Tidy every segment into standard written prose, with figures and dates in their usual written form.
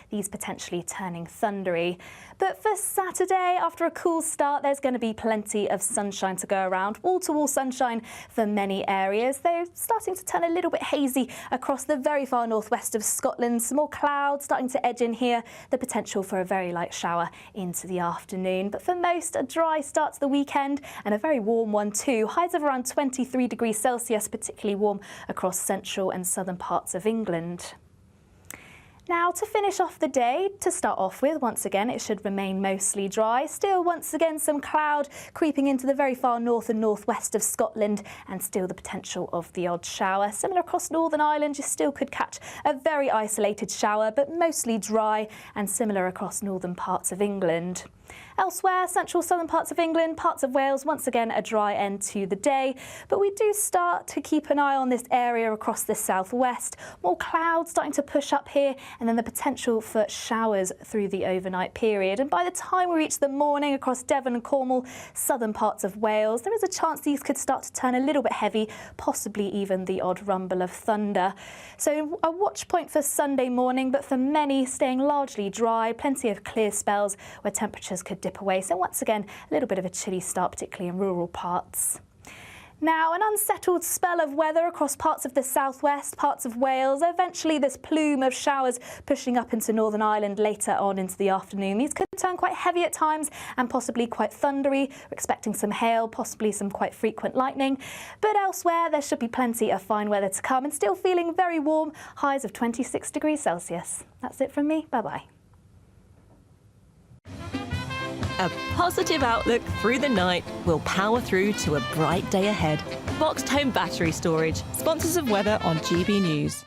these potentially turning thundery. But for Saturday, after a cool start, there's going to be plenty of sunshine to go around, wall-to-wall sunshine for many areas, though starting to turn a little bit hazy across the very far northwest of Scotland. Some more clouds starting to edge in here, the potential for a very light shower into the afternoon. But for most, a dry start to the weekend and a very warm one too. Highs of around 23 degrees Celsius, particularly warm across central and southern parts of England. Now, to finish off the day, to start off with, once again, it should remain mostly dry. Still, once again, some cloud creeping into the very far north and northwest of Scotland, and still the potential of the odd shower. Similar across Northern Ireland, you still could catch a very isolated shower, but mostly dry, and similar across northern parts of England. Elsewhere, central southern parts of England, parts of Wales, once again a dry end to the day. But we do start to keep an eye on this area across the southwest. More clouds starting to push up here, and then the potential for showers through the overnight period. And by the time we reach the morning across Devon and Cornwall, southern parts of Wales, there is a chance these could start to turn a little bit heavy, possibly even the odd rumble of thunder. So a watch point for Sunday morning, but for many staying largely dry, plenty of clear spells where temperatures could dip away. So once again, a little bit of a chilly start, particularly in rural parts. Now, an unsettled spell of weather across parts of the southwest, parts of Wales. Eventually, this plume of showers pushing up into Northern Ireland later on into the afternoon. These could turn quite heavy at times and possibly quite thundery. We're expecting some hail, possibly some quite frequent lightning. But elsewhere, there should be plenty of fine weather to come and still feeling very warm. Highs of 26 degrees Celsius. That's it from me. Bye-bye. A positive outlook through the night will power through to a bright day ahead. Boxed Home Battery Storage, sponsors of weather on GB News.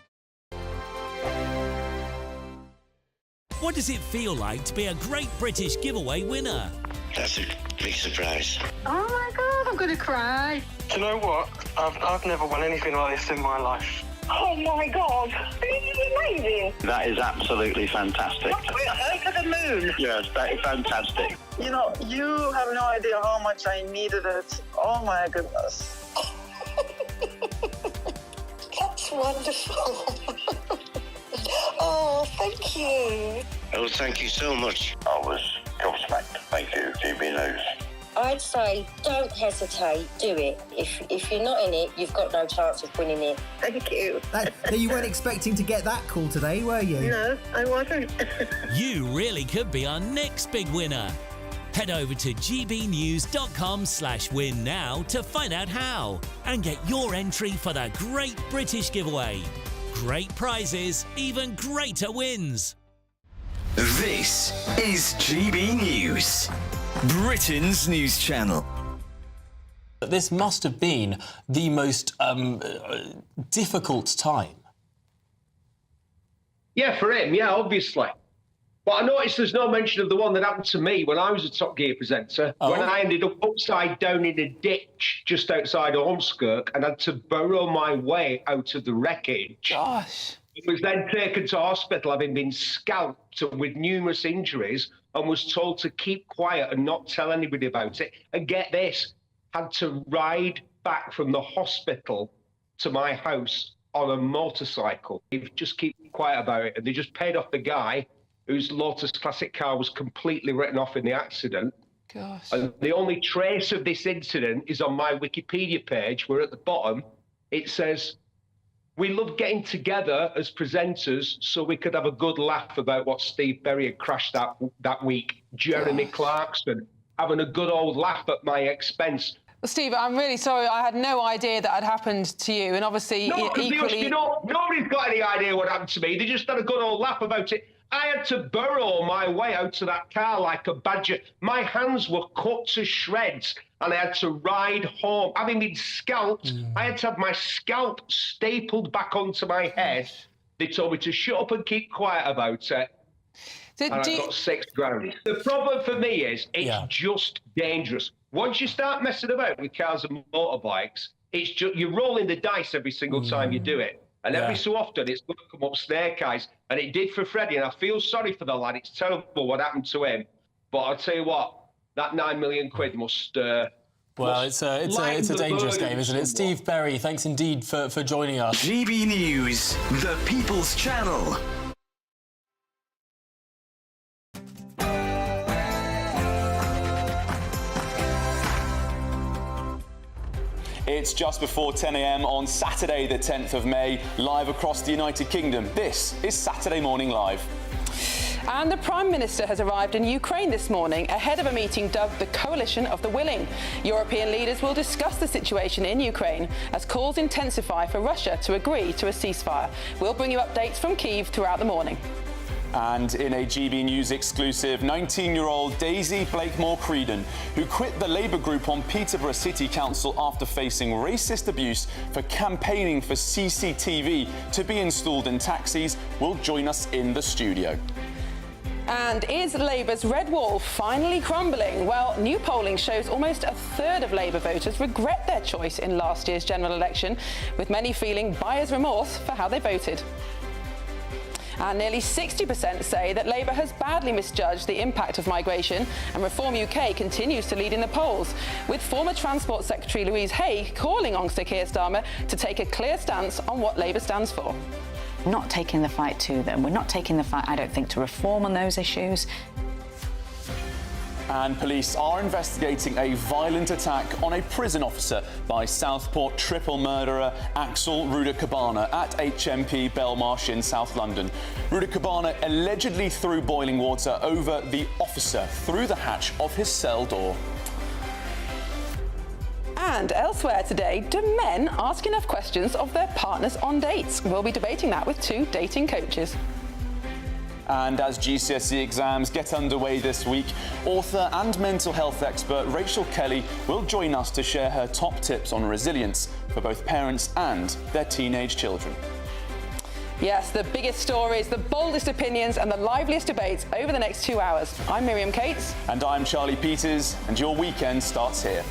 What does it feel like to be a Great British Giveaway winner? That's a big surprise. Oh my God, I'm going to cry. Do you know what? I've never won anything like this in my life. Oh my God, this is amazing. That is absolutely fantastic. We're over the moon. Yes, that is fantastic. You know, you have no idea how much I needed it. Oh my goodness. That's wonderful. Oh, thank you. Oh, thank you so much. I was gobsmacked. Thank you, GBNews. I'd say don't hesitate, do it. If you're not in it, you've got no chance of winning it. Thank you. You weren't expecting to get that call today, were you? No, I wasn't. You really could be our next big winner. Head over to gbnews.com/win now to find out how and get your entry for the Great British Giveaway. Great prizes, even greater wins. This is GB News, Britain's news channel. This must have been the most difficult time. Yeah, for him, yeah, obviously. But I noticed there's no mention of the one that happened to me when I was a Top Gear presenter, when I ended up upside down in a ditch just outside Ormskirk and had to burrow my way out of the wreckage. Gosh. I was then taken to hospital having been scalped with numerous injuries and was told to keep quiet and not tell anybody about it. And get this, had to ride back from the hospital to my house on a motorcycle. Just keep quiet about it. And they just paid off the guy whose Lotus Classic car was completely written off in the accident. Gosh. And the only trace of this incident is on my Wikipedia page, where at the bottom it says, "We love getting together as presenters so we could have a good laugh about what Steve Berry had crashed that week. Jeremy Clarkson, having a good old laugh at my expense." Well, Steve, I'm really sorry. I had no idea that had happened to you, and obviously, equally... Nobody's got any idea what happened to me. They just had a good old laugh about it. I had to burrow my way out to that car like a badger. My hands were cut to shreds, and I had to ride home. Having been scalped, I had to have my scalp stapled back onto my head. They told me to shut up and keep quiet about it. And I got $6 grand. The problem for me is it's just dangerous. Once you start messing about with cars and motorbikes, it's just you're rolling the dice every single time you do it. And every so often it's going to come up snake eyes. And it did for Freddie. And I feel sorry for the lad. It's terrible what happened to him. But I'll tell you what, that £9 million must... well, it's a dangerous game, isn't it? Steve Berry, thanks indeed for joining us. GB News, the People's Channel. It's just before 10 a.m. on Saturday, the 10th of May, live across the United Kingdom. This is Saturday Morning Live. And the Prime Minister has arrived in Ukraine this morning ahead of a meeting dubbed the Coalition of the Willing. European leaders will discuss the situation in Ukraine as calls intensify for Russia to agree to a ceasefire. We'll bring you updates from Kyiv throughout the morning. And in a GB News exclusive, 19-year-old Daisy Blakemore-Creedon, who quit the Labour group on Peterborough City Council after facing racist abuse for campaigning for CCTV to be installed in taxis, will join us in the studio. And is Labour's red wall finally crumbling? Well, new polling shows almost a third of Labour voters regret their choice in last year's general election, with many feeling buyer's remorse for how they voted. And nearly 60% say that Labour has badly misjudged the impact of migration, and Reform UK continues to lead in the polls, with former Transport Secretary Louise Hay calling on Sir Keir Starmer to take a clear stance on what Labour stands for. Not taking the fight to them. We're not taking the fight, I don't think, to reform on those issues. And police are investigating a violent attack on a prison officer by Southport triple murderer Axel Ruda-Cabana at HMP Belmarsh in South London. Ruda-Cabana allegedly threw boiling water over the officer through the hatch of his cell door. And elsewhere today, do men ask enough questions of their partners on dates? We'll be debating that with two dating coaches. And as GCSE exams get underway this week, author and mental health expert Rachel Kelly will join us to share her top tips on resilience for both parents and their teenage children. Yes, the biggest stories, the boldest opinions and the liveliest debates over the next 2 hours. I'm Miriam Cates. And I'm Charlie Peters, and your weekend starts here.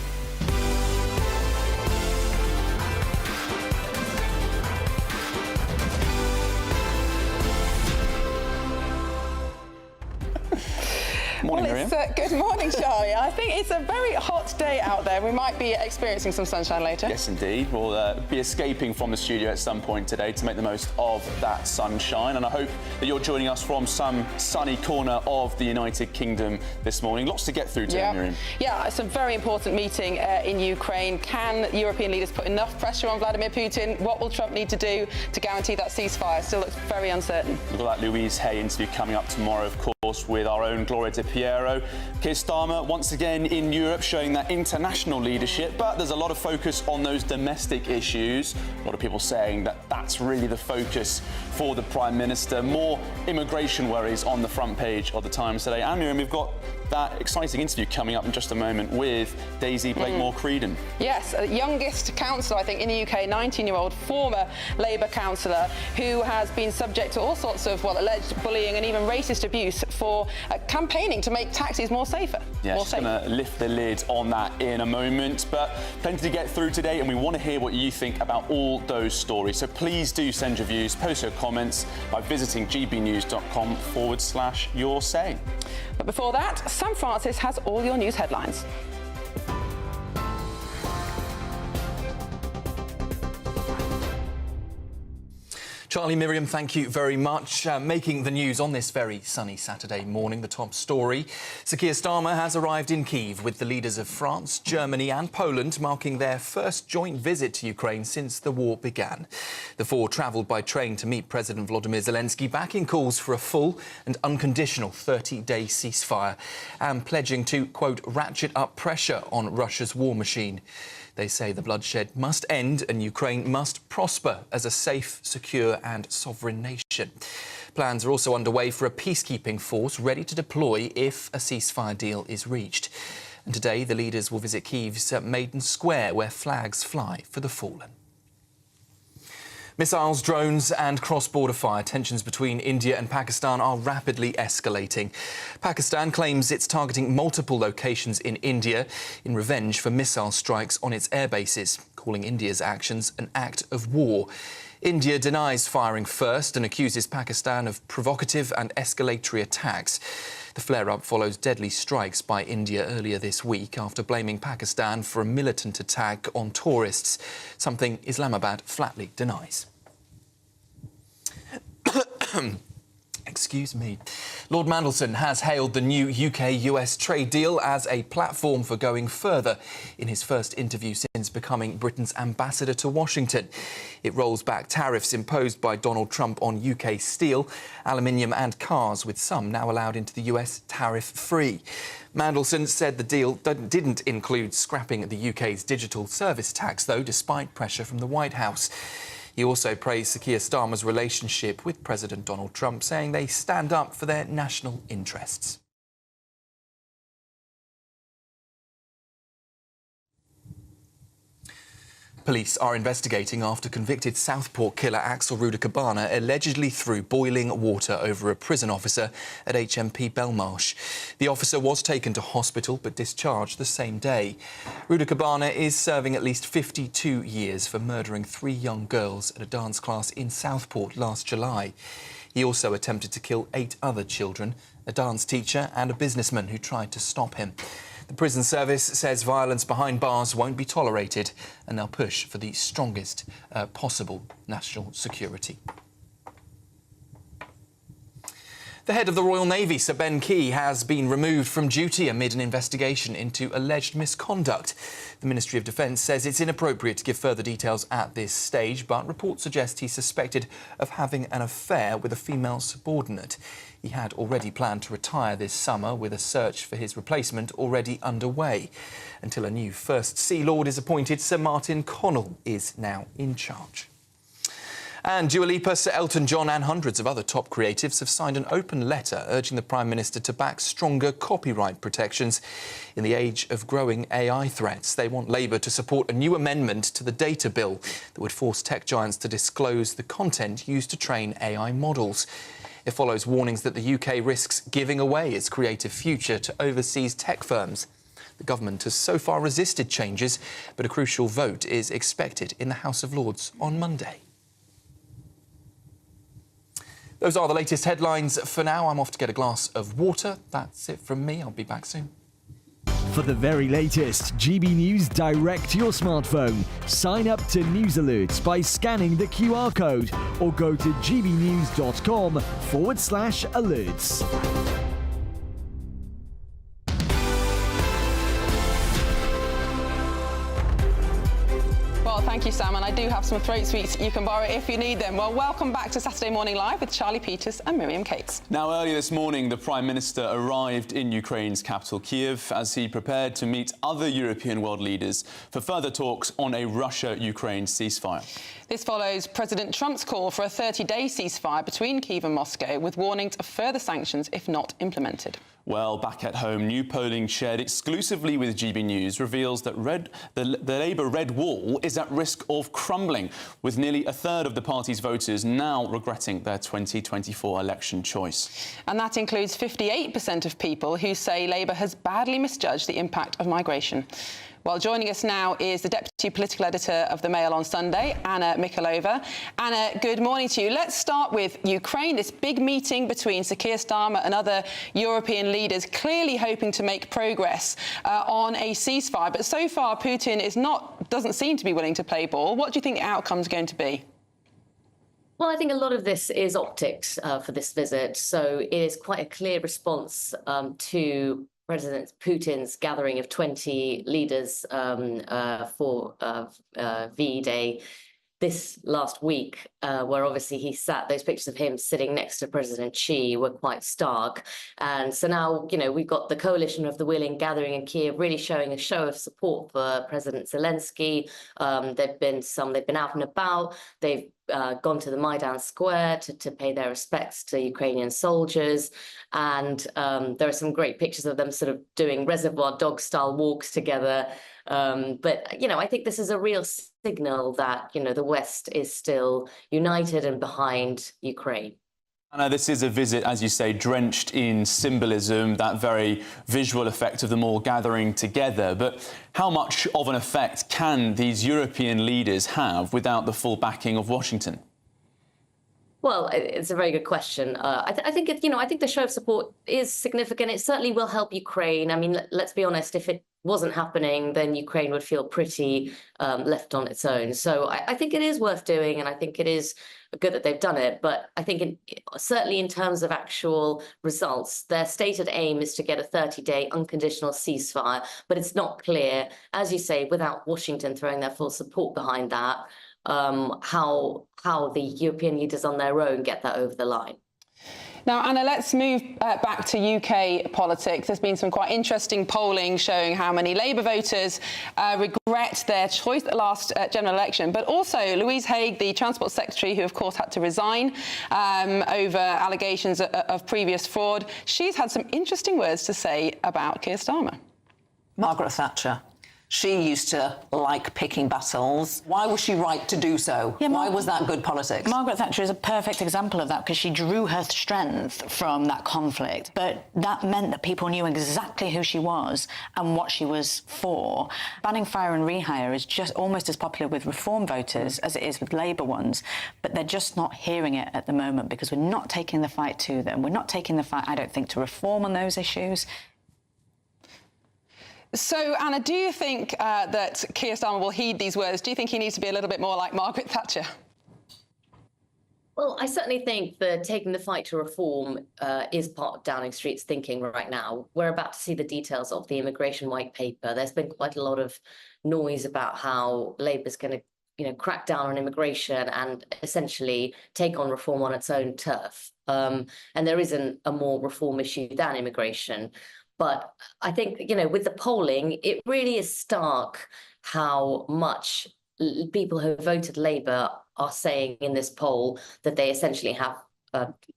Morning, Miriam. Good morning, Charlie. I think it's a very hot day out there. We might be experiencing some sunshine later. Yes, indeed. We'll be escaping from the studio at some point today to make the most of that sunshine. And I hope that you're joining us from some sunny corner of the United Kingdom this morning. Lots to get through today, Miriam. Yeah, it's a very important meeting in Ukraine. Can European leaders put enough pressure on Vladimir Putin? What will Trump need to do to guarantee that ceasefire? Still looks very uncertain. We've got that Louise Hay interview coming up tomorrow, of course, with our own Gloria De Piero. Keir Starmer once again in Europe showing that international leadership, but there's a lot of focus on those domestic issues. A lot of people saying that that's really the focus for the Prime Minister. More immigration worries on the front page of the Times today. And Miriam, we've got that exciting interview coming up in just a moment with Daisy Blakemore-Creedon. Yes, youngest councillor, I think, in the UK, 19-year-old former Labour councillor who has been subject to all sorts of, alleged bullying and even racist abuse for campaigning to make taxis more safer. Yeah, she's going to lift the lid on that in a moment, but plenty to get through today, and we want to hear what you think about all those stories. So please do send your views, post your comments by visiting gbnews.com/your say. But before that, Sam Francis has all your news headlines. Charlie, Miriam, thank you very much. Making the news on this very sunny Saturday morning, the top story. Sir Keir Starmer has arrived in Kyiv with the leaders of France, Germany and Poland, marking their first joint visit to Ukraine since the war began. The four travelled by train to meet President Volodymyr Zelensky, backing calls for a full and unconditional 30-day ceasefire and pledging to, quote, ratchet up pressure on Russia's war machine. They say the bloodshed must end and Ukraine must prosper as a safe, secure and sovereign nation. Plans are also underway for a peacekeeping force ready to deploy if a ceasefire deal is reached. And today the leaders will visit Kyiv's Maidan Square, where flags fly for the fallen. Missiles, drones and cross-border fire. Tensions between India and Pakistan are rapidly escalating. Pakistan claims it's targeting multiple locations in India in revenge for missile strikes on its air bases, calling India's actions an act of war. India denies firing first and accuses Pakistan of provocative and escalatory attacks. The flare-up follows deadly strikes by India earlier this week after blaming Pakistan for a militant attack on tourists, something Islamabad flatly denies. Excuse me. Lord Mandelson has hailed the new UK-US trade deal as a platform for going further in his first interview since becoming Britain's ambassador to Washington. It rolls back tariffs imposed by Donald Trump on UK steel, aluminium and cars, with some now allowed into the US tariff-free. Mandelson said the deal didn't include scrapping the UK's digital service tax, though, despite pressure from the White House. He also praised Sir Keir Starmer's relationship with President Donald Trump, saying they stand up for their national interests. Police are investigating after convicted Southport killer Axel Ruder-Cabana allegedly threw boiling water over a prison officer at HMP Belmarsh. The officer was taken to hospital but discharged the same day. Ruder-Cabana is serving at least 52 years for murdering 3 young girls at a dance class in Southport last July. He also attempted to kill 8 other children, a dance teacher and a businessman who tried to stop him. The prison service says violence behind bars won't be tolerated and they'll push for the strongest possible national security. The head of the Royal Navy, Sir Ben Key, has been removed from duty amid an investigation into alleged misconduct. The Ministry of Defence says it's inappropriate to give further details at this stage, but reports suggest he's suspected of having an affair with a female subordinate. He had already planned to retire this summer, with a search for his replacement already underway. Until a new First Sea Lord is appointed, Sir Martin Connell is now in charge. And Dua Lipa, Sir Elton John and hundreds of other top creatives have signed an open letter urging the Prime Minister to back stronger copyright protections in the age of growing AI threats. They want Labour to support a new amendment to the data bill that would force tech giants to disclose the content used to train AI models. It follows warnings that the UK risks giving away its creative future to overseas tech firms. The government has so far resisted changes, but a crucial vote is expected in the House of Lords on Monday. Those are the latest headlines for now. I'm off to get a glass of water. That's it from me. I'll be back soon. For the very latest GB News direct to your smartphone, sign up to News Alerts by scanning the QR code or go to gbnews.com/alerts. Well, thank you, Sam, and I do have some throat sweets you can borrow if you need them. Well, welcome back to Saturday Morning Live with Charlie Peters and Miriam Cates. Now, earlier this morning, the Prime Minister arrived in Ukraine's capital, Kyiv, as he prepared to meet other European world leaders for further talks on a Russia-Ukraine ceasefire. This follows President Trump's call for a 30-day ceasefire between Kyiv and Moscow, with warnings of further sanctions if not implemented. Well, back at home, new polling shared exclusively with GB News reveals that the Labour Red Wall is at risk of crumbling, with nearly a third of the party's voters now regretting their 2024 election choice. And that includes 58% of people who say Labour has badly misjudged the impact of migration. Well, joining us now is the Deputy Political Editor of the Mail on Sunday, Anna Mikhailova. Anna, good morning to you. Let's start with Ukraine, this big meeting between Sir Keir Starmer and other European leaders, clearly hoping to make progress on a ceasefire. But so far, Putin doesn't seem to be willing to play ball. What do you think the outcome's going to be? Well, I think a lot of this is optics for this visit. So it is quite a clear response to President Putin's gathering of 20 leaders for VE Day this last week, where obviously he sat, those pictures of him sitting next to President Xi were quite stark. And so now, we've got the coalition of the willing gathering in Kyiv really showing a show of support for President Zelensky. They've been out and about. They've gone to the Maidan Square to pay their respects to Ukrainian soldiers. And there are some great pictures of them sort of doing Reservoir Dog-style walks together. But, I think this is a real signal that, the West is still united and behind Ukraine. Anna, this is a visit, as you say, drenched in symbolism, that very visual effect of them all gathering together. But how much of an effect can these European leaders have without the full backing of Washington? Well, it's a very good question. I think I think the show of support is significant. It certainly will help Ukraine. I mean, let's be honest. If it wasn't happening, then Ukraine would feel pretty left on its own. So I think it is worth doing, and I think it is good that they've done it. But I think certainly in terms of actual results, their stated aim is to get a 30-day unconditional ceasefire. But it's not clear, as you say, without Washington throwing their full support behind that, how the European leaders on their own get that over the line. Now, Anna, let's move back to UK politics. There's been some quite interesting polling showing how many Labour voters regret their choice at the last general election. But also, Louise Haigh, the Transport Secretary, who, of course, had to resign over allegations of previous fraud, she's had some interesting words to say about Keir Starmer. Margaret Thatcher. She used to like picking battles. Why was she right to do so? Yeah, why was that good politics? Margaret Thatcher is a perfect example of that because she drew her strength from that conflict. But that meant that people knew exactly who she was and what she was for. Banning fire and rehire is just almost as popular with Reform voters as it is with Labour ones. But they're just not hearing it at the moment because we're not taking the fight to them. We're not taking the fight, I don't think, to reform on those issues. So, Anna, do you think that Keir Starmer will heed these words? Do you think he needs to be a little bit more like Margaret Thatcher? Well, I certainly think that taking the fight to reform is part of Downing Street's thinking right now. We're about to see the details of the immigration white paper. There's been quite a lot of noise about how Labour's going to crack down on immigration and essentially take on reform on its own turf. And there isn't a more reform issue than immigration. But I think, with the polling, it really is stark how much people who voted Labour are saying in this poll that they essentially have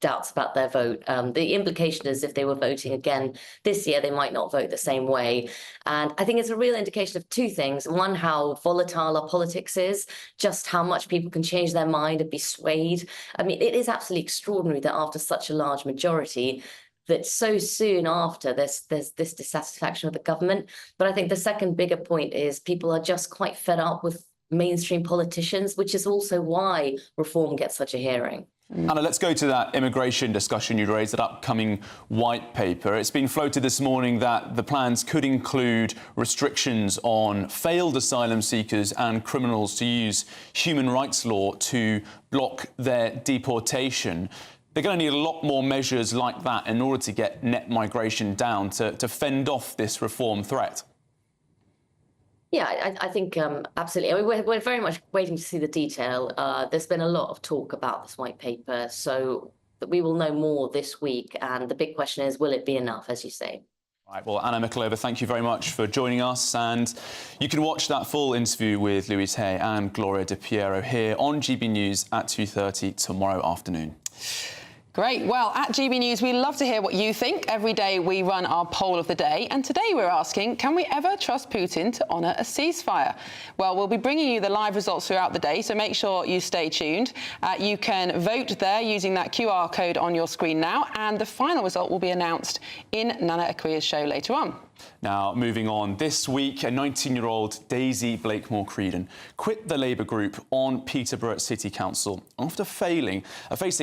doubts about their vote. The implication is if they were voting again this year, they might not vote the same way. And I think it's a real indication of two things. One, how volatile our politics is, just how much people can change their mind and be swayed. I mean, it is absolutely extraordinary that after such a large majority, that so soon after there's this dissatisfaction with the government. But I think the second bigger point is people are just quite fed up with mainstream politicians, which is also why reform gets such a hearing. Anna, let's go to that immigration discussion you raised, that upcoming white paper. It's been floated this morning that the plans could include restrictions on failed asylum seekers and criminals to use human rights law to block their deportation. They're going to need a lot more measures like that in order to get net migration down to fend off this reform threat. Yeah, I think absolutely. I mean, we're very much waiting to see the detail. There's been a lot of talk about this white paper, so that we will know more this week. And the big question is, will it be enough, as you say? Right, well, Anna Mikalova, thank you very much for joining us. And you can watch that full interview with Louise Haigh and Gloria Di Piero here on GB News at 2:30 tomorrow afternoon. Great. Well, at GB News, we love to hear what you think. Every day we run our poll of the day. And today we're asking, can we ever trust Putin to honour a ceasefire? Well, we'll be bringing you the live results throughout the day, so make sure you stay tuned. You can vote there using that QR code on your screen now. And the final result will be announced in Nana Akwia's show later on. Now, moving on, this week, a 19-year-old Daisy Blakemore-Creedon quit the Labour group on Peterborough City Council after facing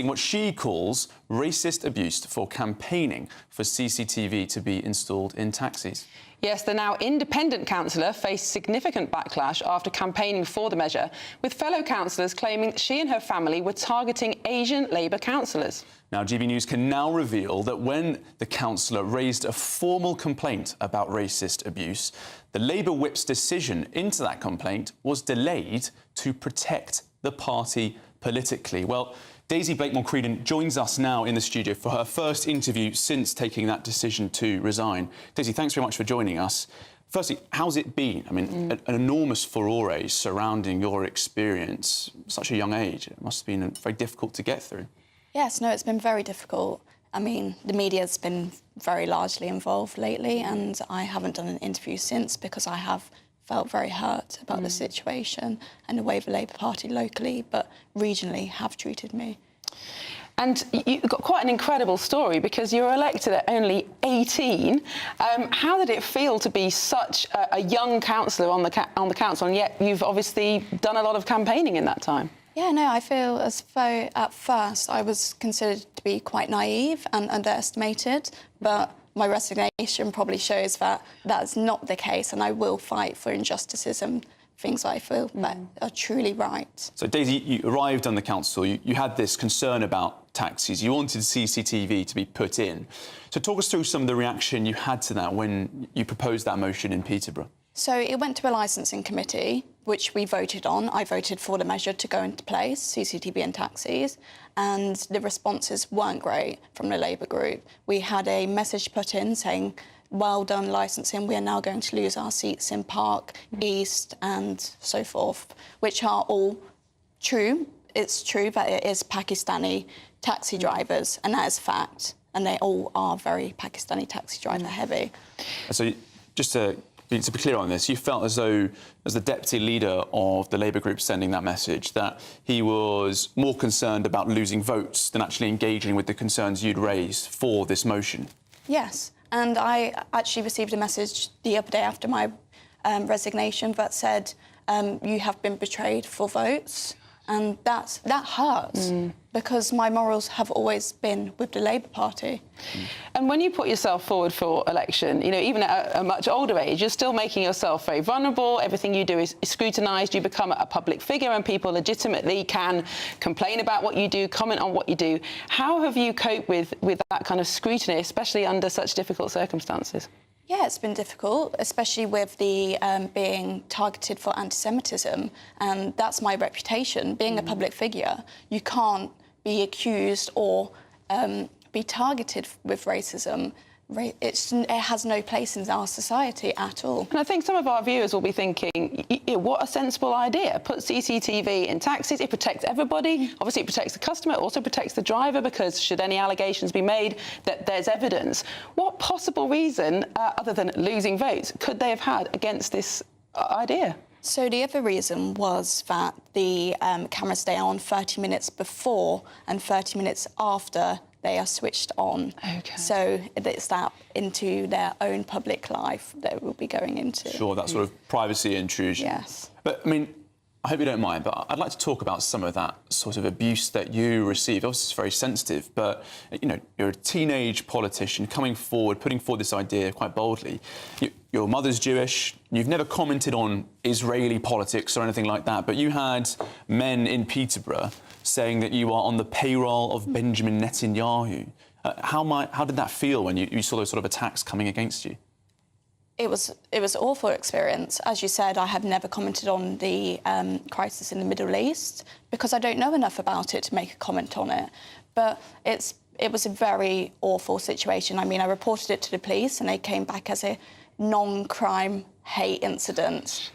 what she calls racist abuse for campaigning for CCTV to be installed in taxis. Yes, the now independent councillor faced significant backlash after campaigning for the measure, with fellow councillors claiming that she and her family were targeting Asian Labour councillors. Now, GB News can now reveal that when the councillor raised a formal complaint about racist abuse, the Labour whip's decision into that complaint was delayed to protect the party politically. Well, Daisy Blakemore-Creedon joins us now in the studio for her first interview since taking that decision to resign. Daisy, thanks very much for joining us. Firstly, how's it been? I mean, an enormous furore surrounding your experience at such a young age. It must have been very difficult to get through. Yes, no, it's been very difficult. I mean, the media's been very largely involved lately, and I haven't done an interview since because I have felt very hurt about the situation and the way the Labour Party locally, but regionally, have treated me. And you've got quite an incredible story because you were elected at only 18. How did it feel to be such a young councillor on the council, and yet you've obviously done a lot of campaigning in that time? Yeah, no, I feel as though at first I was considered to be quite naive and underestimated, but my resignation probably shows that that's not the case, and I will fight for injustices and things I feel that are truly right. So, Daisy, you arrived on the council. You had this concern about taxis. You wanted CCTV to be put in. So talk us through some of the reaction you had to that when you proposed that motion in Peterborough. So it went to a licensing committee, which we voted on. I voted for the measure to go into place, CCTV in taxis, and the responses weren't great from the Labour group. We had a message put in saying, well done licensing, we are now going to lose our seats in Park, East and so forth, which are all true. It's true that it is Pakistani taxi drivers, and that is fact, and they all are very Pakistani taxi driver heavy. So just to be clear on this, you felt as though, as the deputy leader of the Labour group sending that message, that he was more concerned about losing votes than actually engaging with the concerns you'd raised for this motion? Yes, and I actually received a message the other day after my resignation that said, you have been betrayed for votes. And that hurts because my morals have always been with the Labour Party. And when you put yourself forward for election, you know, even at a much older age, you're still making yourself very vulnerable. Everything you do is scrutinised. You become a public figure and people legitimately can complain about what you do, comment on what you do. How have you coped with that kind of scrutiny, especially under such difficult circumstances? Yeah, it's been difficult, especially with the being targeted for anti-Semitism, and that's my reputation. Being a public figure, you can't be accused or be targeted with racism. It has no place in our society at all. And I think some of our viewers will be thinking, what a sensible idea. Put CCTV in taxis, it protects everybody. Obviously, it protects the customer, it also protects the driver, because should any allegations be made, that there's evidence. What possible reason, other than losing votes, could they have had against this idea? So the other reason was that the cameras stay on 30 minutes before and 30 minutes after they are switched on. Okay. So it's that into their own public life that we'll be going into. Sure, that sort of privacy intrusion. Yes. But, I mean, I hope you don't mind, but I'd like to talk about some of that sort of abuse that you received. Obviously, it's very sensitive, but, you know, you're a teenage politician coming forward, putting forward this idea quite boldly. Your mother's Jewish. You've never commented on Israeli politics or anything like that, but you had men in Peterborough saying that you are on the payroll of Benjamin Netanyahu. How did that feel when you saw those sort of attacks coming against you? It was an awful experience. As you said, I have never commented on the crisis in the Middle East because I don't know enough about it to make a comment on it. But it was a very awful situation. I mean, I reported it to the police and they came back as a non-crime hate incident.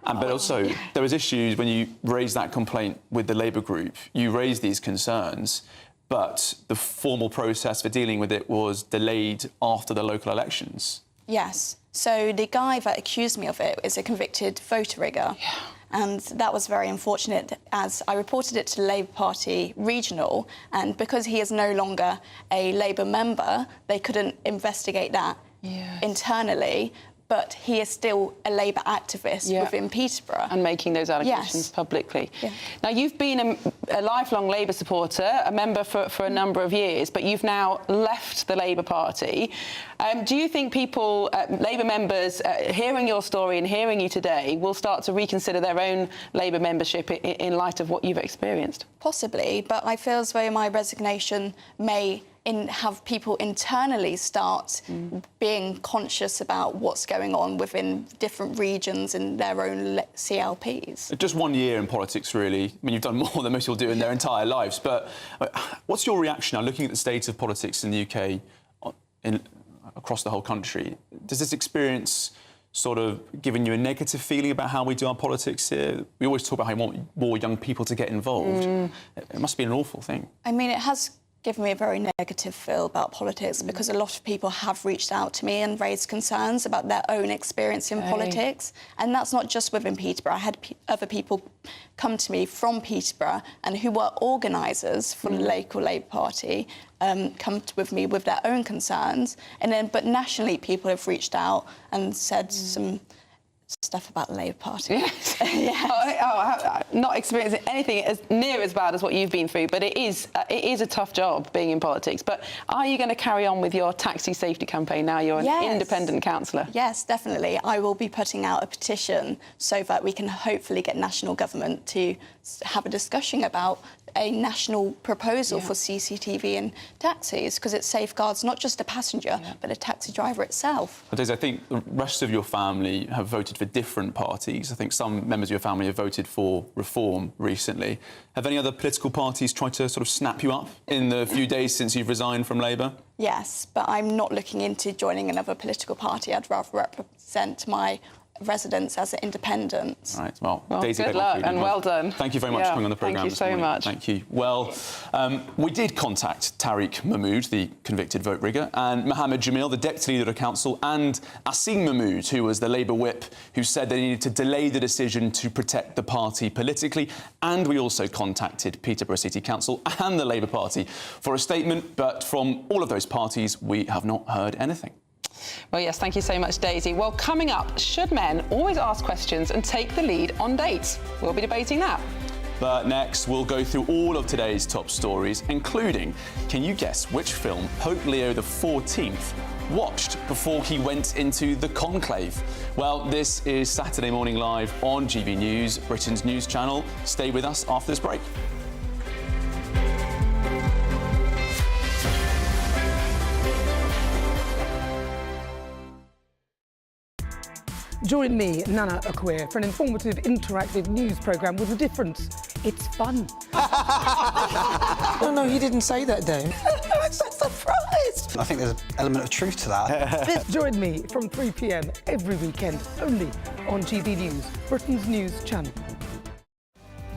But also, there was issues when you raised that complaint with the Labour group. You raised these concerns, but the formal process for dealing with it was delayed after the local elections. Yes. So the guy that accused me of it is a convicted voter rigger. Yeah. And that was very unfortunate, as I reported it to the Labour Party regional, and because he is no longer a Labour member, they couldn't investigate that internally. But he is still a Labour activist within Peterborough. And making those allegations publicly. Yeah. Now, you've been a lifelong Labour supporter, a member for a number of years, but you've now left the Labour Party. Do you think people, Labour members, hearing your story and hearing you today, will start to reconsider their own Labour membership in light of what you've experienced? Possibly, but I feel as though my resignation may have people internally start being conscious about what's going on within different regions in their own CLPs. Just 1 year in politics, really. I mean, you've done more than most people do in their entire lives. But what's your reaction now, looking at the state of politics in the UK, across the whole country? Does this experience sort of giving you a negative feeling about how we do our politics here? We always talk about how we want more young people to get involved. It must be an awful thing. I mean, it has given me a very negative feel about politics because a lot of people have reached out to me and raised concerns about their own experience in politics. And that's not just within Peterborough. I had other people come to me from Peterborough and who were organisers for the local Labour Party come with me with their own concerns. And then, but nationally, people have reached out and said some stuff about the Labour Party. Yes. Not experiencing anything as near as bad as what you've been through, but it is a tough job being in politics. But are you going to carry on with your taxi safety campaign now you're an independent councillor? Yes, definitely. I will be putting out a petition so that we can hopefully get national government to have a discussion about a national proposal for CCTV in taxis, because it safeguards not just a passenger but a taxi driver itself. Daisy, I think the rest of your family have voted for different parties. I think some members of your family have voted for Reform recently. Have any other political parties tried to sort of snap you up in the few days since you've resigned from Labour? Yes, but I'm not looking into joining another political party. I'd rather represent my residents as an independent. Right, well Daisy, good luck and well done. Thank you very much for coming on the programme this morning. Thank you so much. Thank you. Well, we did contact Tariq Mahmood, the convicted vote rigger, and Mohammed Jamil, the deputy leader of council, and Asim Mahmood, who was the Labour whip, who said they needed to delay the decision to protect the party politically. And we also contacted Peterborough City Council and the Labour Party for a statement, but from all of those parties, we have not heard anything. Well, yes, thank you so much, Daisy. Well, coming up, should men always ask questions and take the lead on dates? We'll be debating that. But next, we'll go through all of today's top stories, including, can you guess which film Pope Leo XIV watched before he went into the conclave? Well, this is Saturday Morning Live on GB News, Britain's news channel. Stay with us after this break. Join me, Nana Akweer, for an informative, interactive news programme with a difference. It's fun. No, you didn't say that, Dave. I'm so surprised. I think there's an element of truth to that. Join me from 3 p.m. every weekend, only on GB News, Britain's news channel.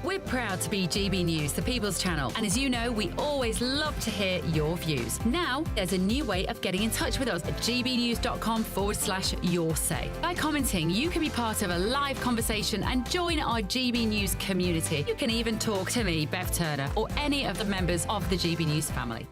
We're proud to be GB News, the People's Channel. And as you know, we always love to hear your views. Now, there's a new way of getting in touch with us at gbnews.com/your-say. By commenting, you can be part of a live conversation and join our GB News community. You can even talk to me, Bev Turner, or any of the members of the GB News family.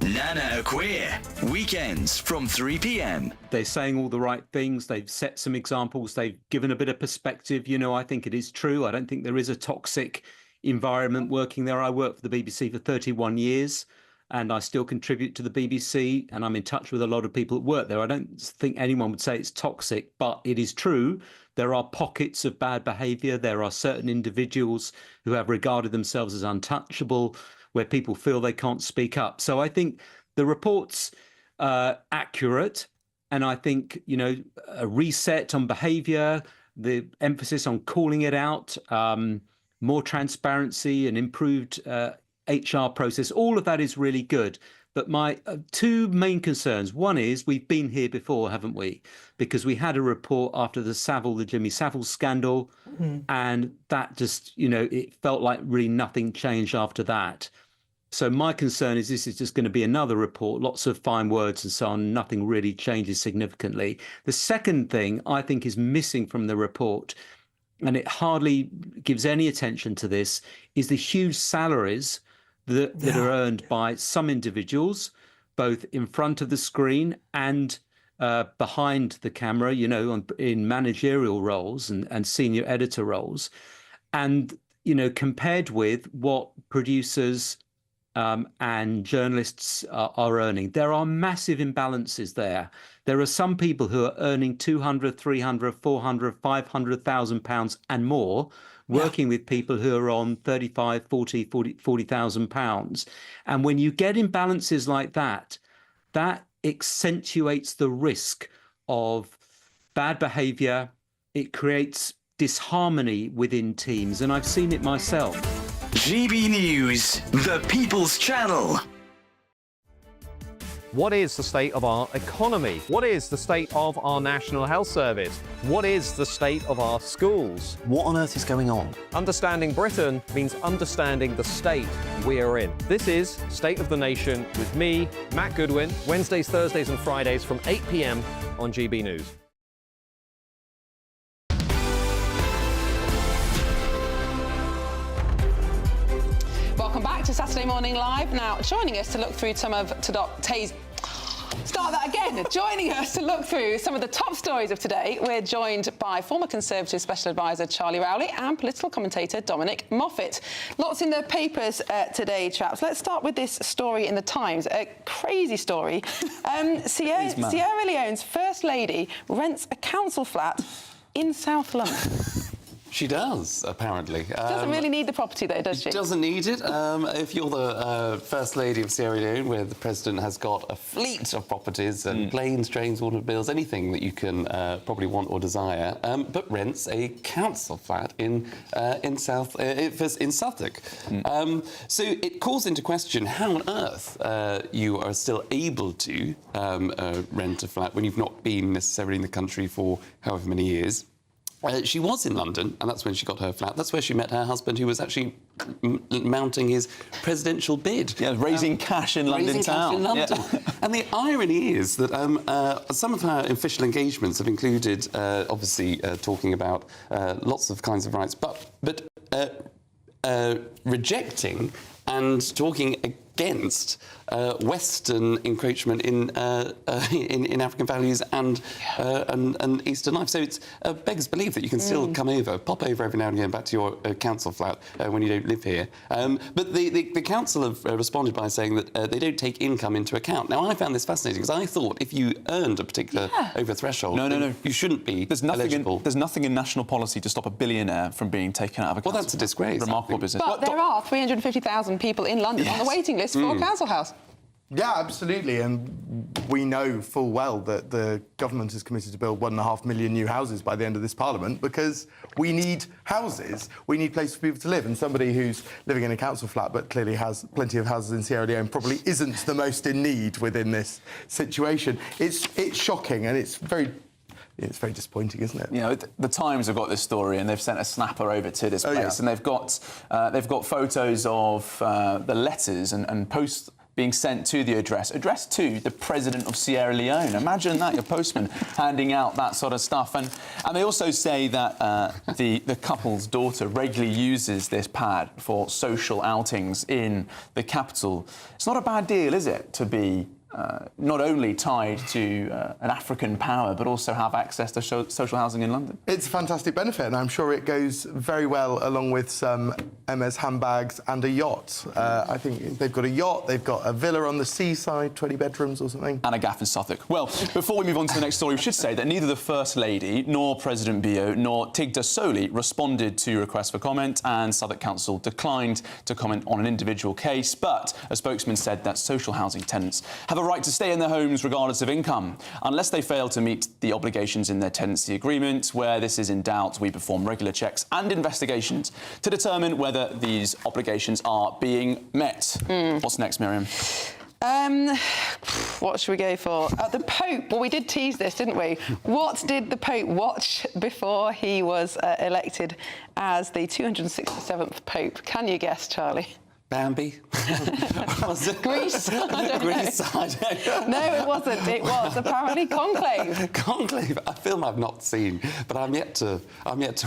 Nana Akweer, weekends from 3 p.m. They're saying all the right things. They've set some examples. They've given a bit of perspective. You know, I think it is true. I don't think there is a toxic environment working there. I worked for the BBC for 31 years and I still contribute to the BBC and I'm in touch with a lot of people that work there. I don't think anyone would say it's toxic, but it is true. There are pockets of bad behaviour. There are certain individuals who have regarded themselves as untouchable, where people feel they can't speak up. So I think the report's accurate, and I think, you know, a reset on behaviour, the emphasis on calling it out, more transparency and improved HR process, all of that is really good. But my two main concerns, one is we've been here before, haven't we? Because we had a report after the Jimmy Savile scandal, and that just, you know, it felt like really nothing changed after that. So my concern is this is just going to be another report, lots of fine words and so on, nothing really changes significantly. The second thing I think is missing from the report, and it hardly gives any attention to this, is the huge salaries that are earned by some individuals, both in front of the screen and behind the camera, you know, in managerial roles and senior editor roles. And, you know, compared with what producers and journalists are earning, there are massive imbalances there. There are some people who are earning 200, 300, 400, 500,000 pounds and more, working with people who are on 35, 40,000 pounds. And when you get imbalances like that, that accentuates the risk of bad behaviour. It creates disharmony within teams, and I've seen it myself. GB News, the People's Channel. What is the state of our economy? What is the state of our National Health Service? What is the state of our schools? What on earth is going on? Understanding Britain means understanding the state we are in. This is State of the Nation with me, Matt Goodwin, Wednesdays, Thursdays and Fridays from 8 p.m. on GB News. Welcome back to Saturday Morning Live. Now, joining us to look through some of today's... Start that again. Then, joining us to look through some of the top stories of today, we're joined by former Conservative Special Advisor Charlie Rowley and political commentator Dominic Moffat. Lots in the papers today, chaps. Let's start with this story in the Times. A crazy story. Sierra Leone's First Lady rents a council flat in South London. She does, apparently. Doesn't really need the property, though, does she? Doesn't need it. If you're the First Lady of Sierra Leone, where the President has got a fleet of properties and planes, trains, automobiles, anything that you can probably want or desire, but rents a council flat in Suffolk. So it calls into question how on earth you are still able to rent a flat when you've not been necessarily in the country for however many years. She was in London, and that's when she got her flat. That's where she met her husband, who was actually mounting his presidential bid. Yeah, raising cash in London town. And the irony is that some of her official engagements have included, obviously, talking about lots of kinds of rights, but rejecting and talking against Western encroachment in African values and Eastern life. So it's beggars belief that you can still pop over every now and again back to your council flat when you don't live here. But the council have responded by saying that they don't take income into account. Now, I found this fascinating because I thought if you earned a particular over threshold, no, you shouldn't be eligible. There's nothing in national policy to stop a billionaire from being taken out of a council. Well, that's a disgrace. Remarkable business. But there are 350,000 people in London on the waiting list for a council house. Yeah, absolutely. And we know full well that the government is committed to build 1.5 million new houses by the end of this Parliament because we need houses. We need places for people to live. And somebody who's living in a council flat but clearly has plenty of houses in Sierra Leone probably isn't the most in need within this situation. It's shocking and it's very disappointing, isn't it? You know, the Times have got this story and they've sent a snapper over to this place and they've got photos of the letters and posts being sent to the addressed to the President of Sierra Leone. Imagine that, your postman handing out that sort of stuff. And they also say that the couple's daughter regularly uses this pad for social outings in the capital. It's not a bad deal, is it, to be not only tied to an African power, but also have access to social housing in London? It's a fantastic benefit, and I'm sure it goes very well along with some Hermes handbags and a yacht. I think they've got a yacht, they've got a villa on the seaside, 20 bedrooms or something. And a gaff in Suffolk. Well, before we move on to the next story, we should say that neither the First Lady nor President Bio nor Tigda Soli responded to requests for comment, and Southwark Council declined to comment on an individual case, but a spokesman said that social housing tenants have a right to stay in their homes regardless of income, unless they fail to meet the obligations in their tenancy agreement. Where this is in doubt, we perform regular checks and investigations to determine whether these obligations are being met. What's next, Miriam? What should we go for? The Pope. Well, we did tease this, didn't we? What did the Pope watch before he was elected as the 267th Pope? Can you guess, Charlie? Bambi? Was it? Greece? Greece, I don't know. No, it wasn't. It was apparently Conclave. Conclave, a film I've not seen, but I'm yet to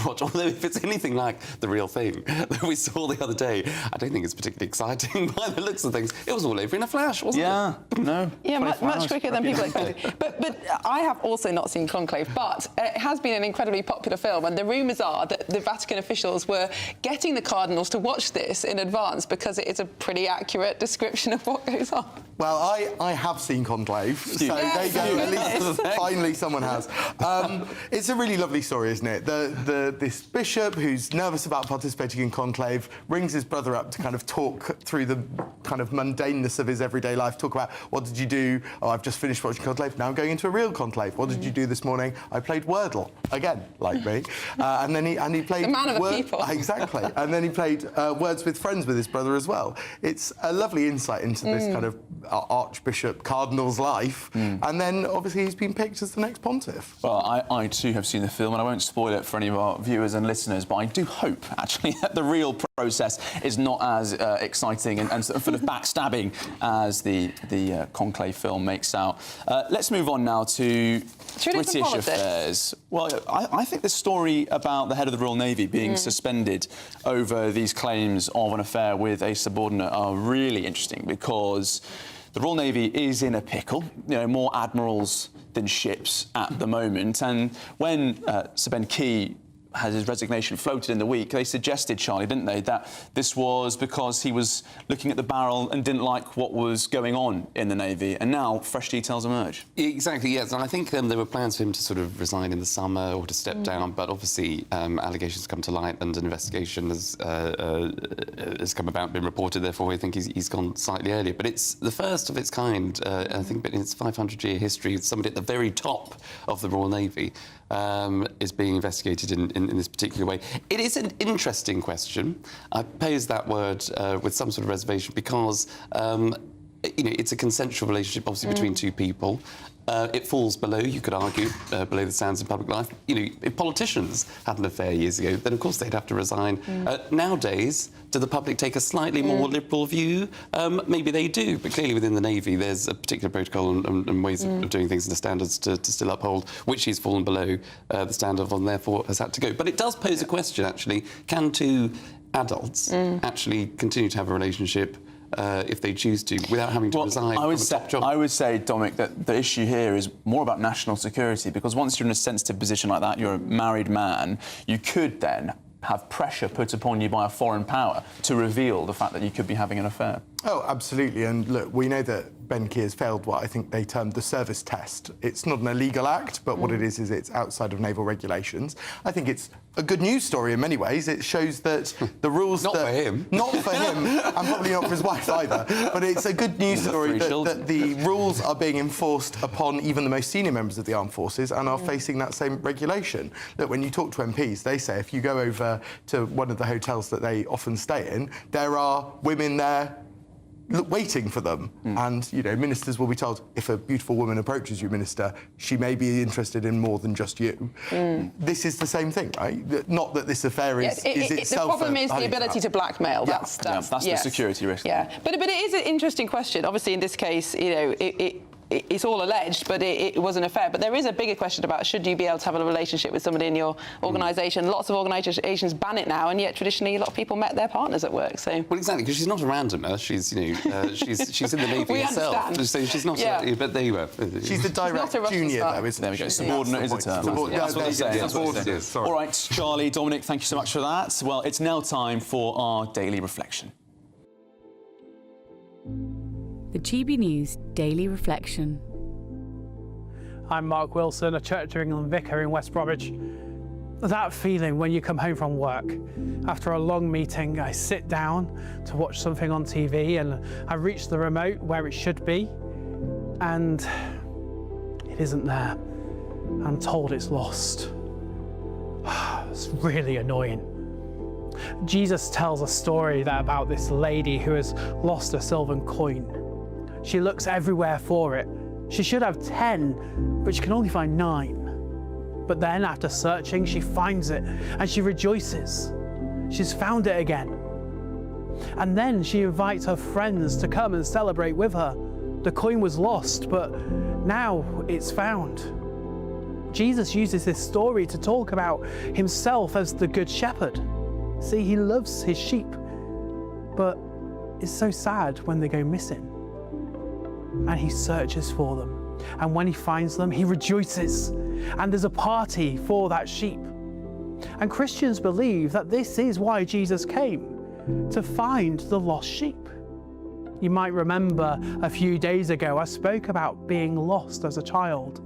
watch. Although if it's anything like the real thing that we saw the other day, I don't think it's particularly exciting by the looks of things. It was all over in a flash, wasn't it? No. Yeah, much quicker than people expected. But I have also not seen Conclave, but it has been an incredibly popular film, and the rumours are that the Vatican officials were getting the cardinals to watch this in advance because it is a pretty accurate description of what goes on. Well, I have seen Conclave, so there you go. At least finally someone has. It's a really lovely story, isn't it? This bishop who's nervous about participating in Conclave rings his brother up to kind of talk through the kind of mundaneness of his everyday life. Talk about, what did you do? Oh, I've just finished watching Conclave. Now I'm going into a real Conclave. What did you do this morning? I played Wordle again, like me. And then he played the man of the people. Exactly. And then he played Words with Friends with his brother as well. It's a lovely insight into this kind of Archbishop Cardinal's life, and then obviously he's been picked as the next pontiff. Well, I too have seen the film, and I won't spoil it for any of our viewers and listeners, but I do hope actually that the real process is not as exciting and sort of full of backstabbing as the Conclave film makes out. Let's move on now to British affairs. Well, I think this story about the head of the Royal Navy being suspended over these claims of an affair with a subordinate are really interesting, because the Royal Navy is in a pickle. You know, more admirals than ships at the moment. And when Sir Ben Key had his resignation floated in the week, they suggested, Charlie, didn't they, that this was because he was looking at the barrel and didn't like what was going on in the Navy. And now fresh details emerge. Exactly, yes. And I think there were plans for him to sort of resign in the summer or to step down, but obviously allegations come to light and an investigation has come about, been reported, therefore I think he's gone slightly earlier. But it's the first of its kind, I think, in its 500-year history. Somebody at the very top of the Royal Navy is being investigated in this particular way. It is an interesting question. I pose that word with some sort of reservation because it's a consensual relationship, obviously, between two people. It falls below, you could argue, below the standards of public life. You know, if politicians had an affair years ago, then of course they'd have to resign. Nowadays, do the public take a slightly more liberal view? Maybe they do, but clearly within the Navy there's a particular protocol and ways of doing things and the standards to still uphold, which he's fallen below the standard of and therefore has had to go. But it does pose a question, actually. Can two adults actually continue to have a relationship if they choose to, without having to resign from a top job? I would say, Dominic, that the issue here is more about national security, because once you're in a sensitive position like that, you're a married man, you could then have pressure put upon you by a foreign power to reveal the fact that you could be having an affair. Oh, absolutely. And look, we know that Ben Key has failed what I think they termed the service test. It's not an illegal act, but what it is it's outside of naval regulations. I think it's a good news story in many ways. It shows that the rules... Not for him. Not for him, and probably not for his wife either. But it's a good news story that the rules are being enforced upon even the most senior members of the armed forces and are facing that same regulation. Look, when you talk to MPs, they say if you go over to one of the hotels that they often stay in, there are women there waiting for them. And, you know, ministers will be told, if a beautiful woman approaches you, Minister, she may be interested in more than just you. This is the same thing, right? Not that this affair is itself... The problem is the ability to blackmail. That's the security risk. Yeah, but it is an interesting question. Obviously, in this case, you know, it's all alleged, but it was an affair. But there is a bigger question about should you be able to have a relationship with somebody in your organisation. Lots of organisations ban it now, and yet traditionally a lot of people met their partners at work. So well, exactly, because she's not a randomer. She's she's in the Navy herself. Understand. So she's not. But there you go. She's the direct junior, though, isn't there we go. Subordinate is a term. That's what they say. All right, Charlie, Dominic, thank you so much for that. Well, it's now time for our daily reflection. The GB News Daily Reflection. I'm Mark Wilson, a Church of England vicar in West Bromwich. That feeling when you come home from work. After a long meeting, I sit down to watch something on TV and I reach the remote where it should be, and it isn't there. I'm told it's lost. It's really annoying. Jesus tells a story about this lady who has lost a silver coin. She looks everywhere for it. She should have 10, but she can only find 9. But then, after searching, she finds it, and she rejoices. She's found it again. And then she invites her friends to come and celebrate with her. The coin was lost, but now it's found. Jesus uses this story to talk about himself as the Good Shepherd. See, he loves his sheep, but it's so sad when they go missing. And he searches for them. And when he finds them, he rejoices. And there's a party for that sheep. And Christians believe that this is why Jesus came, to find the lost sheep. You might remember a few days ago, I spoke about being lost as a child.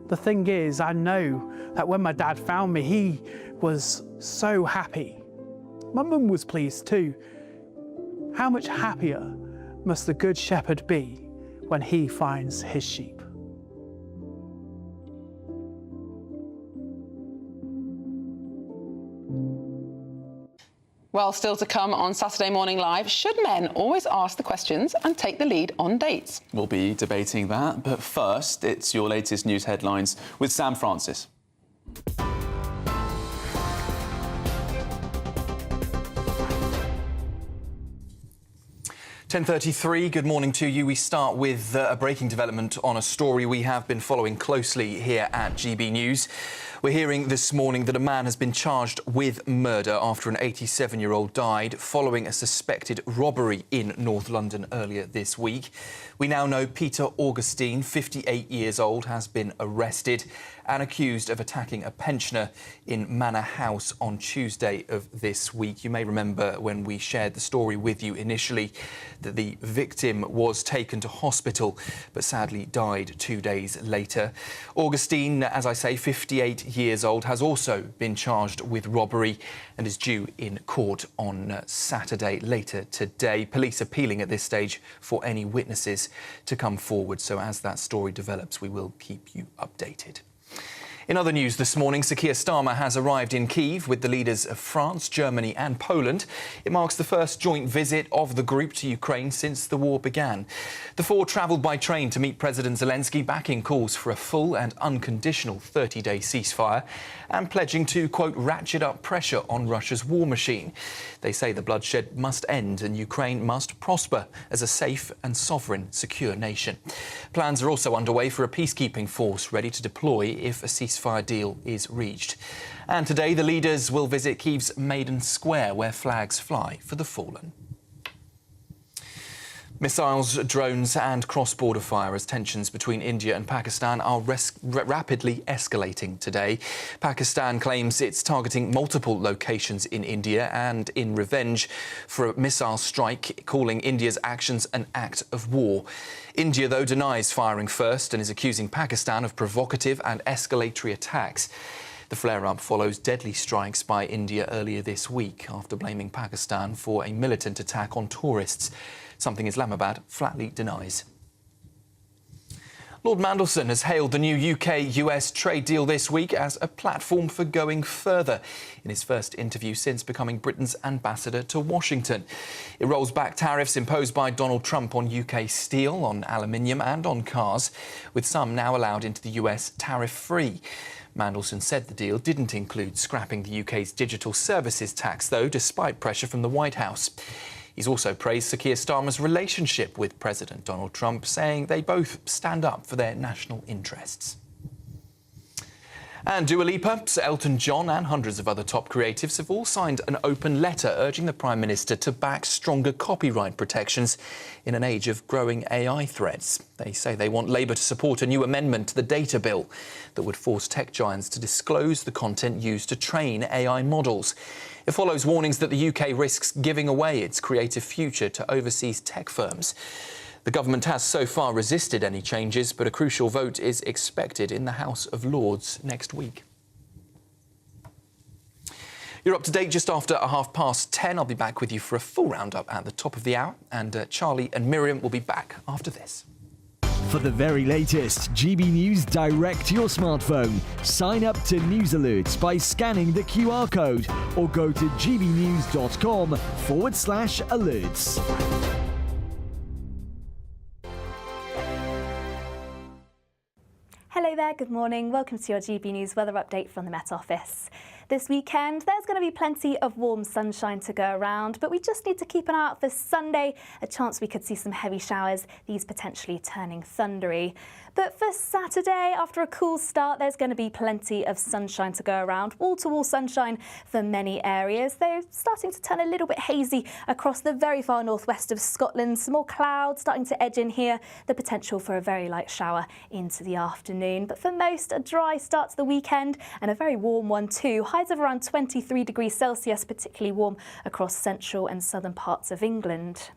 The thing is, I know that when my dad found me, he was so happy. My mum was pleased too. How much happier must the Good Shepherd be when he finds his sheep? Well, still to come on Saturday Morning Live, should men always ask the questions and take the lead on dates? We'll be debating that, but first, it's your latest news headlines with Sam Francis. 10:33, good morning to you. We start with a breaking development on a story we have been following closely here at GB News. We're hearing this morning that a man has been charged with murder after an 87-year-old died following a suspected robbery in North London earlier this week. We now know Peter Augustine, 58 years old, has been arrested and accused of attacking a pensioner in Manor House on Tuesday of this week. You may remember when we shared the story with you initially that the victim was taken to hospital but sadly died 2 days later. Augustine, as I say, 58 years old, has also been charged with robbery and is due in court on Saturday later today. Police appealing at this stage for any witnesses to come forward. So as that story develops, we will keep you updated. In other news this morning, Sir Keir Starmer has arrived in Kyiv with the leaders of France, Germany and Poland. It marks the first joint visit of the group to Ukraine since the war began. The four travelled by train to meet President Zelensky, backing calls for a full and unconditional 30-day ceasefire and pledging to, quote, ratchet up pressure on Russia's war machine. They say the bloodshed must end and Ukraine must prosper as a safe and sovereign, secure nation. Plans are also underway for a peacekeeping force ready to deploy if a ceasefire deal is reached. And today the leaders will visit Kyiv's Maidan Square, where flags fly for the fallen. Missiles, drones and cross-border fire as tensions between India and Pakistan are rapidly escalating today. Pakistan claims it's targeting multiple locations in India and in revenge for a missile strike, calling India's actions an act of war. India, though, denies firing first and is accusing Pakistan of provocative and escalatory attacks. The flare-up follows deadly strikes by India earlier this week after blaming Pakistan for a militant attack on tourists, something Islamabad flatly denies. Lord Mandelson has hailed the new UK-US trade deal this week as a platform for going further in his first interview since becoming Britain's ambassador to Washington. It rolls back tariffs imposed by Donald Trump on UK steel, on aluminium and on cars, with some now allowed into the US tariff-free. Mandelson said the deal didn't include scrapping the UK's digital services tax, though, despite pressure from the White House. He's also praised Sir Keir Starmer's relationship with President Donald Trump, saying they both stand up for their national interests. And Dua Lipa, Sir Elton John and hundreds of other top creatives have all signed an open letter urging the Prime Minister to back stronger copyright protections in an age of growing AI threats. They say they want Labour to support a new amendment to the data bill that would force tech giants to disclose the content used to train AI models. It follows warnings that the UK risks giving away its creative future to overseas tech firms. The government has so far resisted any changes, but a crucial vote is expected in the House of Lords next week. You're up to date just after 10:30. I'll be back with you for a full roundup at the top of the hour, and Charlie and Miriam will be back after this. For the very latest GB News direct to your smartphone, sign up to News Alerts by scanning the QR code or go to gbnews.com/alerts. Hello there, good morning. Welcome to your GB News weather update from the Met Office. This weekend, there's going to be plenty of warm sunshine to go around, but we just need to keep an eye out for Sunday, a chance we could see some heavy showers, these potentially turning thundery. But for Saturday, after a cool start, there's going to be plenty of sunshine to go around, wall-to-wall sunshine for many areas. They're starting to turn a little bit hazy across the very far northwest of Scotland. Some more clouds starting to edge in here, the potential for a very light shower into the afternoon. But for most, a dry start to the weekend and a very warm one too. Highs of around 23 degrees Celsius, particularly warm across central and southern parts of England.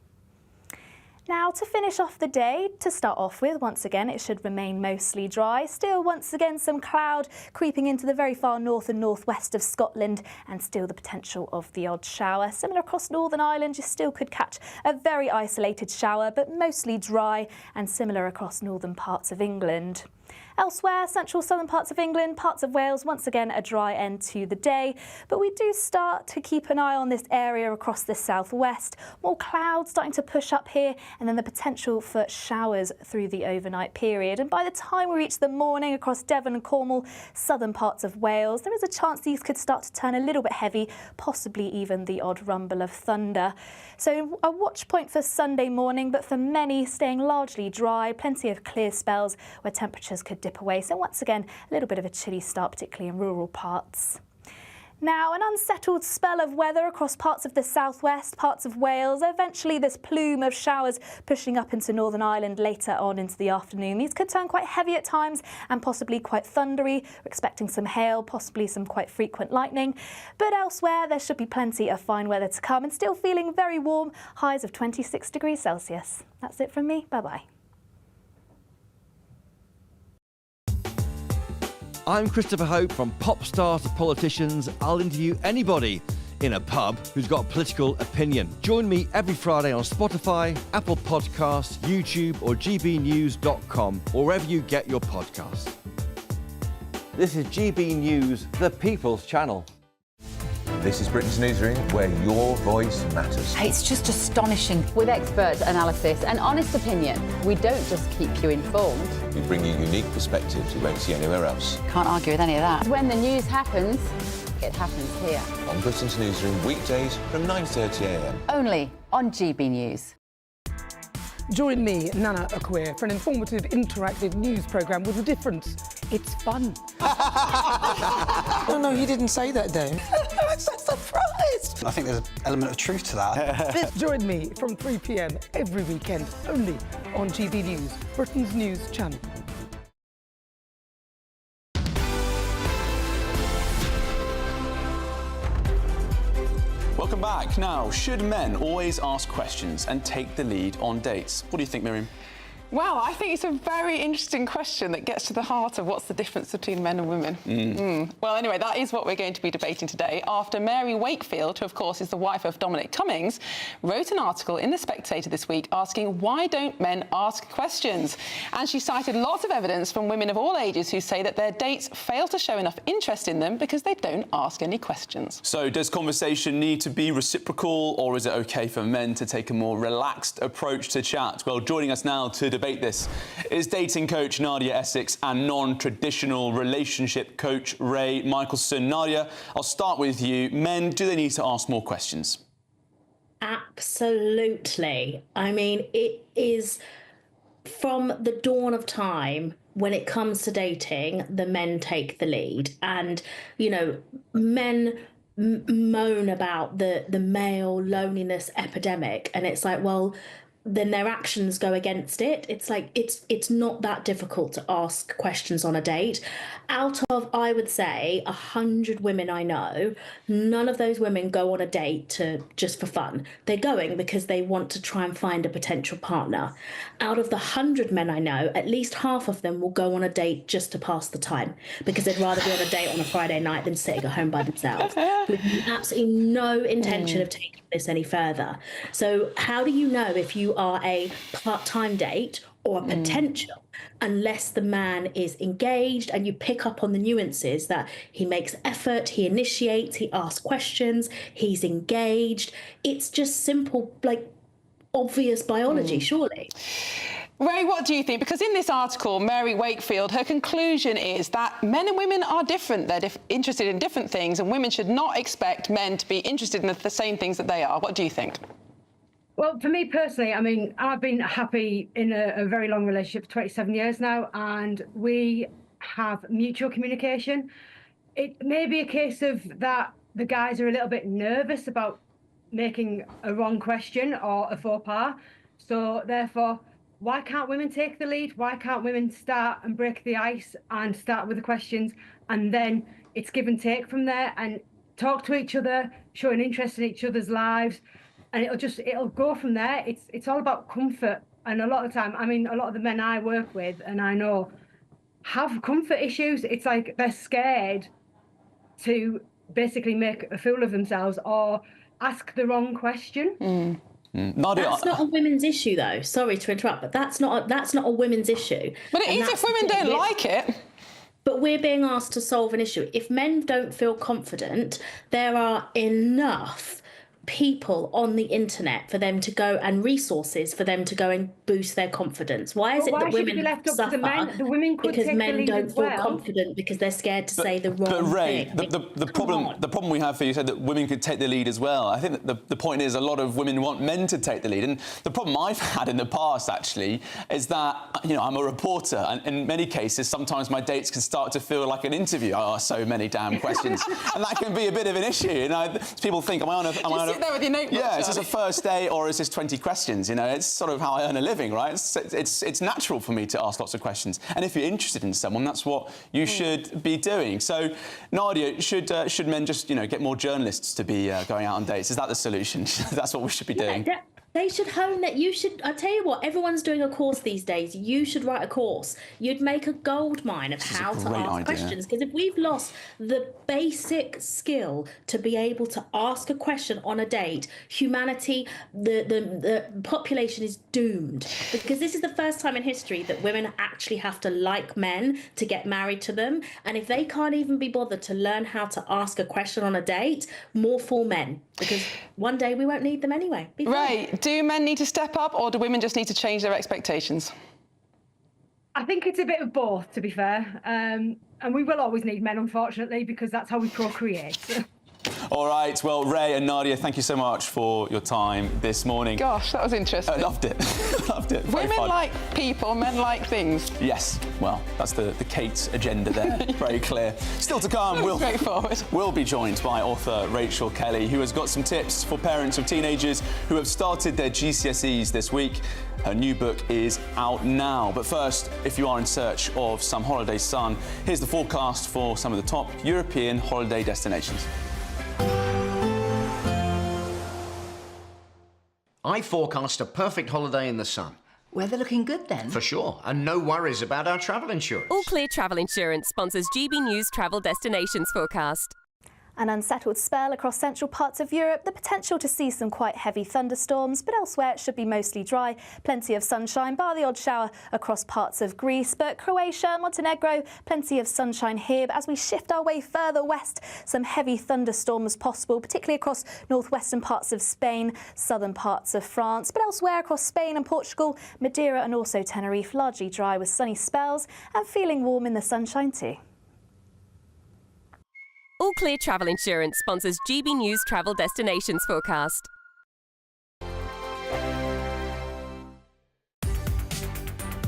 Now, to finish off the day, to start off with, once again, it should remain mostly dry. Still, once again, some cloud creeping into the very far north and northwest of Scotland, and still the potential of the odd shower. Similar across Northern Ireland, you still could catch a very isolated shower, but mostly dry, and similar across northern parts of England. Elsewhere, central southern parts of England, parts of Wales, once again a dry end to the day. But we do start to keep an eye on this area across the southwest. More clouds starting to push up here, and then the potential for showers through the overnight period. And by the time we reach the morning across Devon and Cornwall, southern parts of Wales, there is a chance these could start to turn a little bit heavy, possibly even the odd rumble of thunder. So a watch point for Sunday morning, but for many staying largely dry, plenty of clear spells where temperatures could dip away. So once again, a little bit of a chilly start, particularly in rural parts. Now, an unsettled spell of weather across parts of the southwest, parts of Wales. Eventually, this plume of showers pushing up into Northern Ireland later on into the afternoon. These could turn quite heavy at times and possibly quite thundery. We're expecting some hail, possibly some quite frequent lightning. But elsewhere, there should be plenty of fine weather to come and still feeling very warm, highs of 26 degrees Celsius. That's it from me. Bye-bye. I'm Christopher Hope. From pop stars to politicians, I'll interview anybody in a pub who's got a political opinion. Join me every Friday on Spotify, Apple Podcasts, YouTube or gbnews.com, or wherever you get your podcasts. This is GB News, the People's Channel. This is Britain's newsroom, where your voice matters. It's just astonishing. With expert analysis and honest opinion, we don't just keep you informed. We bring you unique perspectives you won't see anywhere else. Can't argue with any of that. When the news happens, it happens here. On Britain's newsroom, weekdays from 9:30 a.m. Only on GB News. Join me, Nana Akweer, for an informative, interactive news programme with a difference. It's fun. No, he didn't say that, though. I'm so surprised. I think there's an element of truth to that. Join me from 3 p.m. every weekend, only on GB News, Britain's news channel. Welcome back. Now, should men always ask questions and take the lead on dates? What do you think, Miriam? Well, I think it's a very interesting question that gets to the heart of what's the difference between men and women. Well, anyway, that is what we're going to be debating today after Mary Wakefield, who, of course, is the wife of Dominic Cummings, wrote an article in The Spectator this week asking why don't men ask questions? And she cited lots of evidence from women of all ages who say that their dates fail to show enough interest in them because they don't ask any questions. So does conversation need to be reciprocal, or is it OK for men to take a more relaxed approach to chat? Well, joining us now to debate this is dating coach Nadia Essex and non-traditional relationship coach Ray Michelson. Nadia, I'll start with you. Men, do they need to ask more questions? Absolutely. I mean, it is from the dawn of time. When it comes to dating, the men take the lead. And, you know, men moan about the male loneliness epidemic. And it's like, well, then their actions go against it. It's like, it's not that difficult to ask questions on a date. Out of, I would say, 100 women I know, none of those women go on a date just for fun. They're going because they want to try and find a potential partner. Out of the 100 men I know, at least half of them will go on a date just to pass the time, because they'd rather be on a date on a Friday night than sitting at home by themselves, with absolutely no intention of taking this any further. So how do you know if you are a part-time date or a potential, unless the man is engaged and you pick up on the nuances that he makes effort, he initiates, he asks questions, he's engaged? It's just simple, like, obvious biology, surely. Ray, what do you think? Because in this article, Mary Wakefield, her conclusion is that men and women are different. They're interested in different things, and women should not expect men to be interested in the same things that they are. What do you think? Well, for me personally, I mean, I've been happy in a very long relationship for 27 years now, and we have mutual communication. It may be a case of that the guys are a little bit nervous about making a wrong question or a faux pas. So therefore, why can't women take the lead? Why can't women start and break the ice and start with the questions, and then it's give and take from there, and talk to each other, show an interest in each other's lives, and it'll go from there. It's all about comfort. And a lot of the time, I mean, a lot of the men I work with and I know have comfort issues. It's like they're scared to basically make a fool of themselves or ask the wrong question. Nadia, That's not a women's issue, though. Sorry to interrupt, but that's not a women's issue. But it is if women don't like it. But we're being asked to solve an issue. If men don't feel confident, there are enough people on the internet for them to go, and resources for them to go and boost their confidence. Why is it that women suffer? The men? The women could because take men the lead don't as feel well. confident because they're scared to say the wrong But Ray, thing. the problem we have for you said that women could take the lead as well. I think that the point is a lot of women want men to take the lead, and the problem I've had in the past actually is that I'm a reporter, and in many cases sometimes my dates can start to feel like an interview. I ask so many damn questions, and that can be a bit of an issue. People think, am I on a? Sit there with your notebook. Yeah, is this a first date or is this 20 questions? It's sort of how I earn a living, right? It's natural for me to ask lots of questions, and if you're interested in someone, that's what you should be doing. So, Nadia, should men just get more journalists to be going out on dates? Is that the solution? That's what we should be doing. They should hone that. I tell you what, everyone's doing a course these days. You should write a course. You'd make a gold mine of how to ask questions. Because if we've lost the basic skill to be able to ask a question on a date, humanity, the population is doomed. Because this is the first time in history that women actually have to like men to get married to them. And if they can't even be bothered to learn how to ask a question on a date, more for men. Because one day we won't need them anyway. Ray, do men need to step up, or do women just need to change their expectations? I think it's a bit of both, to be fair. And we will always need men, unfortunately, because that's how we procreate. All right, well, Ray and Nadia, thank you so much for your time this morning. Gosh, that was interesting. I loved it. Loved it. Very Women fun. like people, men like things. Yes, well, that's the Kate agenda there. Very clear. Still to come, we'll be joined by author Rachel Kelly, who has got some tips for parents of teenagers who have started their GCSEs this week. Her new book is out now. But first, if you are in search of some holiday sun, here's the forecast for some of the top European holiday destinations. I forecast a perfect holiday in the sun. Weather looking good then? For sure, and no worries about our travel insurance. All Clear Travel Insurance sponsors GB News Travel Destinations Forecast. An unsettled spell across central parts of Europe, the potential to see some quite heavy thunderstorms, but elsewhere it should be mostly dry. Plenty of sunshine, bar the odd shower across parts of Greece, but Croatia, Montenegro, plenty of sunshine here. But as we shift our way further west, some heavy thunderstorms possible, particularly across northwestern parts of Spain, southern parts of France, but elsewhere across Spain and Portugal, Madeira and also Tenerife, largely dry with sunny spells and feeling warm in the sunshine too. All Clear Travel Insurance sponsors GB News Travel Destinations Forecast.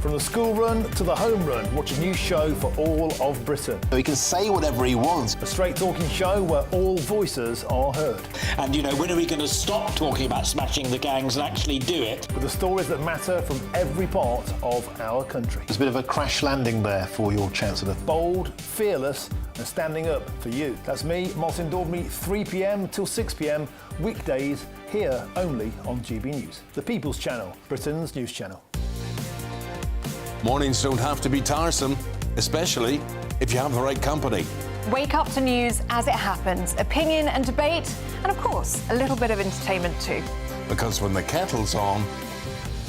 From the school run to the home run, watch a new show for all of Britain. He can say whatever he wants. A straight-talking show where all voices are heard. And, when are we going to stop talking about smashing the gangs and actually do it? With the stories that matter from every part of our country. There's a bit of a crash landing there for your Chancellor. Bold, fearless and standing up for you. That's me, Martin Daubney, 3 p.m. till 6 p.m, weekdays, here only on GB News. The People's Channel, Britain's news channel. Mornings don't have to be tiresome, especially if you have the right company. Wake up to news as it happens, opinion and debate, and of course, a little bit of entertainment too. Because when the kettle's on,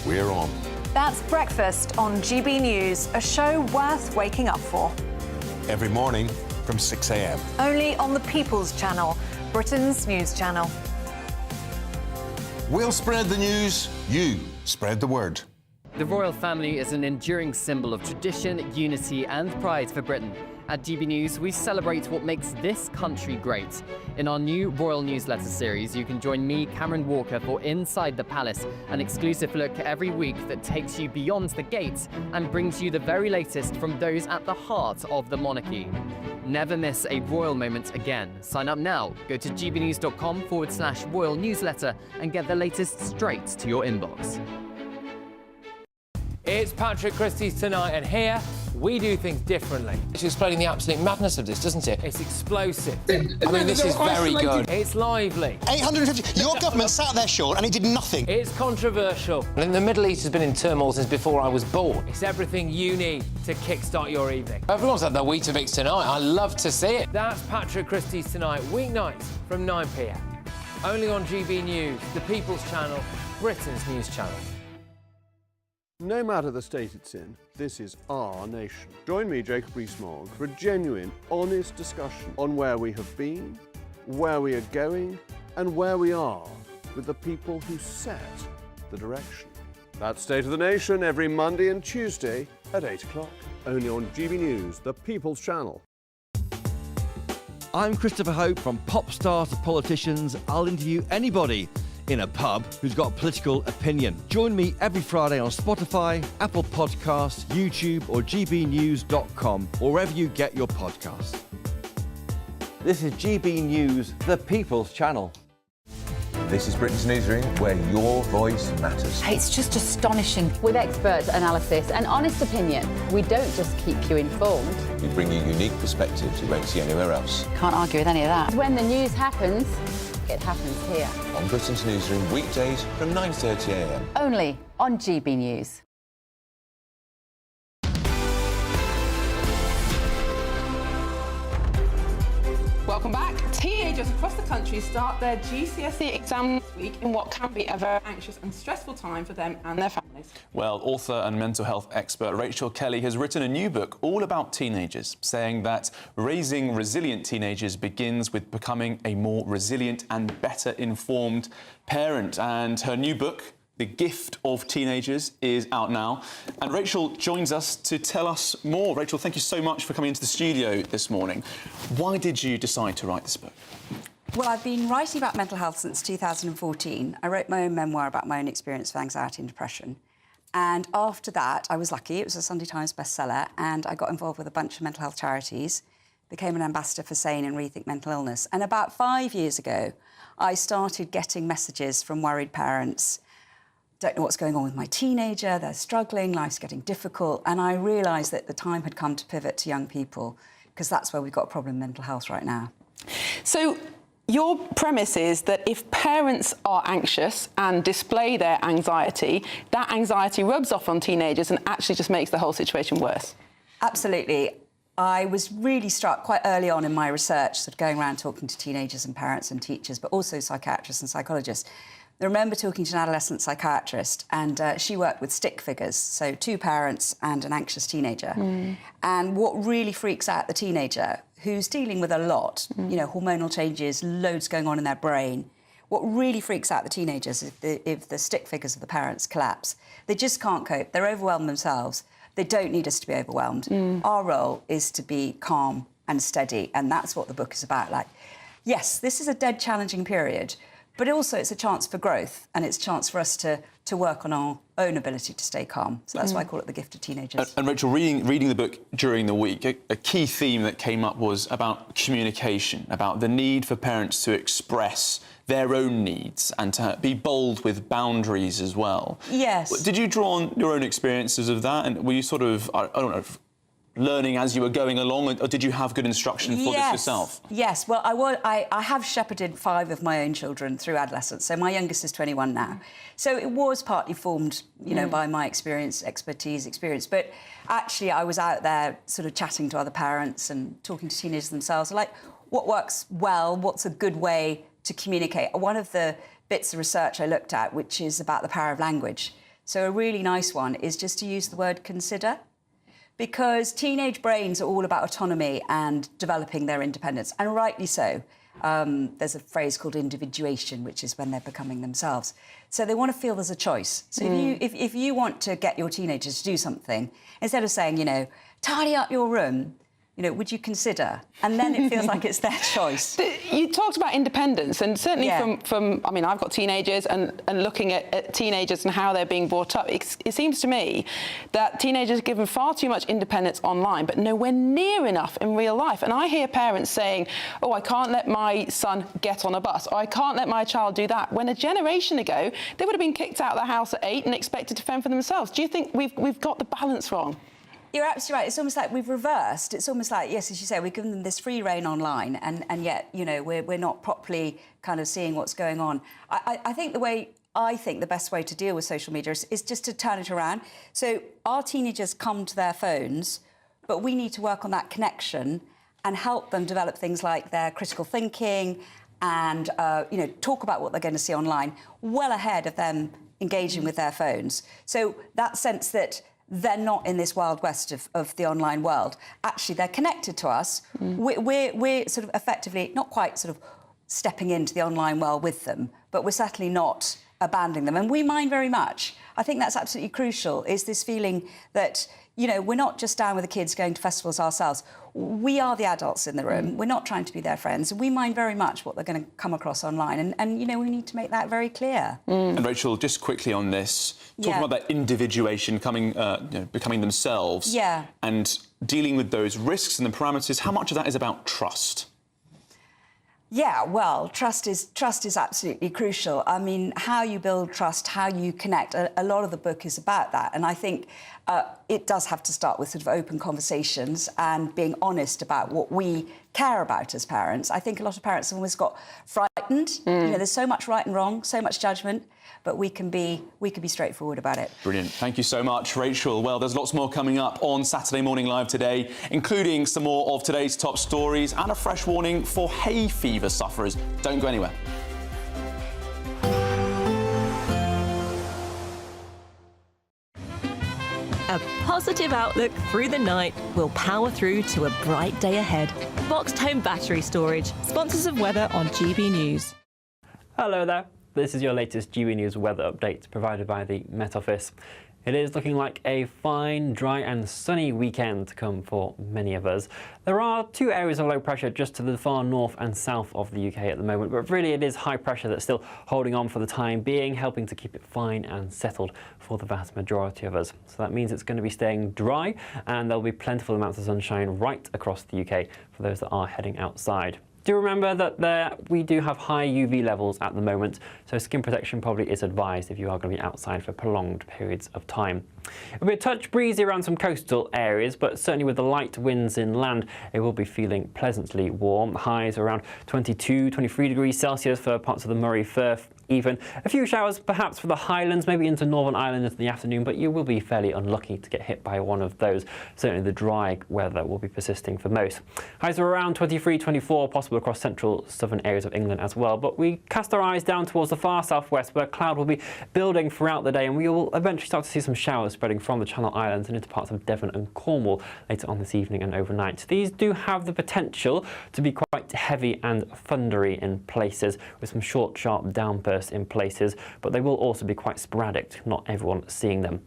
we're on. That's Breakfast on GB News, a show worth waking up for. Every morning from 6 a.m. Only on the People's Channel, Britain's news channel. We'll spread the news, you spread the word. The royal family is an enduring symbol of tradition, unity and pride for Britain. At GB News, we celebrate what makes this country great. In our new royal newsletter series, you can join me, Cameron Walker, for Inside the Palace, an exclusive look every week that takes you beyond the gates and brings you the very latest from those at the heart of the monarchy. Never miss a royal moment again. Sign up now. Go to gbnews.com/royal newsletter and get the latest straight to your inbox. It's Patrick Christie's Tonight, and here we do things differently. It's explaining the absolute madness of this, doesn't it? It's explosive. I mean, this is very good. It's lively. 850. Your government sat there, Sean, and it did nothing. It's controversial. And the Middle East has been in turmoil since before I was born. It's everything you need to kickstart your evening. Everyone's had their Weetabix tonight. I love to see it. That's Patrick Christie's Tonight, weeknights from 9 p.m. Only on GB News, the People's Channel, Britain's news channel. No matter the state it's in, this is our nation. Join me, Jacob Rees-Mogg, for a genuine, honest discussion on where we have been, where we are going, and where we are with the people who set the direction. That's State of the Nation every Monday and Tuesday at 8 o'clock, only on GB News, the People's Channel. I'm Christopher Hope. From pop stars to politicians, I'll interview anybody in a pub who's got a political opinion. Join me every Friday on Spotify, Apple Podcasts, YouTube or gbnews.com, or wherever you get your podcasts. This is GB News, the People's Channel. This is Britain's Newsroom, where your voice matters. It's just astonishing. With expert analysis and honest opinion, we don't just keep you informed. We bring you unique perspectives you won't see anywhere else. Can't argue with any of that. When the news happens, it happens here. On Britain's Newsroom, weekdays from 9:30 a.m. Only on GB News. Welcome back. Teenagers across the country start their GCSE exam this week in what can be a very anxious and stressful time for them and their families. Well, author and mental health expert Rachel Kelly has written a new book all about teenagers, saying that raising resilient teenagers begins with becoming a more resilient and better informed parent. And her new book, The Gift of Teenagers, is out now. And Rachel joins us to tell us more. Rachel, thank you so much for coming into the studio this morning. Why did you decide to write this book? Well, I've been writing about mental health since 2014. I wrote my own memoir about my own experience of anxiety and depression. And after that, I was lucky. It was a Sunday Times bestseller, and I got involved with a bunch of mental health charities, became an ambassador for SANE and Rethink Mental Illness. And about 5 years ago, I started getting messages from worried parents. Don't know what's going on with my teenager, they're struggling, life's getting difficult. And I realised that the time had come to pivot to young people, because that's where we've got a problem in mental health right now. So your premise is that if parents are anxious and display their anxiety, that anxiety rubs off on teenagers and actually just makes the whole situation worse. Absolutely. I was really struck quite early on in my research, sort of going around talking to teenagers and parents and teachers, but also psychiatrists and psychologists. I remember talking to an adolescent psychiatrist, and she worked with stick figures, so 2 parents and an anxious teenager. And what really freaks out the teenager, who's dealing with a lot, you know, hormonal changes, loads going on in their brain, what really freaks out the teenagers is if the stick figures of the parents collapse. They just can't cope. They're overwhelmed themselves. They don't need us to be overwhelmed. Our role is to be calm and steady, and that's what the book is about. Like, yes, this is a dead challenging period, but also it's a chance for growth, and it's a chance for us to work on our own ability to stay calm. So that's why I call it The Gift of Teenagers. And Rachel, reading the book during the week, a key theme that came up was about communication, about the need for parents to express their own needs and to be bold with boundaries as well. Yes. Did you draw on your own experiences of that? And were you sort of, I don't know, learning as you were going along, or did you have good instruction for this yourself? Yes, well, I have shepherded 5 of my own children through adolescence, so my youngest is 21 now. So it was partly formed, you know, by my experience, but actually I was out there sort of chatting to other parents and talking to teenagers themselves, like, what works well, what's a good way to communicate? One of the bits of research I looked at, which is about the power of language. So a really nice one is just to use the word consider, because teenage brains are all about autonomy and developing their independence, and rightly so. There's a phrase called individuation, which is when they're becoming themselves. So they want to feel there's a choice. So if you want to get your teenagers to do something, instead of saying, you know, tidy up your room, you know, would you consider? And then it feels like it's their choice. You talked about independence, and certainly from I mean, I've got teenagers, and looking at teenagers and how they're being brought up, it seems to me that teenagers are given far too much independence online, but nowhere near enough in real life. And I hear parents saying, oh, I can't let my son get on a bus, or I can't let my child do that, when a generation ago, they would have been kicked out of the house at 8 and expected to fend for themselves. Do you think we've got the balance wrong? You're absolutely right. It's almost like we've reversed. It's almost like, yes, as you say, we've given them this free rein online, and yet, you know, we're not properly kind of seeing what's going on. I think the best way to deal with social media is just to turn it around. So our teenagers come to their phones, but we need to work on that connection and help them develop things like their critical thinking and, you know, talk about what they're going to see online well ahead of them engaging with their phones. So that sense that they're not in this wild west of the online world. Actually, they're connected to us. We're sort of effectively, not quite sort of stepping into the online world with them, but we're certainly not abandoning them. And we mind very much. I think that's absolutely crucial, is this feeling that, you know, we're not just down with the kids going to festivals ourselves. We are the adults in the room. We're not trying to be their friends. We mind very much what they're going to come across online. And you know, we need to make that very clear. And Rachel, just quickly on this, talking about that individuation becoming themselves and dealing with those risks and the parameters, how much of that is about trust? Yeah, well, trust is absolutely crucial. I mean, how you build trust, how you connect, a lot of the book is about that. And I think it does have to start with sort of open conversations and being honest about what we care about as parents. I think a lot of parents have always got frightened. You know, there's so much right and wrong, so much judgment, but we can be straightforward about it. Brilliant. Thank you so much, Rachel. Well, there's lots more coming up on Saturday Morning Live today, including some more of today's top stories and a fresh warning for hay fever sufferers. Don't go anywhere. A positive outlook through the night will power through to a bright day ahead. Boxed Home Battery Storage, sponsors of weather on GB News. Hello there. This is your latest GB News weather update provided by the Met Office. It is looking like a fine, dry and sunny weekend to come for many of us. There are two areas of low pressure just to the far north and south of the UK at the moment, but really it is high pressure that's still holding on for the time being, helping to keep it fine and settled for the vast majority of us. So that means it's going to be staying dry and there'll be plentiful amounts of sunshine right across the UK for those that are heading outside. Do remember that we do have high UV levels at the moment, so skin protection probably is advised if you are going to be outside for prolonged periods of time. It'll be a touch breezy around some coastal areas, but certainly with the light winds inland, it will be feeling pleasantly warm. Highs around 22, 23 degrees Celsius for parts of the Moray Firth. Even a few showers perhaps for the Highlands, maybe into Northern Ireland in the afternoon, but you will be fairly unlucky to get hit by one of those. Certainly the dry weather will be persisting for most. Highs are around 23, 24, possible across central southern areas of England as well. But we cast our eyes down towards the far southwest, where cloud will be building throughout the day, and we will eventually start to see some showers spreading from the Channel Islands and into parts of Devon and Cornwall later on this evening and overnight. These do have the potential to be quite heavy and thundery in places, with some short, sharp downbursts in places, but they will also be quite sporadic, not everyone seeing them.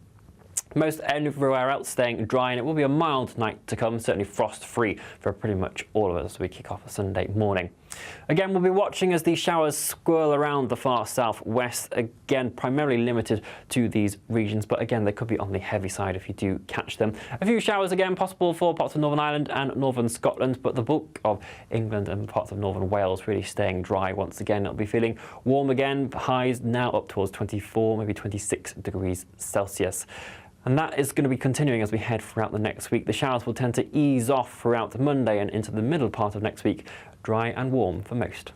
Most everywhere else staying dry, and it will be a mild night to come, certainly frost-free for pretty much all of us as we kick off a Sunday morning. Again, we'll be watching as these showers swirl around the far southwest, again primarily limited to these regions, but again they could be on the heavy side if you do catch them. A few showers again possible for parts of Northern Ireland and Northern Scotland, but the bulk of England and parts of Northern Wales really staying dry once again. It'll be feeling warm again, highs now up towards 24, maybe 26 degrees Celsius. And that is going to be continuing as we head throughout the next week. The showers will tend to ease off throughout Monday and into the middle part of next week. Dry and warm for most.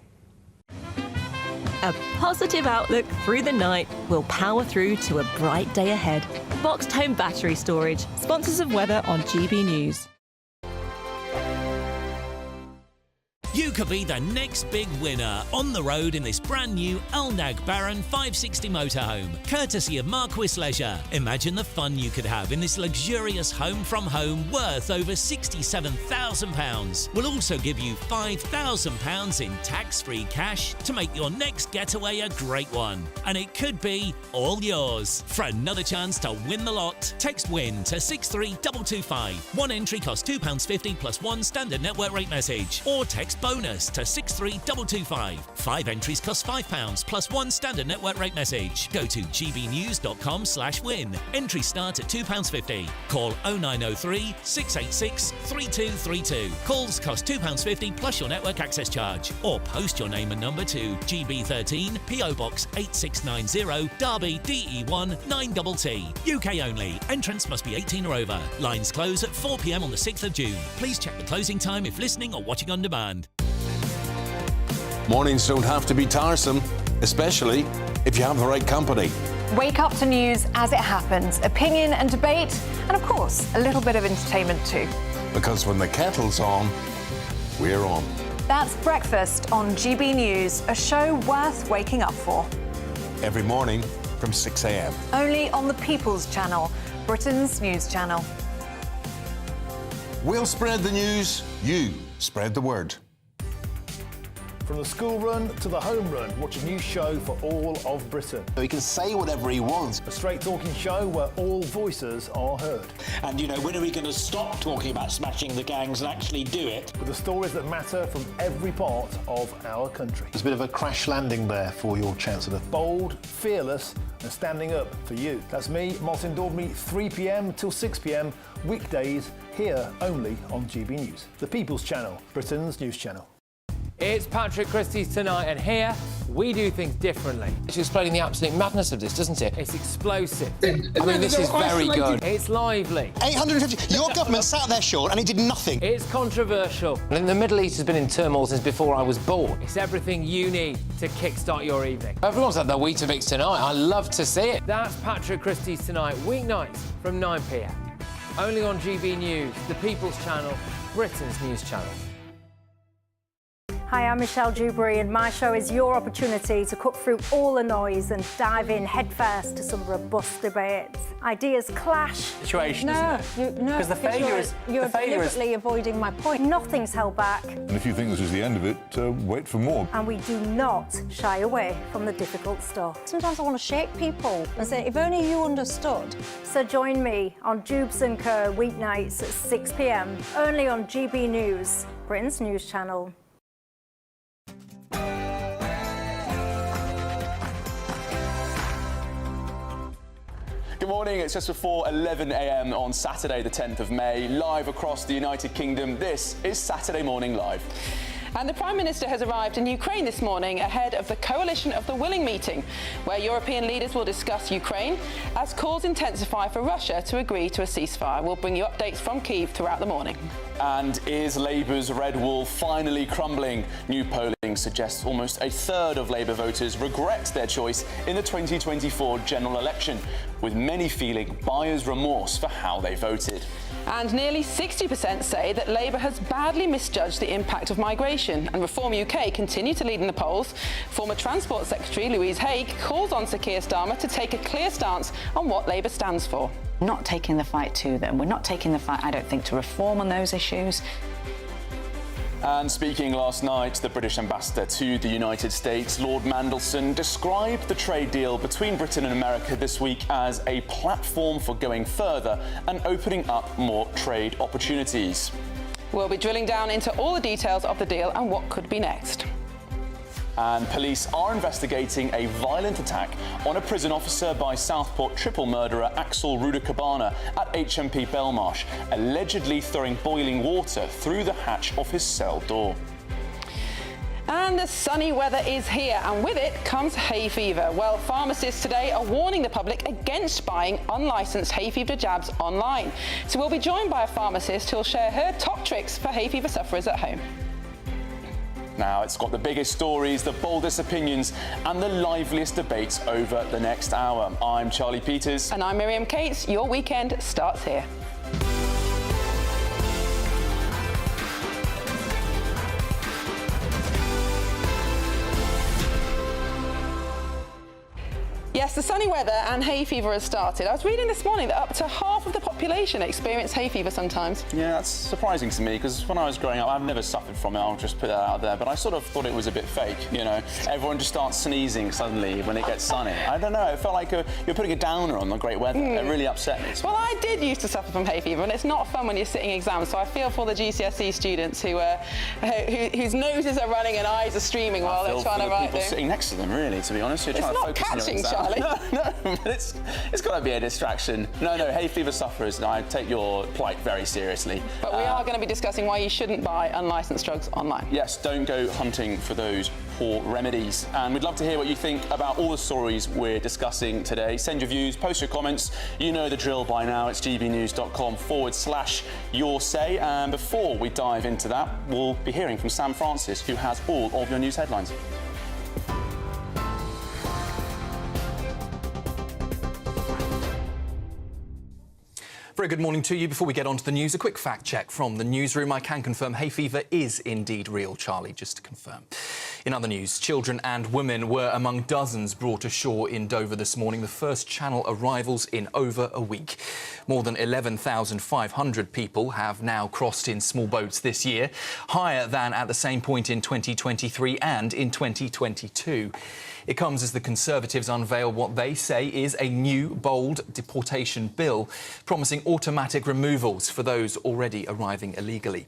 A positive outlook through the night will power through to a bright day ahead. Boxed Home Battery Storage, sponsors of weather on GB News. You could be the next big winner on the road in this brand new Alnag Baron 560 motorhome, courtesy of Marquis Leisure. Imagine the fun you could have in this luxurious home from home worth over £67,000. We'll also give you £5,000 in tax-free cash to make your next getaway a great one. And it could be all yours. For another chance to win the lot, text WIN to 63225. One entry costs £2.50 plus one standard network rate message, or text bonus to 63225. 5 entries cost £5 plus one standard network rate message. Go to gbnews.com/win. Entries start at £2.50. Call 0903 686 3232. Calls cost £2.50 plus your network access charge. Or post your name and number to GB13 PO Box 8690 Derby DE1 9TT. UK only. Entrance must be 18 or over. Lines close at 4 p.m. on the 6th of June. Please check the closing time if listening or watching on demand. Mornings don't have to be tiresome, especially if you have the right company. Wake up to news as it happens, opinion and debate, and of course, a little bit of entertainment too. Because when the kettle's on, we're on. That's Breakfast on GB News, a show worth waking up for. Every morning from 6 a.m. Only on the People's Channel, Britain's news channel. We'll spread the news, you spread the word. From the school run to the home run, watch a new show for all of Britain. So he can say whatever he wants. A straight talking show where all voices are heard. And, you know, when are we going to stop talking about smashing the gangs and actually do it? With the stories that matter from every part of our country. There's a bit of a crash landing there for your Chancellor. Bold, fearless and standing up for you. That's me, Martin Daubney, 3 p.m. till 6 p.m. weekdays here only on GB News. The People's Channel, Britain's news channel. It's Patrick Christie's Tonight, and here we do things differently. It's explaining the absolute madness of this, doesn't it? It's explosive. I mean, this is very good. It's lively. 850. Your government sat there, Sean, and he did nothing. It's controversial. And the Middle East has been in turmoil since before I was born. It's everything you need to kickstart your evening. Everyone's had their Weetabix tonight. I love to see it. That's Patrick Christie's Tonight, weeknights from 9 p.m. Only on GB News, the People's Channel, Britain's news channel. Hi, I'm Michelle Dewberry, and my show is your opportunity to cut through all the noise and dive in headfirst to some robust debates. Ideas clash. Situation, isn't it? Because the failure is you're deliberately avoiding my point. Nothing's held back, And if you think this is the end of it, wait for more. and we do not shy away from the difficult stuff. Sometimes I want to shake people and say, if only you understood. So join me on Jubes and Kerr weeknights at 6 p.m. only on GB News, Britain's news channel. Good morning, it's just before 11 a.m. on Saturday the 10th of May, live across the United Kingdom. This is Saturday Morning Live. And the Prime Minister has arrived in Ukraine this morning ahead of the Coalition of the Willing meeting, where European leaders will discuss Ukraine as calls intensify for Russia to agree to a ceasefire. We'll bring you updates from Kyiv throughout the morning. And is Labour's red wall finally crumbling? New polling suggests almost a third of Labour voters regret their choice in the 2024 general election, with many feeling buyer's remorse for how they voted. And nearly 60% say that Labour has badly misjudged the impact of migration. And Reform UK continue to lead in the polls. Former Transport Secretary Louise Haigh calls on Sir Keir Starmer to take a clear stance on what Labour stands for. Not taking the fight to them. We're not taking the fight, I don't think, to reform on those issues. And speaking last night, the British ambassador to the United States, Lord Mandelson, described the trade deal between Britain and America this week as a platform for going further and opening up more trade opportunities. We'll be drilling down into all the details of the deal and what could be next. And police are investigating a violent attack on a prison officer by Southport triple murderer Axel Ruda-Cabana at HMP Belmarsh, allegedly throwing boiling water through the hatch of his cell door. And the sunny weather is here, and with it comes hay fever. Well, pharmacists today are warning the public against buying unlicensed hay fever jabs online. So we'll be joined by a pharmacist who'll share her top tricks for hay fever sufferers at home. Now, it's got the biggest stories, the boldest opinions and the liveliest debates over the next hour. I'm Charlie Peters. And I'm Miriam Cates. Your weekend starts here. Yes, the sunny weather and hay fever has started. I was reading this morning that up to half of the population experience hay fever sometimes. Yeah, that's surprising to me because when I was growing up, I've never suffered from it, I'll just put that out there, but I sort of thought it was a bit fake, you know. Everyone just starts sneezing suddenly when it gets sunny. I don't know, it felt like you're putting a downer on the great weather. It really upset me. Well, I did used to suffer from hay fever, and it's not fun when you're sitting exams, so I feel for the GCSE students whose noses are running and eyes are streaming while they're trying to write people sitting next to them, really, to be honest. You're trying to focus on your exam. Charlie. No, but it's got to be a distraction. No, hay fever sufferers, I take your plight very seriously. But we are going to be discussing why you shouldn't buy unlicensed drugs online. Yes, don't go hunting for those poor remedies. And we'd love to hear what you think about all the stories we're discussing today. Send your views, post your comments. You know the drill by now. It's gbnews.com/your say. And before we dive into that, we'll be hearing from Sam Francis, who has all of your news headlines. Very good morning to you. Before we get on to the news, a quick fact check from the newsroom. I can confirm hay fever is indeed real, Charlie, just to confirm. In other news, children and women were among dozens brought ashore in Dover this morning, the first Channel arrivals in over a week. More than 11,500 people have now crossed in small boats this year, higher than at the same point in 2023 and in 2022. It comes as the Conservatives unveil what they say is a new, bold deportation bill, promising automatic removals for those already arriving illegally.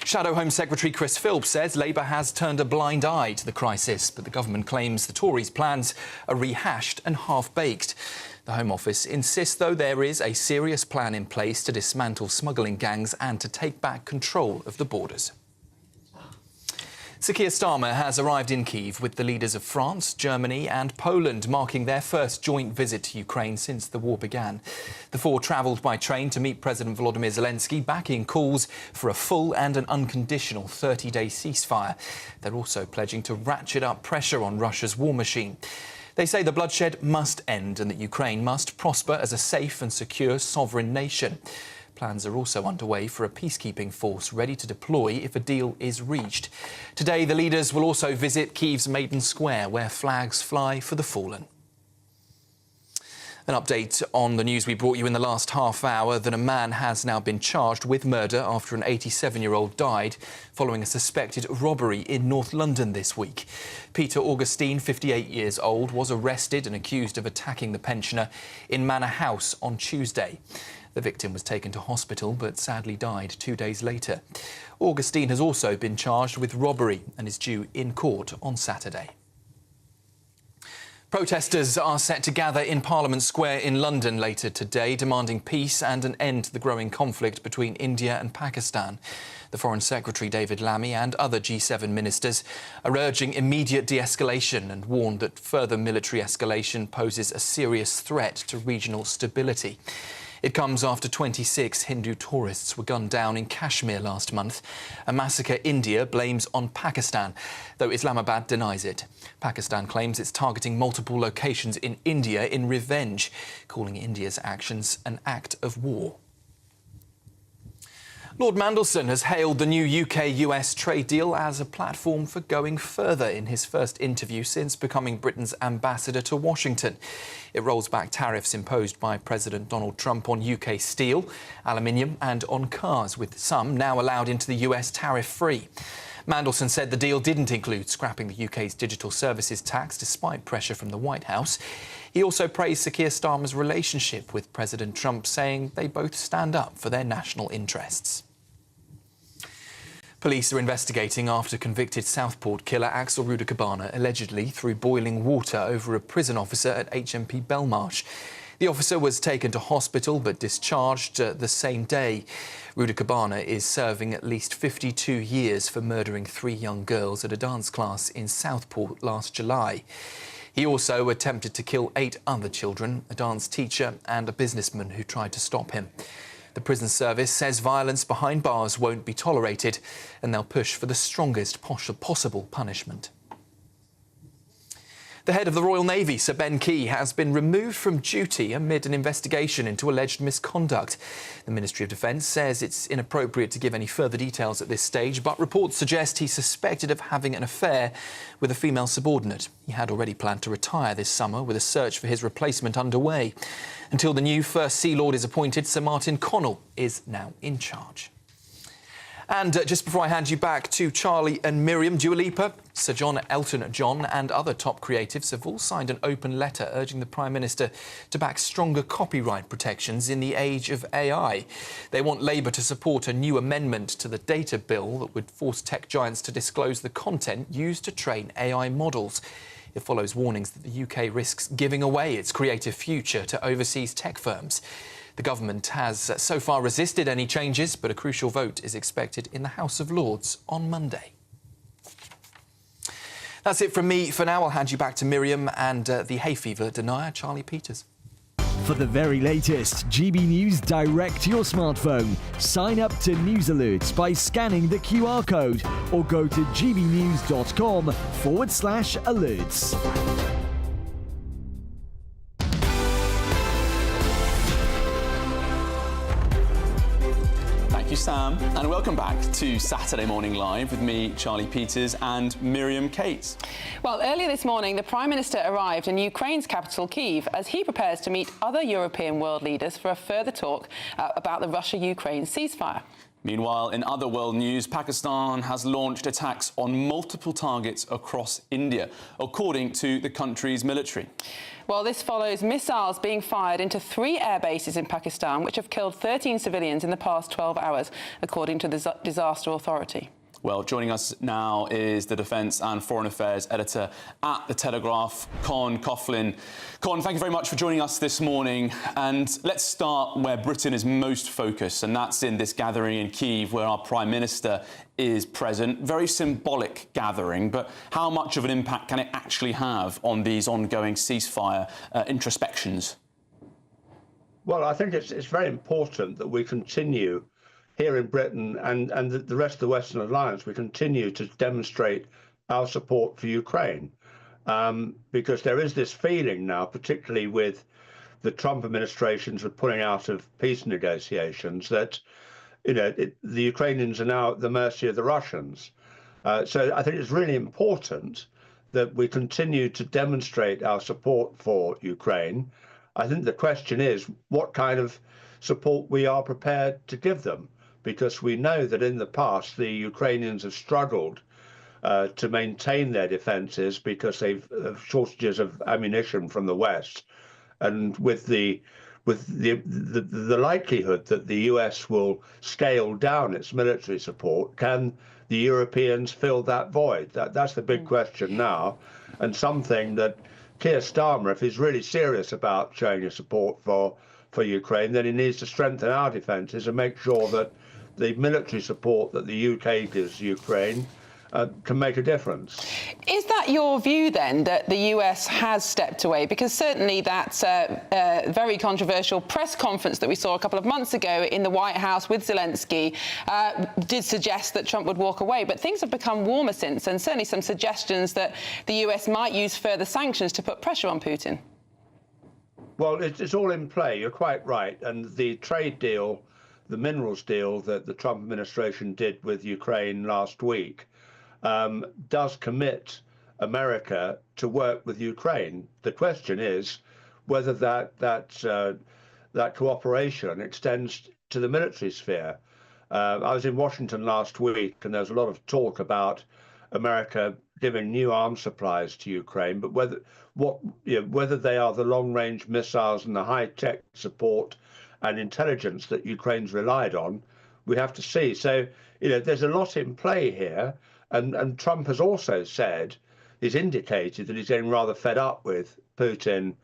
Shadow Home Secretary Chris Philp says Labour has turned a blind eye to the crisis, but the government claims the Tories' plans are rehashed and half-baked. The Home Office insists, though, there is a serious plan in place to dismantle smuggling gangs and to take back control of the borders. Sir Keir Starmer has arrived in Kyiv with the leaders of France, Germany and Poland, marking their first joint visit to Ukraine since the war began. The four travelled by train to meet President Volodymyr Zelensky, backing calls for a full and an unconditional 30-day ceasefire. They're also pledging to ratchet up pressure on Russia's war machine. They say the bloodshed must end and that Ukraine must prosper as a safe and secure sovereign nation. Plans are also underway for a peacekeeping force ready to deploy if a deal is reached. Today, the leaders will also visit Kyiv's Maidan Square, where flags fly for the fallen. An update on the news we brought you in the last half hour that a man has now been charged with murder after an 87-year-old died following a suspected robbery in North London this week. Peter Augustine, 58 years old, was arrested and accused of attacking the pensioner in Manor House on Tuesday. The victim was taken to hospital but sadly died 2 days later. Augustine has also been charged with robbery and is due in court on Saturday. Protesters are set to gather in Parliament Square in London later today, demanding peace and an end to the growing conflict between India and Pakistan. The Foreign Secretary David Lammy and other G7 ministers are urging immediate de-escalation and warned that further military escalation poses a serious threat to regional stability. It comes after 26 Hindu tourists were gunned down in Kashmir last month, a massacre India blames on Pakistan, though Islamabad denies it. Pakistan claims it's targeting multiple locations in India in revenge, calling India's actions an act of war. Lord Mandelson has hailed the new UK-US trade deal as a platform for going further in his first interview since becoming Britain's ambassador to Washington. It rolls back tariffs imposed by President Donald Trump on UK steel, aluminium and on cars, with some now allowed into the US tariff-free. Mandelson said the deal didn't include scrapping the UK's digital services tax, despite pressure from the White House. He also praised Sir Keir Starmer's relationship with President Trump, saying they both stand up for their national interests. Police are investigating after convicted Southport killer Axel Rudakabana allegedly threw boiling water over a prison officer at HMP Belmarsh. The officer was taken to hospital but discharged the same day. Rudakabana is serving at least 52 years for murdering 3 young girls at a dance class in Southport last July. He also attempted to kill 8 other children, a dance teacher and a businessman who tried to stop him. The prison service says violence behind bars won't be tolerated and they'll push for the strongest possible punishment. The head of the Royal Navy, Sir Ben Key, has been removed from duty amid an investigation into alleged misconduct. The Ministry of Defence says it's inappropriate to give any further details at this stage, but reports suggest he's suspected of having an affair with a female subordinate. He had already planned to retire this summer, with a search for his replacement underway. Until the new First Sea Lord is appointed, Sir Martin Connell is now in charge. And just before I hand you back to Charlie and Miriam, Dua Lipa, Sir John Elton John and other top creatives have all signed an open letter urging the Prime Minister to back stronger copyright protections in the age of AI. They want Labour to support a new amendment to the data bill that would force tech giants to disclose the content used to train AI models. It follows warnings that the UK risks giving away its creative future to overseas tech firms. The government has so far resisted any changes, but a crucial vote is expected in the House of Lords on Monday. That's it from me for now. I'll hand you back to Miriam and the hay fever denier, Charlie Peters. For the very latest GB News direct to your smartphone, sign up to News Alerts by scanning the QR code or go to gbnews.com/alerts. Thank you, Sam, and welcome back to Saturday Morning Live with me, Charlie Peters, and Miriam Cates. Well, earlier this morning, the Prime Minister arrived in Ukraine's capital, Kyiv, as he prepares to meet other European world leaders for a further talk about the Russia-Ukraine ceasefire. Meanwhile, in other world news, Pakistan has launched attacks on multiple targets across India, according to the country's military. Well, this follows missiles being fired into 3 air bases in Pakistan, which have killed 13 civilians in the past 12 hours, according to the disaster authority. Well, joining us now is the Defence and Foreign Affairs editor at The Telegraph, Con Coughlin. Con, thank you very much for joining us this morning. And let's start where Britain is most focused, and that's in this gathering in Kyiv where our Prime Minister is present. Very symbolic gathering, but how much of an impact can it actually have on these ongoing ceasefire introspections? Well, I think it's very important that we continue here in Britain and the rest of the Western Alliance, we continue to demonstrate our support for Ukraine, because there is this feeling now, particularly with the Trump administration's pulling out of peace negotiations, that the Ukrainians are now at the mercy of the Russians. So I think it's really important that we continue to demonstrate our support for Ukraine. I think the question is what kind of support we are prepared to give them, because we know that in the past the Ukrainians have struggled to maintain their defences because they've shortages of ammunition from the West, and with the likelihood that the US will scale down its military support, can the Europeans fill that void? That's the big question now, and something that Keir Starmer, if he's really serious about showing his support for Ukraine, then he needs to strengthen our defences and make sure that the military support that the UK gives Ukraine can make a difference. Is that your view, then, that the US has stepped away? Because certainly that very controversial press conference that we saw a couple of months ago in the White House with Zelensky did suggest that Trump would walk away. But things have become warmer since, and certainly some suggestions that the US might use further sanctions to put pressure on Putin. Well, it's all in play. You're quite right. And the trade deal, the minerals deal that the Trump administration did with Ukraine last week, does commit America to work with Ukraine. The question is whether that cooperation extends to the military sphere. I was in Washington last week, and there's a lot of talk about America giving new arms supplies to Ukraine, but whether they are the long-range missiles and the high-tech support and intelligence that Ukraine's relied on, we have to see. So, there's a lot in play here. And Trump has also said, he's indicated that he's getting rather fed up with Putin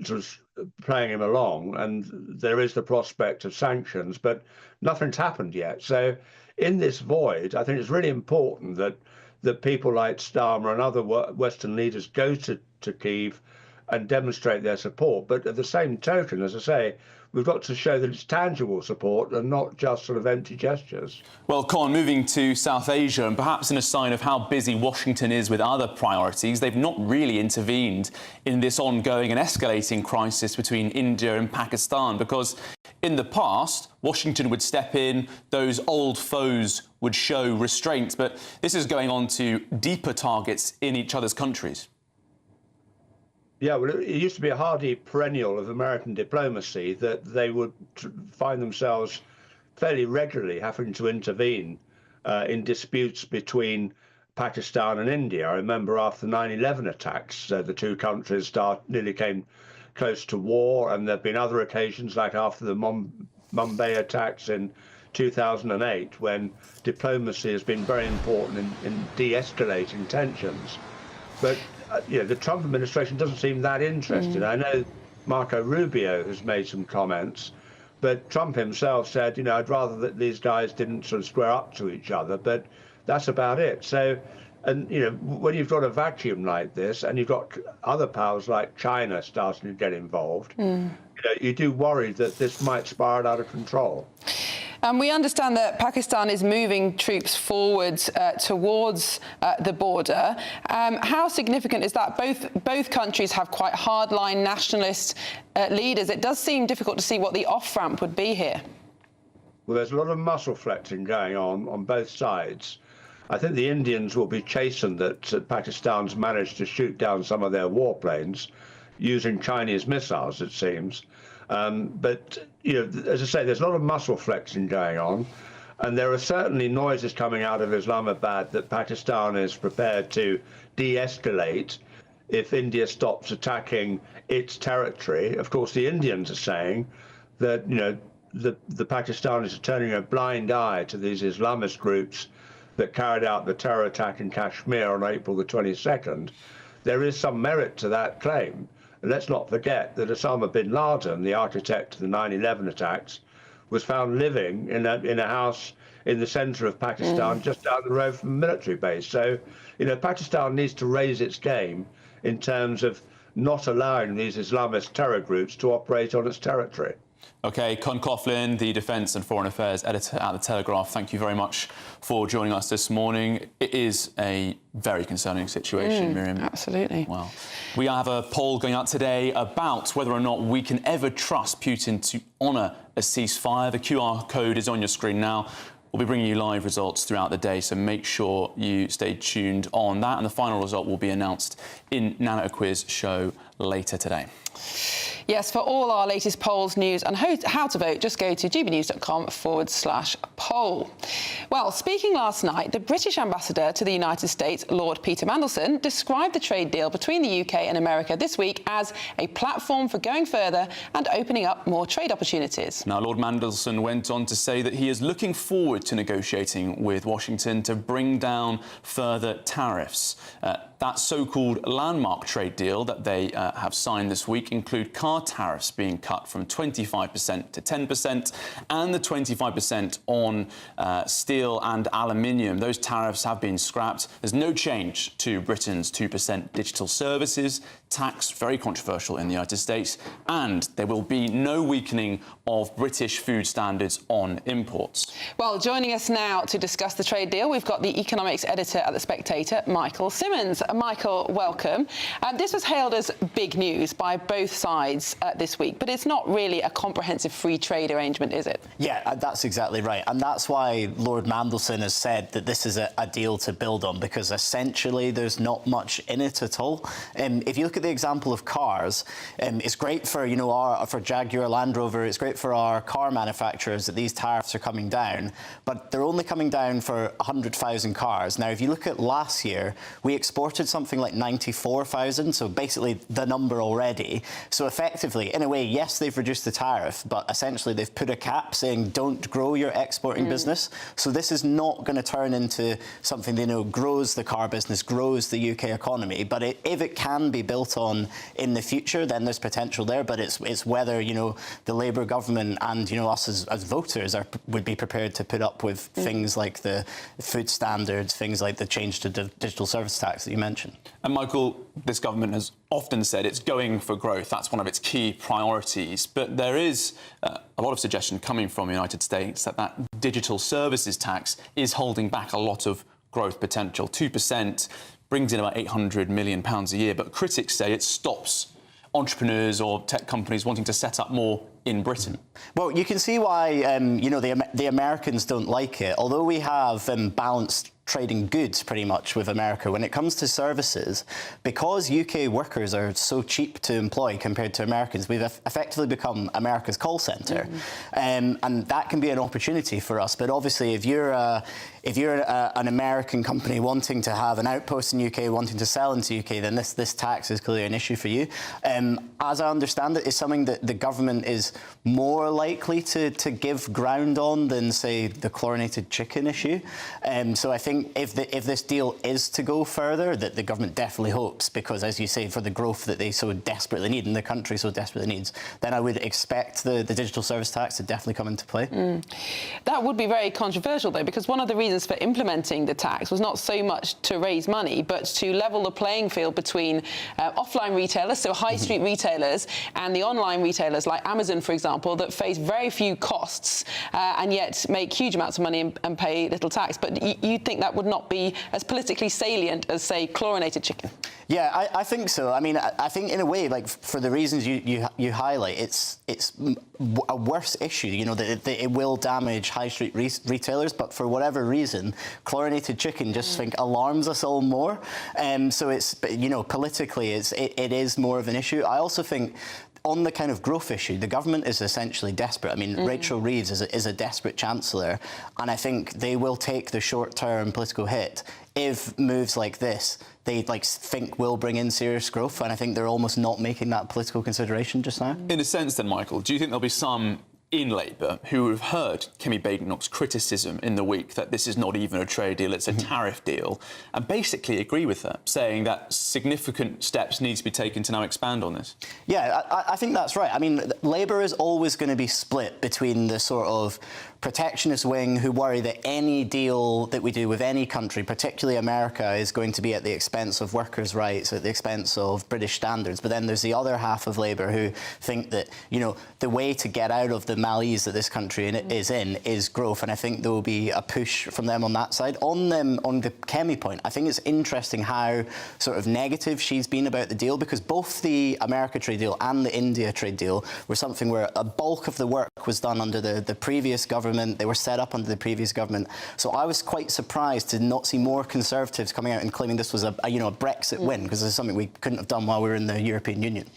sort of playing him along, and there is the prospect of sanctions, but nothing's happened yet. So in this void, I think it's really important that people like Starmer and other Western leaders go to Kyiv and demonstrate their support. But at the same token, as I say, we've got to show that it's tangible support and not just sort of empty gestures. Well, Con, moving to South Asia, and perhaps in a sign of how busy Washington is with other priorities, they've not really intervened in this ongoing and escalating crisis between India and Pakistan, because in the past, Washington would step in, those old foes would show restraint, but this is going on to deeper targets in each other's countries. Yeah, well, it used to be a hardy perennial of American diplomacy that they would find themselves fairly regularly having to intervene in disputes between Pakistan and India. I remember after the 9/11 attacks, the two countries nearly came close to war, and there have been other occasions, like after the Mumbai attacks in 2008, when diplomacy has been very important in de-escalating tensions. But the Trump administration doesn't seem that interested. I know Marco Rubio has made some comments, but Trump himself said, I'd rather that these guys didn't sort of square up to each other, but that's about it. So, and, when you've got a vacuum like this and you've got other powers like China starting to get involved, you do worry that this might spiral out of control. We understand that Pakistan is moving troops forwards towards the border. How significant is that? Both countries have quite hardline nationalist leaders. It does seem difficult to see what the off-ramp would be here. Well, there's a lot of muscle flexing going on both sides. I think the Indians will be chastened that Pakistan's managed to shoot down some of their warplanes using Chinese missiles, it seems. But, as I say, there's a lot of muscle flexing going on. And there are certainly noises coming out of Islamabad that Pakistan is prepared to de-escalate if India stops attacking its territory. Of course, the Indians are saying that, the Pakistanis are turning a blind eye to these Islamist groups that carried out the terror attack in Kashmir on April the 22nd. There is some merit to that claim. And let's not forget that Osama bin Laden, the architect of the 9/11 attacks, was found living in a house in the centre of Pakistan, just down the road from a military base. So, Pakistan needs to raise its game in terms of not allowing these Islamist terror groups to operate on its territory. OK, Con Coughlin, the Defence and Foreign Affairs editor at The Telegraph, thank you very much for joining us this morning. It is a very concerning situation, Miriam. Absolutely. Well, we have a poll going out today about whether or not we can ever trust Putin to honour a ceasefire. The QR code is on your screen now. We'll be bringing you live results throughout the day, so make sure you stay tuned on that. And the final result will be announced in Nana Quiz show later today. Yes, for all our latest polls, news and how to vote, just go to gbnews.com/poll. Well, speaking last night, the British ambassador to the United States, Lord Peter Mandelson, described the trade deal between the UK and America this week as a platform for going further and opening up more trade opportunities. Now, Lord Mandelson went on to say that he is looking forward to negotiating with Washington to bring down further tariffs. That so-called landmark trade deal that they have signed this week include car tariffs being cut from 25% to 10% and the 25% on steel and aluminium. Those tariffs have been scrapped. There's no change to Britain's 2% digital services tax, very controversial in the United States, and there will be no weakening of British food standards on imports. Well, joining us now to discuss the trade deal, we've got the economics editor at The Spectator, Michael Simmons. Michael, welcome. This was hailed as big news by both sides this week, but it's not really a comprehensive free trade arrangement, is it? Yeah, that's exactly right. And that's why Lord Mandelson has said that this is a deal to build on, because essentially there's not much in it at all. If you look at the example of cars, it's great for, for Jaguar Land Rover, it's great for our car manufacturers that these tariffs are coming down, but they're only coming down for 100,000 cars. Now, if you look at last year, we exported something like 94,000, so basically the number already. So effectively, in a way, yes, they've reduced the tariff, but essentially they've put a cap saying don't grow your exporting business. So this is not going to turn into something they know grows the car business, grows the UK economy. But if it can be built on in the future, then there's potential there. But it's whether, the Labour government and, us as voters would be prepared to put up with things like the food standards, things like the change to digital service tax that you mentioned. And Michael, this government has often said it's going for growth. That's one of its key priorities. But there is a lot of suggestion coming from the United States that digital services tax is holding back a lot of growth potential. 2% brings in about £800 million a year, but critics say it stops entrepreneurs or tech companies wanting to set up more in Britain. Well, you can see why, the Americans don't like it. Although we have balanced trading goods pretty much with America, when it comes to services, because UK workers are so cheap to employ compared to Americans, we've effectively become America's call centre. And that can be an opportunity for us. But obviously, if you're an American company wanting to have an outpost in UK, wanting to sell into UK, then this tax is clearly an issue for you. As I understand it, it's something that the government is more likely to give ground on than, say, the chlorinated chicken issue. So I think if this deal is to go further, that the government definitely hopes, because, as you say, for the growth that they so desperately need and the country so desperately needs, then I would expect the digital service tax to definitely come into play. That would be very controversial, though, because one of the reasons for implementing the tax was not so much to raise money, but to level the playing field between offline retailers, so high street retailers, and the online retailers like Amazon, for example, that face very few costs and yet make huge amounts of money and pay little tax. But you think that that would not be as politically salient as, say, chlorinated chicken? Yeah, I think so. I mean, I think in a way, like for the reasons you highlight, it's a worse issue. You know, that it will damage high street retailers, but for whatever reason, chlorinated chicken just think alarms us all more. So it's, you know, politically, it is more of an issue. I also think, on the kind of growth issue, the government is essentially desperate. I mean, Rachel Reeves is a desperate chancellor, and I think they will take the short-term political hit if moves like this they think will bring in serious growth, and I think they're almost not making that political consideration just now. In a sense, then, Michael, do you think there'll be some in Labour who have heard Kemi Badenoch's criticism in the week that this is not even a trade deal, it's a tariff deal, and basically agree with her, saying that significant steps need to be taken to now expand on this? Yeah, I think that's right. I mean, Labour is always going to be split between the sort of protectionist wing who worry that any deal that we do with any country, particularly America, is going to be at the expense of workers' rights, at the expense of British standards. But then there's the other half of Labour who think that, you know, the way to get out of the malaise that this country is in is growth, and I think there will be a push from them on that side. On the Kemi point, I think it's interesting how sort of negative she's been about the deal, because both the America trade deal and the India trade deal were something where a bulk of the work was done under the previous government. They were set up under the previous government. So I was quite surprised to not see more Conservatives coming out and claiming this was a Brexit win, because this is something we couldn't have done while we were in the European Union.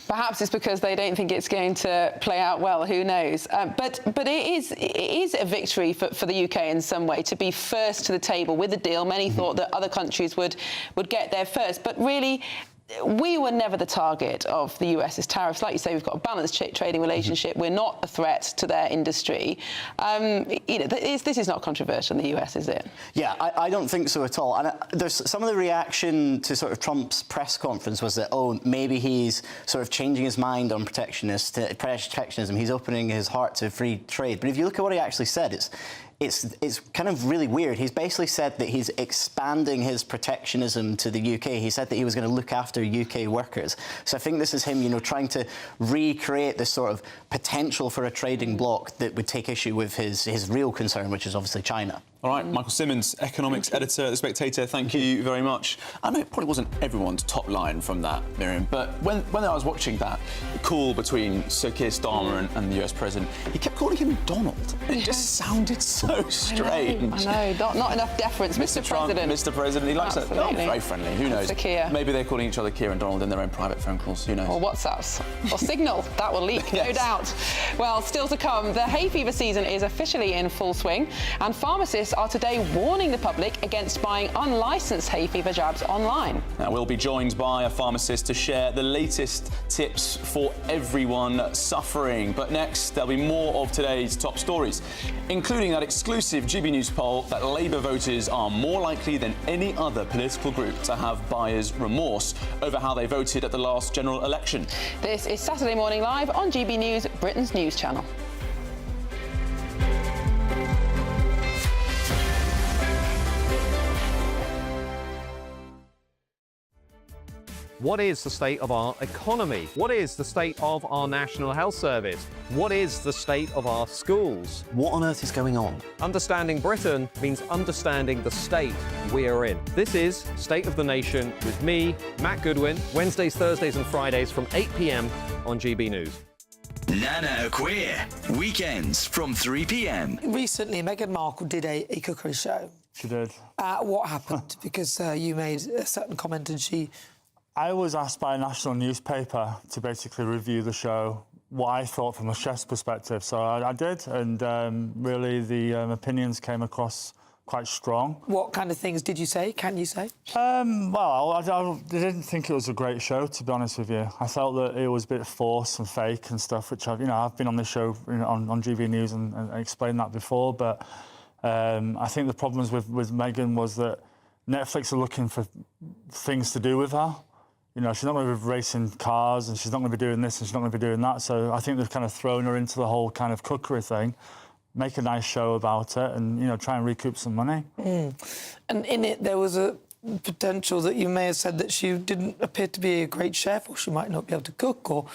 Perhaps it's because they don't think it's going to play out well. Who knows? But it is a victory for the UK in some way to be first to the table with the deal. Many thought that other countries would get there first, but really, we were never the target of the US's tariffs. Like you say, we've got a balanced trading relationship. We're not a threat to their industry. This is not controversial in the US, is it? Yeah, I don't think so at all. And there's some of the reaction to sort of Trump's press conference was that, oh, maybe he's sort of changing his mind on protectionism. He's opening his heart to free trade. But if you look at what he actually said, it's kind of really weird. He's basically said that he's expanding his protectionism to the UK. He said that he was going to look after UK workers. So I think this is him, you know, trying to recreate this sort of potential for a trading bloc that would take issue with his real concern, which is obviously China. All right, Michael Simmons, economics editor at The Spectator, thank you very much. I know it probably wasn't everyone's top line from that, Miriam, but when I was watching that call between Sir Keir Starmer and the US President, he kept calling him Donald. It just sounded so strange. I know. Not enough deference, Mr. Trump, President. Mr. President, he likes that. Oh, very friendly, who knows? Mr. Keir. Maybe they're calling each other Keir and Donald in their own private phone calls, who knows? Or WhatsApps. Or Signal, that will leak, no doubt. Well, still to come, the hay fever season is officially in full swing, and pharmacists are today warning the public against buying unlicensed hay fever jabs online. Now, we'll be joined by a pharmacist to share the latest tips for everyone suffering. But next, there'll be more of today's top stories, including that exclusive GB News poll that Labour voters are more likely than any other political group to have buyer's remorse over how they voted at the last general election. This is Saturday Morning Live on GB News, Britain's news channel. What is the state of our economy? What is the state of our National Health Service? What is the state of our schools? What on earth is going on? Understanding Britain means understanding the state we're in. This is State of the Nation with me, Matt Goodwin, Wednesdays, Thursdays and Fridays from 8 p.m. on GB News. Nana Queer, weekends from 3 p.m. Recently, Meghan Markle did a cookery show. She did. What happened? Because you made a certain comment and she... I was asked by a national newspaper to basically review the show, what I thought from a chef's perspective. So I did, and really the opinions came across quite strong. What kind of things did you say? Can you say? Well, I didn't think it was a great show, to be honest with you. I felt that it was a bit forced and fake and stuff, which I've been on this show on GB News and explained that before. But I think the problems with Meghan was that Netflix are looking for things to do with her. You know, she's not going to be racing cars and she's not going to be doing this and she's not going to be doing that. So I think they've kind of thrown her into the whole kind of cookery thing, make a nice show about it and, you know, try and recoup some money. And in it, there was a potential that you may have said that she didn't appear to be a great chef or she might not be able to cook or...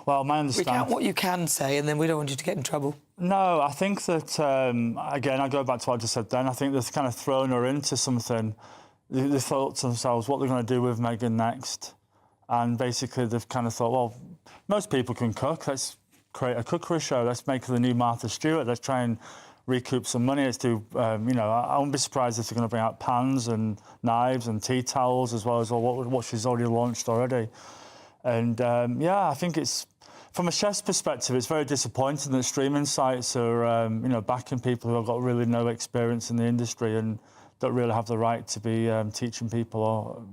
Well, my understanding... Recount what you can say, and then we don't want you to get in trouble. No, I think that, again, I go back to what I just said then. I think they've kind of thrown her into something. They thought to themselves what they're going to do with Meghan next. And basically they've kind of thought, well, most people can cook. Let's create a cookery show. Let's make her the new Martha Stewart. Let's try and recoup some money. Let's do, I wouldn't be surprised if they're going to bring out pans and knives and tea towels as well as what she's already launched already. And, I think it's... From a chef's perspective, it's very disappointing that streaming sites are, backing people who have got really no experience in the industry and don't really have the right to be teaching people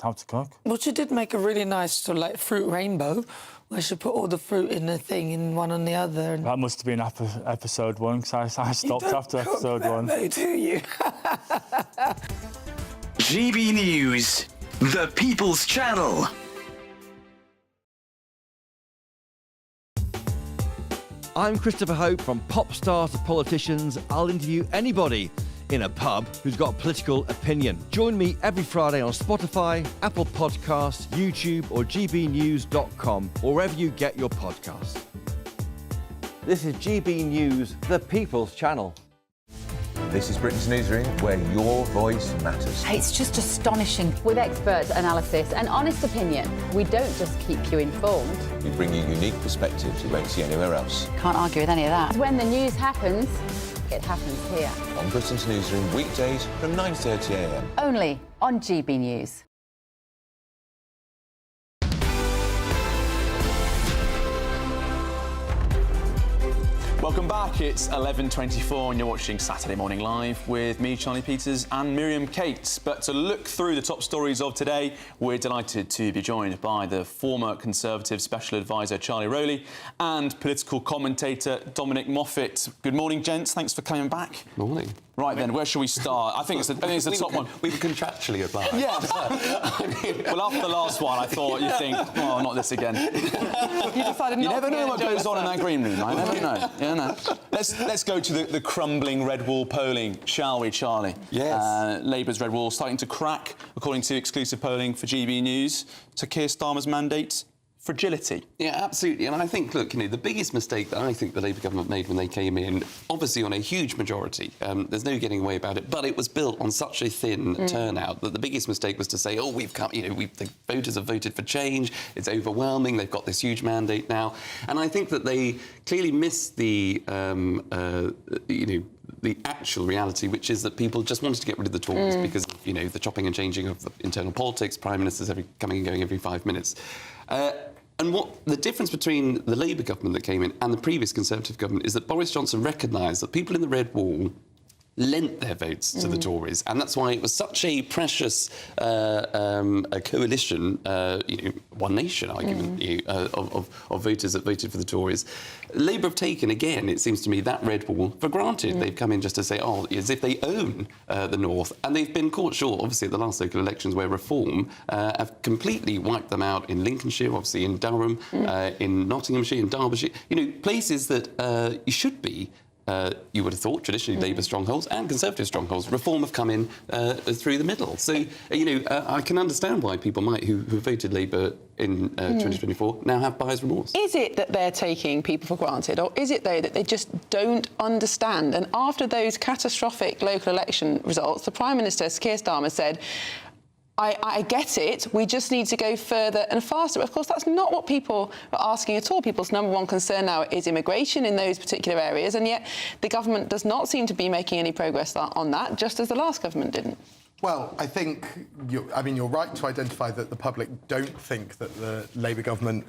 how to cook. Well, she did make a really nice sort of like fruit rainbow, where she put all the fruit in a thing, in one on the other. And... That must have been episode 1, because I stopped after episode 1. No, do you? GB News, the People's Channel. I'm Christopher Hope. From pop star to politicians, I'll interview anybody in a pub who's got a political opinion. Join me every Friday on Spotify, Apple Podcasts, YouTube or gbnews.com, or wherever you get your podcasts. This is GB News, the People's Channel. This is Britain's Newsroom, where your voice matters. It's just astonishing. With expert analysis and honest opinion, we don't just keep you informed. We bring you unique perspectives you won't see anywhere else. Can't argue with any of that. When the news happens, it happens here. On Britain's Newsroom, weekdays from 9:30 a.m. Only on GB News. Welcome back. It's 11:24 and you're watching Saturday Morning Live with me, Charlie Peters, and Miriam Cates. But to look through the top stories of today, we're delighted to be joined by the former Conservative Special Advisor Charlie Rowley and political commentator Dominic Moffat. Good morning, gents. Thanks for coming back. Morning. Right then, where shall we start? I think it's the top one. We were contractually obliged. Yeah. Well, after the last one, I thought you'd think, oh, not this again. You decided not You never to know get what goes on in that green room, right? Never know. Yeah, no. Let's go to the crumbling red wall polling, shall we, Charlie? Yes. Labour's red wall starting to crack, according to exclusive polling for GB News. So Keir Starmer's mandate. Fragility. Yeah, absolutely. And I think, look, the biggest mistake that I think the Labour government made when they came in, obviously on a huge majority, there's no getting away about it, but it was built on such a thin turnout that the biggest mistake was to say, oh, we've come, the voters have voted for change, it's overwhelming, they've got this huge mandate now. And I think that they clearly missed the actual reality, which is that people just wanted to get rid of the Tories because of, the chopping and changing of internal politics, prime ministers coming and going every 5 minutes. And what the difference between the Labour government that came in and the previous Conservative government is that Boris Johnson recognised that people in the red wall lent their votes to the Tories, and that's why it was such a precious a coalition, one nation argument of voters that voted for the Tories. Labour have taken, again, it seems to me, that red wall for granted. They've come in just to say, oh, as if they own the North, and they've been caught short, obviously, at the last local elections where Reform have completely wiped them out in Lincolnshire, obviously in Durham, in Nottinghamshire, in Derbyshire, places that you should be. You would have thought, traditionally, Labour strongholds and Conservative strongholds. Reform have come in through the middle. So, I can understand why people who voted Labour in 2024 now have buyer's remorse. Is it that they're taking people for granted, or is it, though, that they just don't understand? And after those catastrophic local election results, the Prime Minister, Keir Starmer, said, I get it, we just need to go further and faster. But of course, that's not what people are asking at all. People's number one concern now is immigration in those particular areas, and yet the government does not seem to be making any progress on that, just as the last government didn't. Well, I think you're right to identify that the public don't think that the Labour government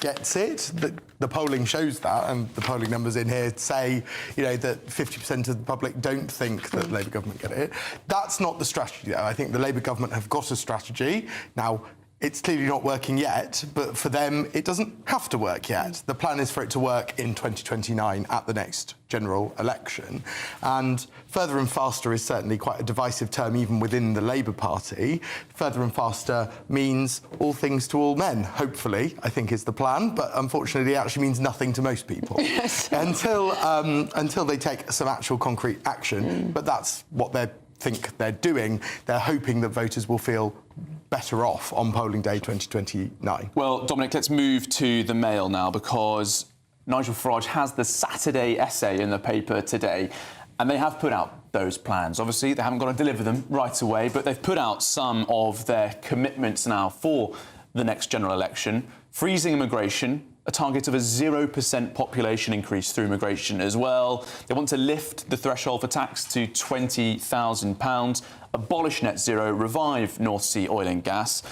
gets it. The polling shows that, and the polling numbers in here say, that 50% of the public don't think that the Labour government get it. That's not the strategy, though. I think the Labour government have got a strategy. Now, it's clearly not working yet, but for them, it doesn't have to work yet. The plan is for it to work in 2029 at the next general election. And further and faster is certainly quite a divisive term even within the Labour Party. Further and faster means all things to all men, hopefully, I think is the plan. But unfortunately, it actually means nothing to most people. Yes. Until they take some actual concrete action. But that's what they're think they're doing. They're hoping that voters will feel better off on polling day 2029. Well, Dominic, let's move to the Mail now, because Nigel Farage has the Saturday essay in the paper today, and they have put out those plans. Obviously, they haven't got to deliver them right away, but they've put out some of their commitments now for the next general election. Freezing immigration, a target of a 0% population increase through immigration as well. They want to lift the threshold for tax to £20,000, abolish net zero, revive North Sea oil and gas.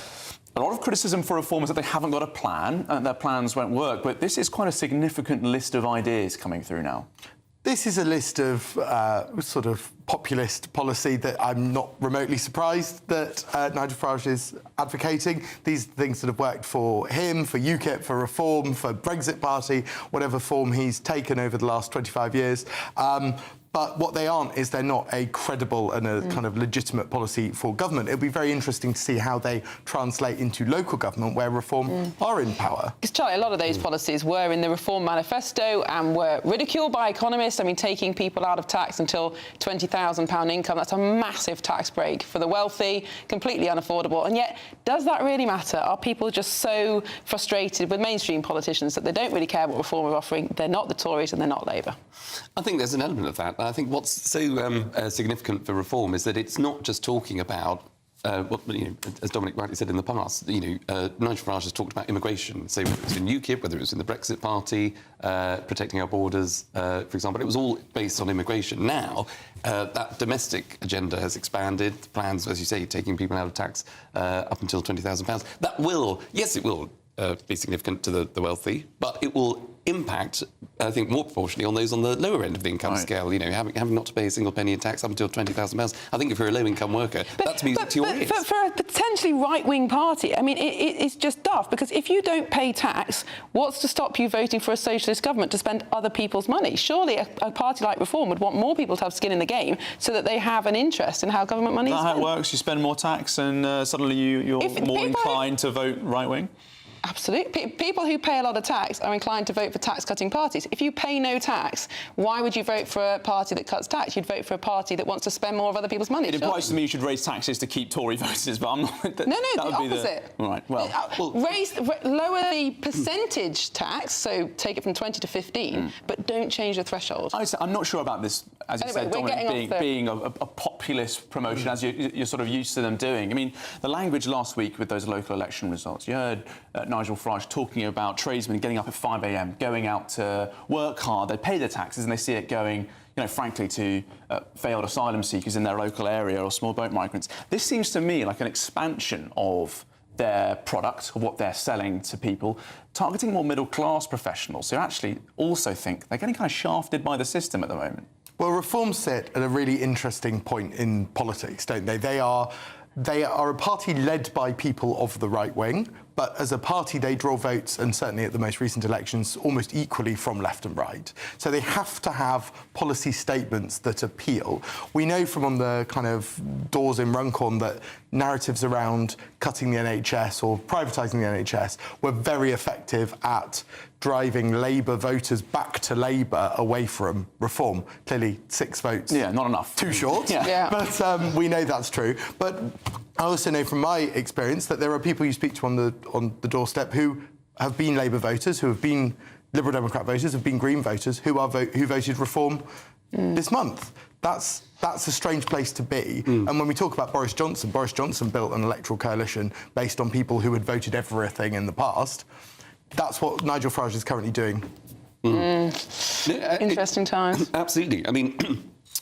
A lot of criticism for Reform is that they haven't got a plan and their plans won't work, but this is quite a significant list of ideas coming through now. This is a list of sort of populist policy that I'm not remotely surprised that Nigel Farage is advocating. These are things that have worked for him, for UKIP, for Reform, for Brexit Party, whatever form he's taken over the last 25 years. But what they aren't is they're not a credible and a kind of legitimate policy for government. It'll be very interesting to see how they translate into local government where Reform are in power. Because, Charlie, a lot of those policies were in the Reform manifesto and were ridiculed by economists. I mean, taking people out of tax until £20,000 income, that's a massive tax break for the wealthy, completely unaffordable. And yet, does that really matter? Are people just so frustrated with mainstream politicians that they don't really care what Reform are offering? They're not the Tories and they're not Labour. I think there's an element of that. I think what's so significant for Reform is that it's not just talking about what, as Dominic rightly said in the past, Nigel Farage has talked about immigration. So whether it's in UKIP, whether it was in the Brexit Party, protecting our borders, for example, it was all based on immigration. Now, that domestic agenda has expanded. Plans, as you say, taking people out of tax up until £20,000. That will, yes, it will be significant to the wealthy, but it will impact, I think, more proportionally on those on the lower end of the income scale. Having not to pay a single penny in tax up until £20,000. I think if you're a low-income worker, that's music to your ears. For a potentially right-wing party, I mean, it's just daft, because if you don't pay tax, what's to stop you voting for a socialist government to spend other people's money? Surely a party like Reform would want more people to have skin in the game so that they have an interest in how government money is spent. Is that how it works? You spend more tax and suddenly you're more inclined to vote right-wing? Absolutely. People who pay a lot of tax are inclined to vote for tax-cutting parties. If you pay no tax, why would you vote for a party that cuts tax? You'd vote for a party that wants to spend more of other people's money. It implies to me you should raise taxes to keep Tory voters, but I'm not... No, the opposite. Right, well... Lower the percentage tax, so take it from 20 to 15, but don't change the threshold. I'm not sure about this, as you said, Dominic, being a populist promotion, as you're sort of used to them doing. I mean, the language last week with those local election results, you heard Nigel Farage talking about tradesmen getting up at 5 a.m, going out to work hard, they pay their taxes and they see it going, frankly, to failed asylum seekers in their local area or small boat migrants. This seems to me like an expansion of their product, of what they're selling to people, targeting more middle-class professionals who actually also think they're getting kind of shafted by the system at the moment. Well, Reform sit at a really interesting point in politics, don't they? They are a party led by people of the right wing, but as a party they draw votes, and certainly at the most recent elections, almost equally from left and right. So they have to have policy statements that appeal. We know from on the kind of doors in Runcorn that narratives around cutting the NHS or privatising the NHS were very effective at driving Labour voters back to Labour away from Reform. Clearly, 6 votes. Yeah, not enough. Too short. Yeah. But we know that's true. But I also know from my experience that there are people you speak to on the doorstep who have been Labour voters, who have been Liberal Democrat voters, have been Green voters, who voted Reform this month. That's a strange place to be. And when we talk about Boris Johnson built an electoral coalition based on people who had voted everything in the past. That's what Nigel Farage is currently doing. Interesting times. Absolutely. I mean,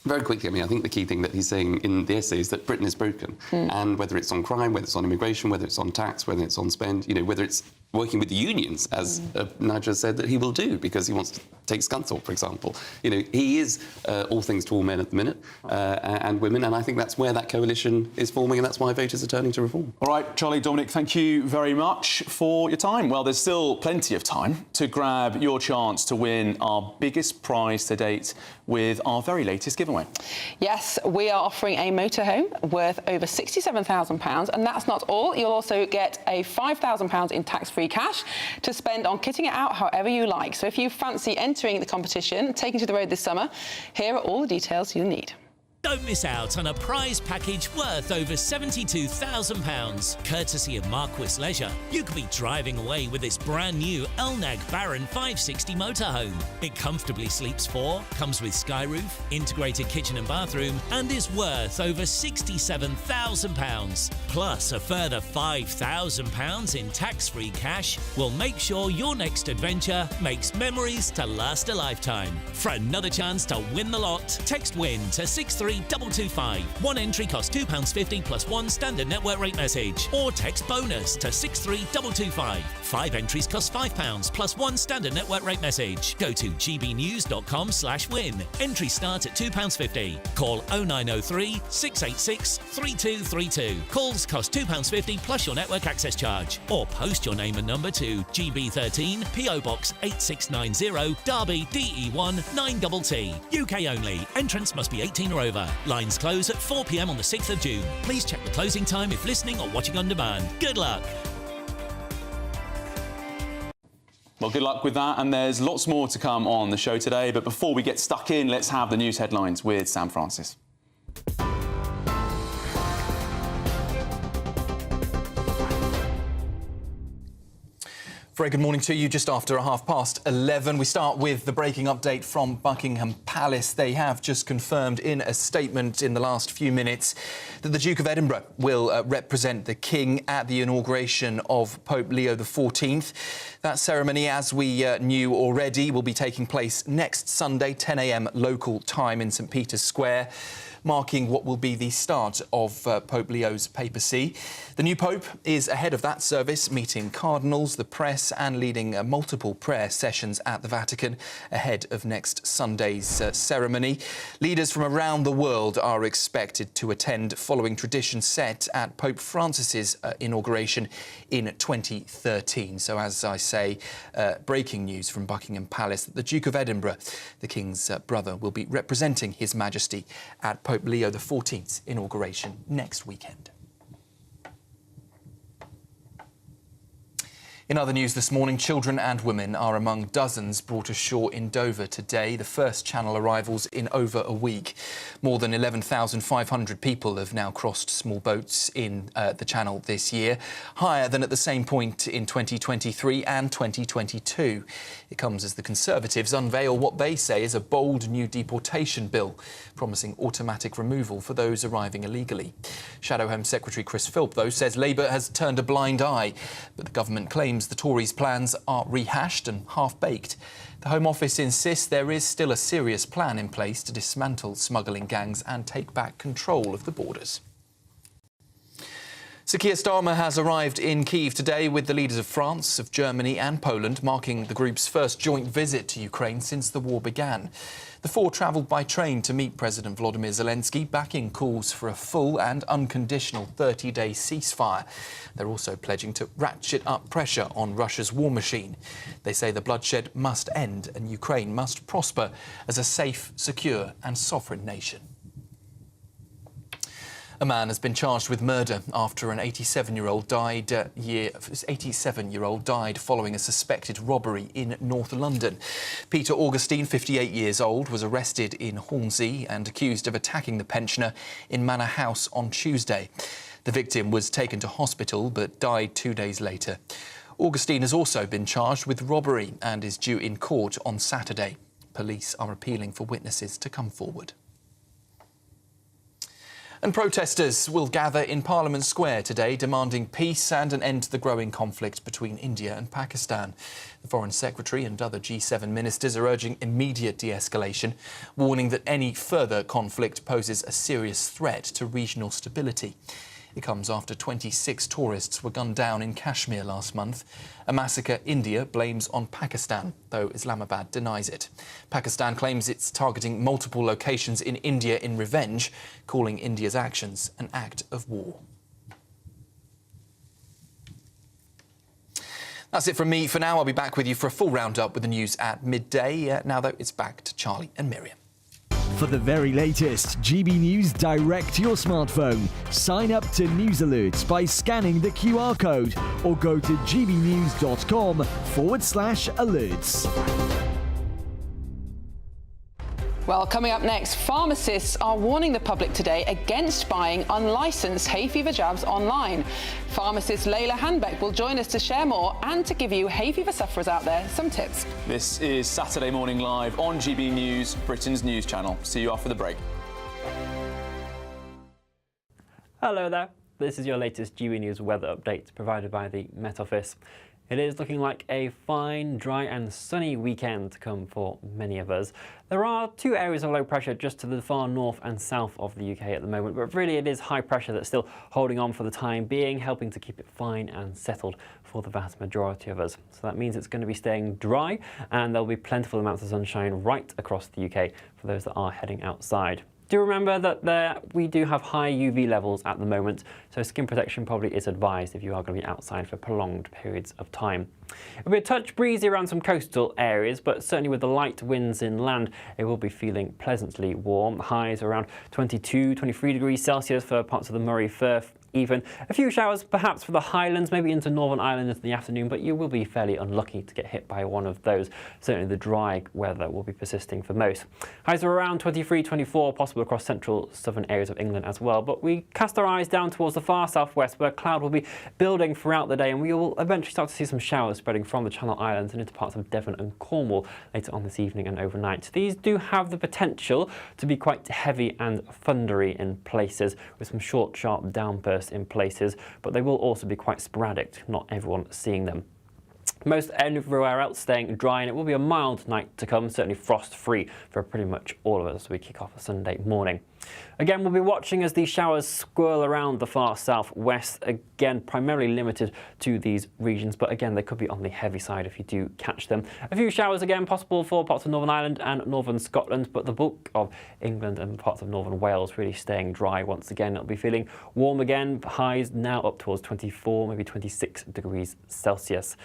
very quickly, I think the key thing that he's saying in the essay is that Britain is broken. And whether it's on crime, whether it's on immigration, whether it's on tax, whether it's on spend, whether it's working with the unions, as Nigel said that he will do because he wants to take Scunthorpe, for example. He is all things to all men at the minute, and women, and I think that's where that coalition is forming, and that's why voters are turning to Reform. All right, Charlie, Dominic, thank you very much for your time. Well, there's still plenty of time to grab your chance to win our biggest prize to date with our very latest giveaway. Yes, we are offering a motorhome worth over £67,000, and that's not all. You'll also get a £5,000 in tax-free cash to spend on kitting it out however you like. So if you fancy entering the competition, taking to the road this summer, here are all the details you need. Don't miss out on a prize package worth over £72,000, courtesy of Marquis Leisure. You could be driving away with this brand new Elnag Baron 560 motorhome. It comfortably sleeps 4, comes with sky roof, integrated kitchen and bathroom, and is worth over £67,000. Plus a further £5,000 in tax-free cash will make sure your next adventure makes memories to last a lifetime. For another chance to win the lot, text WIN to 63225. One entry costs £2.50 plus one standard network rate message. Or text BONUS to 63225. 5 entries cost £5 plus one standard network rate message. Go to gbnews.com/win. Entries start at £2.50. Call 0903 686 3232. Calls cost £2.50 plus your network access charge. Or post your name and number to GB13 PO Box 8690 Derby DE1 9TT. UK only. Entrance must be 18 or over. Lines close at 4 p.m. on the 6th of June. Please check the closing time if listening or watching on demand. Good luck. Well, good luck with that, and there's lots more to come on the show today. But before we get stuck in, let's have the news headlines with Sam Francis. Very good morning to you. Just after 11:30, we start with the breaking update from Buckingham Palace. They have just confirmed in a statement in the last few minutes that the Duke of Edinburgh will represent the King at the inauguration of Pope Leo XIV. That ceremony, as we knew already, will be taking place next Sunday, 10 a.m. local time in St Peter's Square, marking what will be the start of Pope Leo's papacy. The new Pope is ahead of that service, meeting cardinals, the press and leading multiple prayer sessions at the Vatican ahead of next Sunday's ceremony. Leaders from around the world are expected to attend, following tradition set at Pope Francis's inauguration in 2013. So, as I say, breaking news from Buckingham Palace that the Duke of Edinburgh, the King's brother, will be representing His Majesty at Pope Leo XIV's inauguration next weekend. In other news this morning, children and women are among dozens brought ashore in Dover today, the first Channel arrivals in over a week. More than 11,500 people have now crossed small boats in the Channel this year, higher than at the same point in 2023 and 2022. It comes as the Conservatives unveil what they say is a bold new deportation bill, promising automatic removal for those arriving illegally. Shadow Home Secretary Chris Philp, though, says Labour has turned a blind eye, but the government claims the Tories' plans are rehashed and half-baked. The Home Office insists there is still a serious plan in place to dismantle smuggling gangs and take back control of the borders. Sir Keir Starmer has arrived in Kyiv today with the leaders of France, of Germany and Poland, marking the group's first joint visit to Ukraine since the war began. The four travelled by train to meet President Volodymyr Zelensky, backing calls for a full and unconditional 30-day ceasefire. They're also pledging to ratchet up pressure on Russia's war machine. They say the bloodshed must end and Ukraine must prosper as a safe, secure and sovereign nation. A man has been charged with murder after an 87-year-old died following a suspected robbery in North London. Peter Augustine, 58 years old, was arrested in Hornsey and accused of attacking the pensioner in Manor House on Tuesday. The victim was taken to hospital but died 2 days later. Augustine has also been charged with robbery and is due in court on Saturday. Police are appealing for witnesses to come forward. And protesters will gather in Parliament Square today, demanding peace and an end to the growing conflict between India and Pakistan. The Foreign Secretary and other G7 ministers are urging immediate de-escalation, warning that any further conflict poses a serious threat to regional stability. It comes after 26 tourists were gunned down in Kashmir last month, a massacre India blames on Pakistan, though Islamabad denies it. Pakistan claims it's targeting multiple locations in India in revenge, calling India's actions an act of war. That's it from me for now. I'll be back with you for a full roundup with the news at midday. Now, though, it's back to Charlie and Miriam. For the very latest GB News direct to your smartphone, sign up to News Alerts by scanning the QR code or go to gbnews.com/alerts. Well, coming up next, pharmacists are warning the public today against buying unlicensed hay fever jabs online. Pharmacist Layla Hanbeck will join us to share more and to give you hay fever sufferers out there some tips. This is Saturday Morning Live on GB News, Britain's news channel. See you after the break. Hello there. This is your latest GB News weather update provided by the Met Office. It is looking like a fine, dry and sunny weekend to come for many of us. There are two areas of low pressure just to the far north and south of the UK at the moment, but really it is high pressure that's still holding on for the time being, helping to keep it fine and settled for the vast majority of us. So that means it's going to be staying dry and there'll be plentiful amounts of sunshine right across the UK for those that are heading outside. Do remember that we do have high UV levels at the moment, so skin protection probably is advised if you are going to be outside for prolonged periods of time. It'll be a touch breezy around some coastal areas, but certainly with the light winds inland, it will be feeling pleasantly warm. Highs around 22, 23 degrees Celsius for parts of the Moray Firth. Even a few showers perhaps for the Highlands, maybe into Northern Ireland in the afternoon, but you will be fairly unlucky to get hit by one of those. Certainly the dry weather will be persisting for most. Highs are around 23, 24, possible across central southern areas of England as well, but we cast our eyes down towards the far southwest where cloud will be building throughout the day and we will eventually start to see some showers spreading from the Channel Islands and into parts of Devon and Cornwall later on this evening and overnight. These do have the potential to be quite heavy and thundery in places with some short, sharp downbursts in places, but they will also be quite sporadic, not everyone seeing them. Most everywhere else staying dry, and it will be a mild night to come, certainly frost-free for pretty much all of us as we kick off a Sunday morning. Again, we'll be watching as these showers swirl around the far southwest, again primarily limited to these regions, but again they could be on the heavy side if you do catch them. A few showers again possible for parts of Northern Ireland and Northern Scotland, but the bulk of England and parts of Northern Wales really staying dry once again. It'll be feeling warm again, highs now up towards 24, maybe 26 degrees Celsius.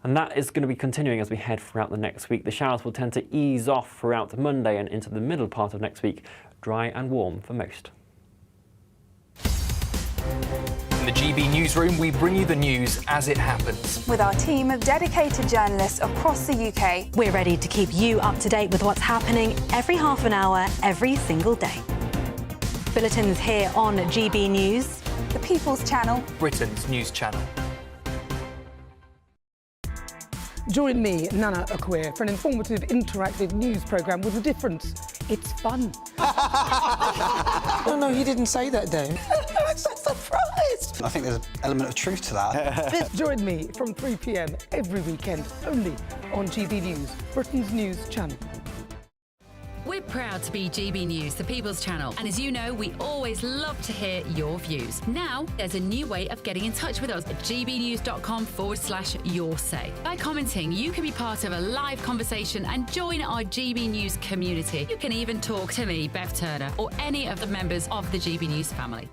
And that is going to be continuing as we head throughout the next week. The showers will tend to ease off throughout Monday and into the middle part of next week, dry and warm for most. In the GB Newsroom, we bring you the news as it happens. With our team of dedicated journalists across the UK, we're ready to keep you up to date with what's happening every half an hour, every single day. Bulletins here on GB News, the People's Channel, Britain's news channel. Join me, Nana Akwe, for an informative, interactive news programme with a difference. It's fun. No, he didn't say that, though. I'm so surprised. I think there's an element of truth to that. Join me from 3 p.m. every weekend, only on GB News, Britain's news channel. We're proud to be GB News, the People's Channel. And as you know, we always love to hear your views. Now, there's a new way of getting in touch with us at gbnews.com/yoursay. By commenting, you can be part of a live conversation and join our GB News community. You can even talk to me, Bev Turner, or any of the members of the GB News family.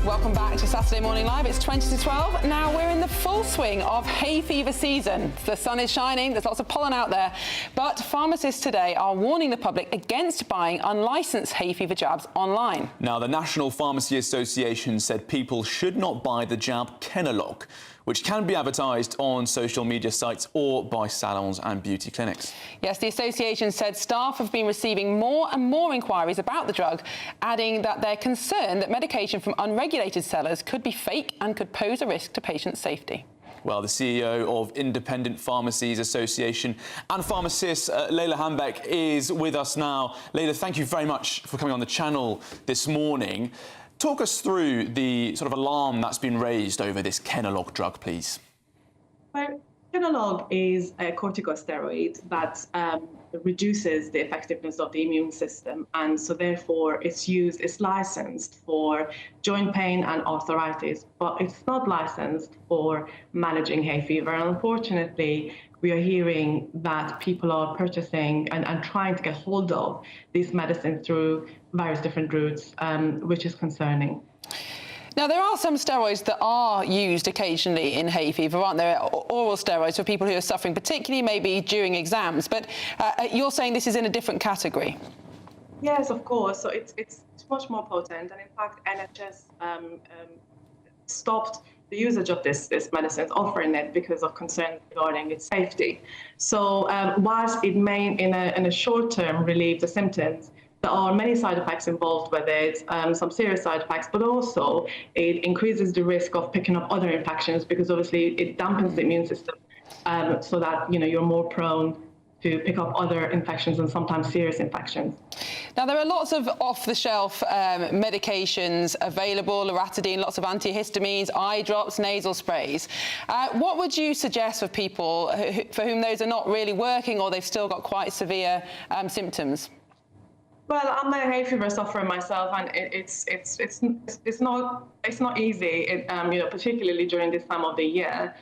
Welcome back to Saturday Morning Live. It's 20 to 12. Now we're in the full swing of hay fever season. The sun is shining, there's lots of pollen out there, but pharmacists today are warning the public against buying unlicensed hay fever jabs online. Now, the National Pharmacy Association said people should not buy the jab Kenalog, which can be advertised on social media sites or by salons and beauty clinics. Yes, the association said staff have been receiving more and more inquiries about the drug, adding that they're concerned that medication from unregulated sellers could be fake and could pose a risk to patient safety. Well, the CEO of Independent Pharmacies Association and pharmacist Layla Hanbeck is with us now. Layla, thank you very much for coming on the channel this morning. Talk us through the sort of alarm that's been raised over this Kenalog drug, please. Well, Kenalog is a corticosteroid that reduces the effectiveness of the immune system, and so therefore it's licensed for joint pain and arthritis, but it's not licensed for managing hay fever. And unfortunately, we are hearing that people are purchasing and trying to get hold of this medicine through various different routes, which is concerning. Now, there are some steroids that are used occasionally in hay fever, aren't there? Oral steroids for people who are suffering, particularly maybe during exams. But you're saying this is in a different category? Yes, of course. So it's much more potent. And in fact, NHS stopped the usage of this medicines, offering it because of concerns regarding its safety. So whilst it may, in a short term, relieve the symptoms, there are many side effects involved with it, some serious side effects, but also it increases the risk of picking up other infections because obviously it dampens the immune system so that you're more prone to pick up other infections and sometimes serious infections. Now, there are lots of off-the-shelf medications available, loratadine, lots of antihistamines, eye drops, nasal sprays. What would you suggest for people for whom those are not really working or they've still got quite severe symptoms? Well, I'm a hay fever sufferer myself, and it's not easy, particularly during this time of the year.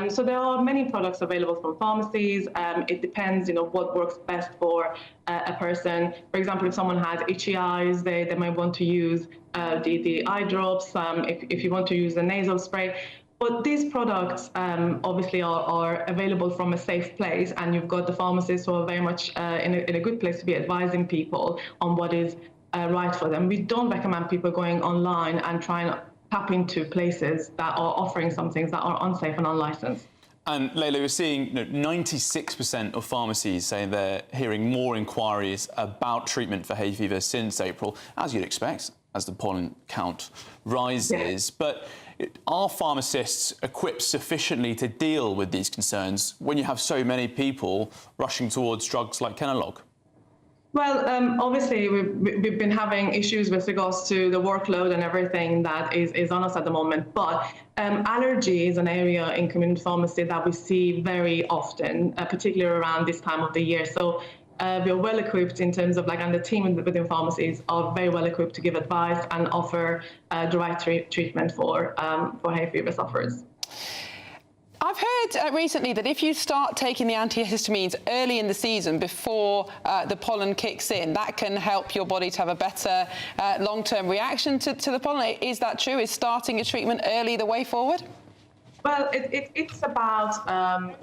So there are many products available from pharmacies. It depends, what works best for a person. For example, if someone has itchy eyes, they might want to use the eye drops. If you want to use the nasal spray. But these products obviously are available from a safe place, and you've got the pharmacists who are very much in a good place to be advising people on what is right for them. We don't recommend people going online and trying to tap into places that are offering some things that are unsafe and unlicensed. And Leila, we're seeing 96% of pharmacies saying they're hearing more inquiries about treatment for hay fever since April, as you'd expect, as the pollen count rises. Yeah. But are pharmacists equipped sufficiently to deal with these concerns when you have so many people rushing towards drugs like Kenalog? Well, obviously, we've been having issues with regards to the workload and everything that is on us at the moment. But allergy is an area in community pharmacy that we see very often, particularly around this time of the year. So we're well equipped in terms of and the team within pharmacies are very well equipped to give advice and offer the right treatment for hay fever sufferers. I've heard recently that if you start taking the antihistamines early in the season before the pollen kicks in, that can help your body to have a better long-term reaction to the pollen. Is that true? Is starting a treatment early the way forward? Well, it's about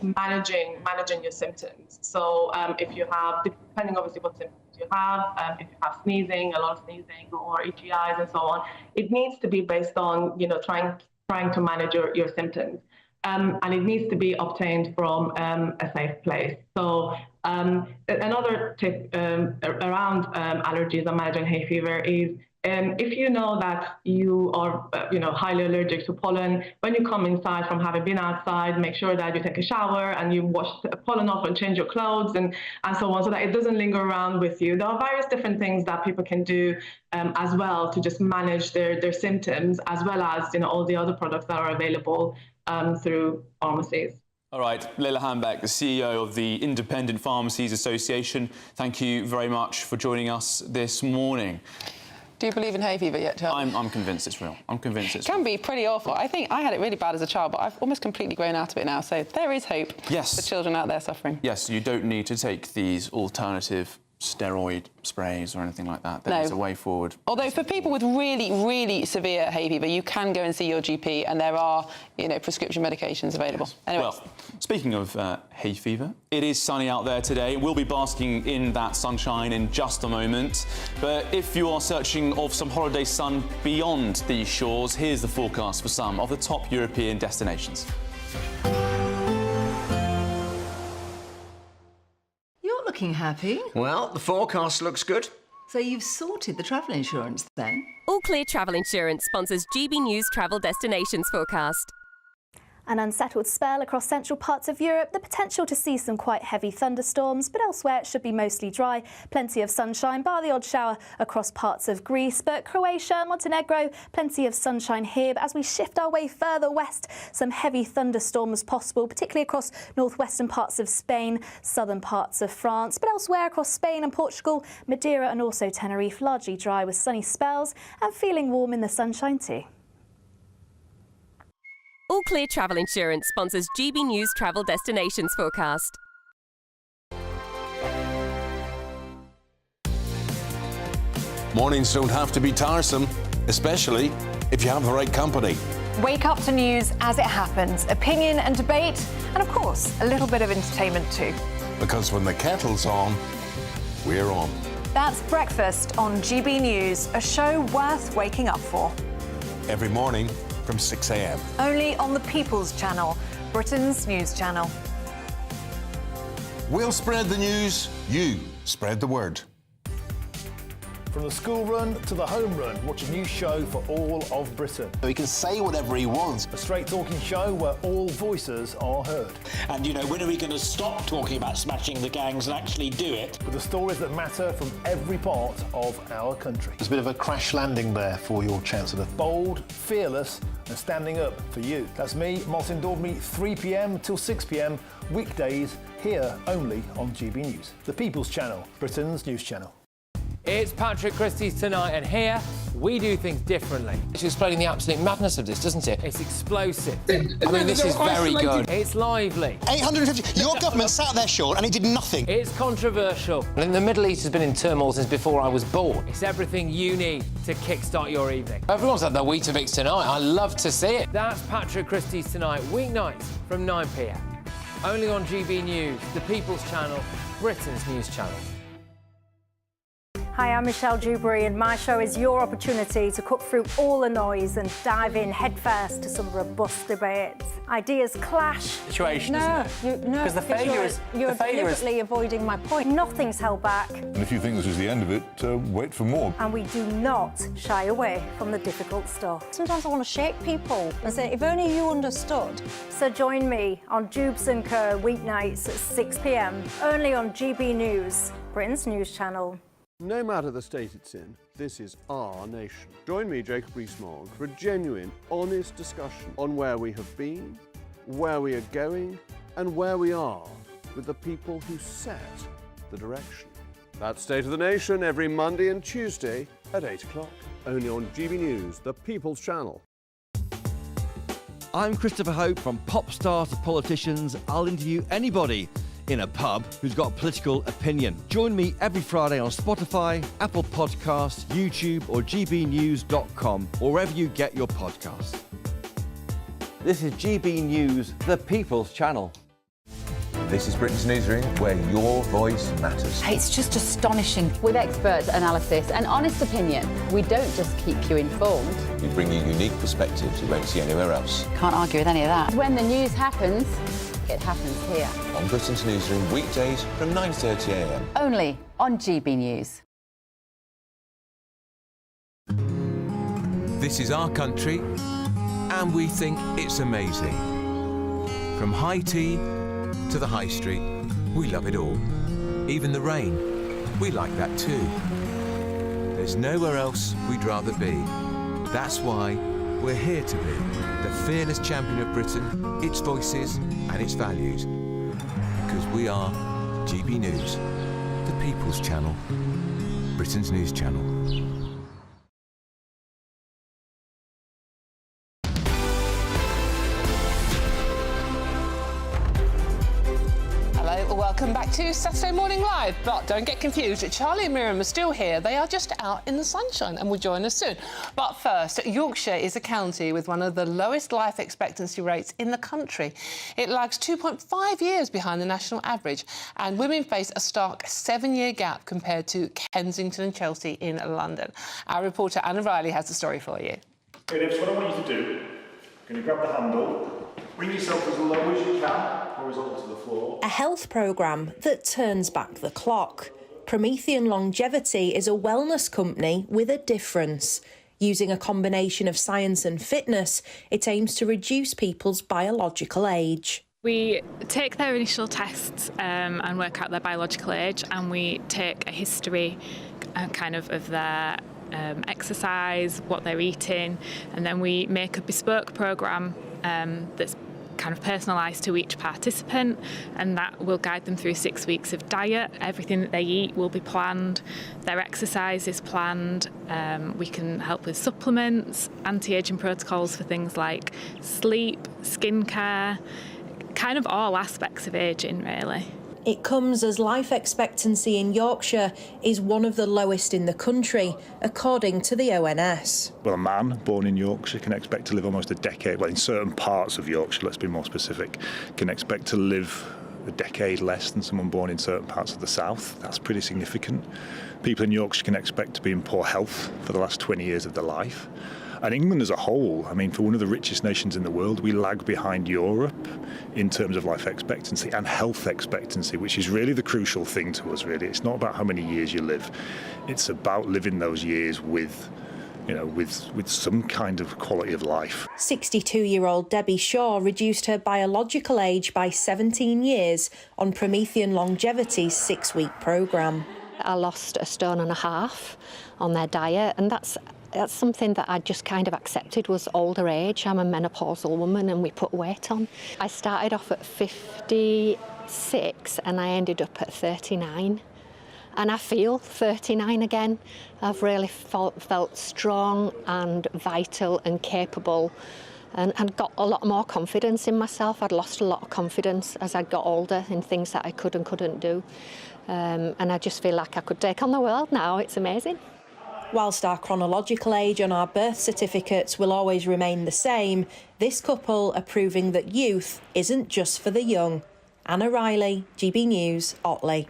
managing your symptoms. So if you have, depending obviously what symptoms you have, if you have sneezing, a lot of sneezing, or itchy eyes and so on, it needs to be based on trying to manage your symptoms. And it needs to be obtained from a safe place. So another tip around allergies and managing hay fever is if you know that you are highly allergic to pollen, when you come inside from having been outside, make sure that you take a shower and you wash the pollen off and change your clothes and so on, so that it doesn't linger around with you. There are various different things that people can do as well to just manage their symptoms, as well as all the other products that are available through pharmacies. All right, Leila Hambeck, the CEO of the Independent Pharmacies Association, thank you very much for joining us this morning. Do you believe in hay fever yet, Charlie? I'm convinced it's real. I'm convinced it's real. It can be pretty awful. I think I had it really bad as a child, but I've almost completely grown out of it now, so there is hope for children out there suffering. Yes, you don't need to take these alternative steroid sprays or anything like that. There's a way forward. Although for people with really, really severe hay fever, you can go and see your GP, and there are, prescription medications available. Yes. Anyway. Well, speaking of hay fever, it is sunny out there today. We'll be basking in that sunshine in just a moment. But if you are searching of some holiday sun beyond these shores, here's the forecast for some of the top European destinations. Looking happy. Well, the forecast looks good. So you've sorted the travel insurance then? All Clear Travel Insurance sponsors GB News Travel Destinations Forecast. An unsettled spell across central parts of Europe, the potential to see some quite heavy thunderstorms, but elsewhere it should be mostly dry. Plenty of sunshine, bar the odd shower across parts of Greece, but Croatia, Montenegro, plenty of sunshine here. But as we shift our way further west, some heavy thunderstorms possible, particularly across northwestern parts of Spain, southern parts of France, but elsewhere across Spain and Portugal, Madeira and also Tenerife, largely dry with sunny spells and feeling warm in the sunshine too. All Clear Travel Insurance sponsors GB News Travel Destinations Forecast. Mornings don't have to be tiresome, especially if you have the right company. Wake up to news as it happens, opinion and debate, and of course, a little bit of entertainment too. Because when the kettle's on, we're on. That's Breakfast on GB News, a show worth waking up for. Every morning from 6 a.m. Only on the People's Channel, Britain's news channel. We'll spread the news, you spread the word. From the school run to the home run, watch a new show for all of Britain. He can say whatever he wants. A straight-talking show where all voices are heard. And, you know, when are we going to stop talking about smashing the gangs and actually do it? With the stories that matter from every part of our country. There's a bit of a crash landing there for your Chancellor. Bold, fearless and standing up for you. That's me, Martin Daubney, 3 p.m. till 6 p.m, weekdays, here only on GB News. The People's Channel, Britain's news channel. It's Patrick Christie's Tonight, and here we do things differently. It's explaining the absolute madness of this, doesn't it? It's explosive. I mean, this is very good. It's lively. 850. Your government sat there, Sean, and it did nothing. It's controversial. And the Middle East has been in turmoil since before I was born. It's everything you need to kickstart your evening. Everyone's had their Weetabix tonight. I love to see it. That's Patrick Christie's Tonight, weeknights from 9 p.m. Only on GB News, the People's Channel, Britain's news channel. Hi, I'm Michelle Dewberry, and my show is your opportunity to cut through all the noise and dive in headfirst to some robust debates. Ideas clash. Situation, no, isn't it? Because the failure is... You're deliberately avoiding my point. Nothing's held back. And if you think this is the end of it, wait for more. And we do not shy away from the difficult stuff. Sometimes I want to shake people and say, if only you understood. So join me on Jubes & Co. weeknights at 6 p.m, only on GB News, Britain's news channel. No matter the state it's in, this is our nation. Join me, Jacob Rees-Mogg, for a genuine, honest discussion on where we have been, where we are going, and where we are with the people who set the direction. That's State of the Nation every Monday and Tuesday at 8 o'clock, only on GB News, the People's Channel. I'm Christopher Hope. From pop stars to politicians, I'll interview anybody in a pub who's got a political opinion. Join me every Friday on Spotify, Apple Podcasts, YouTube or gbnews.com, or wherever you get your podcasts. This is GB News, the People's Channel. This is Britain's Newsroom, where your voice matters. It's just astonishing. With expert analysis and honest opinion, we don't just keep you informed. We bring you unique perspectives you won't see anywhere else. Can't argue with any of that. When the news happens, it happens here. On Britain's Newsroom, weekdays from 9:30 a.m. Only on GB News. This is our country, and we think it's amazing. From high tea to the high street, we love it all. Even the rain, we like that too. There's nowhere else we'd rather be. That's why we're here to be the fearless champion of Britain, its voices and its values. Because we are GB News, the People's Channel, Britain's news channel. Welcome back to Saturday Morning Live. But don't get confused, Charlie and Miriam are still here. They are just out in the sunshine and will join us soon. But first, Yorkshire is a county with one of the lowest life expectancy rates in the country. It lags 2.5 years behind the national average, and women face a stark 7-year gap compared to Kensington and Chelsea in London. Our reporter Anna Riley has the story for you. Okay, Liv, so what I want you to do, you're going to grab the handle, bring yourself as low as you can, horizontal to the floor. A health programme that turns back the clock. Promethean Longevity is a wellness company with a difference. Using a combination of science and fitness, it aims to reduce people's biological age. We take their initial tests and work out their biological age, and we take a history of their exercise, what they're eating, and then we make a bespoke programme that's kind of personalised to each participant, and that will guide them through 6 weeks of diet. Everything that they eat will be planned, their exercise is planned. We can help with supplements, anti-aging protocols for things like sleep, skincare, kind of all aspects of ageing really. It comes as life expectancy in Yorkshire is one of the lowest in the country, according to the ONS. Well, a man born in Yorkshire can expect to live almost a decade, well, in certain parts of Yorkshire, let's be more specific, can expect to live a decade less than someone born in certain parts of the south. That's pretty significant. People in Yorkshire can expect to be in poor health for the last 20 years of their life. And England as a whole, I mean, for one of the richest nations in the world, we lag behind Europe in terms of life expectancy and health expectancy, which is really the crucial thing to us, really. It's not about how many years you live. It's about living those years with some kind of quality of life. 62-year-old Debbie Shaw reduced her biological age by 17 years on Promethean Longevity's 6-week programme. I lost 1.5 stone on their diet, and that's something that I just kind of accepted was older age. I'm a menopausal woman and we put weight on. I started off at 56 and I ended up at 39. And I feel 39 again. I've really felt strong and vital and capable and got a lot more confidence in myself. I'd lost a lot of confidence as I got older in things that I could and couldn't do. And I just feel like I could take on the world now. It's amazing. Whilst our chronological age on our birth certificates will always remain the same, this couple are proving that youth isn't just for the young. Anna Riley, GB News, Otley.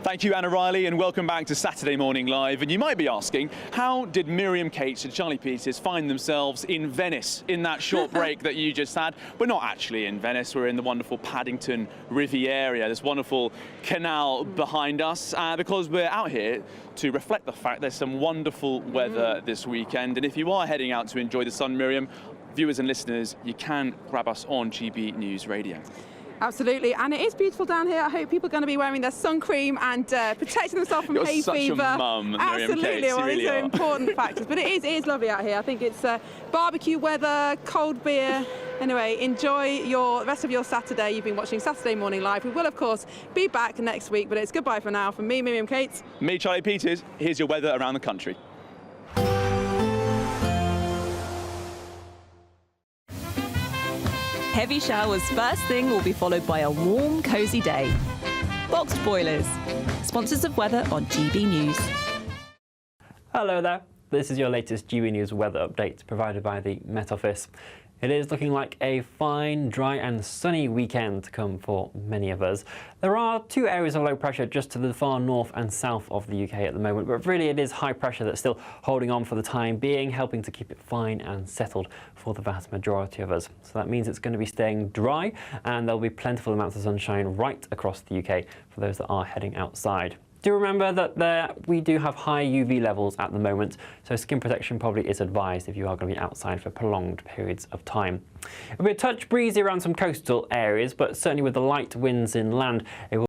Thank you, Anna Riley, and welcome back to Saturday Morning Live. And you might be asking, how did Miriam Cates and Charlie Peters find themselves in Venice in that short break that you just had? We're not actually in Venice. We're in the wonderful Paddington Riviera, this wonderful canal behind us, because we're out here to reflect the fact there's some wonderful weather this weekend. And if you are heading out to enjoy the sun, Miriam, viewers and listeners, you can grab us on GB News Radio. Absolutely, and it is beautiful down here. I hope people are going to be wearing their sun cream and protecting themselves from hay fever. You're such a mum, Miriam Absolutely, Cates, well, really these are important factors. But it is lovely out here. I think it's barbecue weather, cold beer. Anyway, enjoy the rest of your Saturday. You've been watching Saturday Morning Live. We will, of course, be back next week, but it's goodbye for now. From me, Miriam Cates. Me, Charlie Peters. Here's your weather around the country. Heavy showers first thing will be followed by a warm, cosy day. Boxed Boilers, sponsors of weather on GB News. Hello there. This is your latest GB News weather update provided by the Met Office. It is looking like a fine, dry and sunny weekend to come for many of us. There are 2 areas of low pressure just to the far north and south of the UK at the moment, but really it is high pressure that's still holding on for the time being, helping to keep it fine and settled for the vast majority of us. So that means it's going to be staying dry and there'll be plentiful amounts of sunshine right across the UK for those that are heading outside. Do remember that we do have high UV levels at the moment, so skin protection probably is advised if you are going to be outside for prolonged periods of time. It'll be a touch breezy around some coastal areas, but certainly with the light winds inland, it will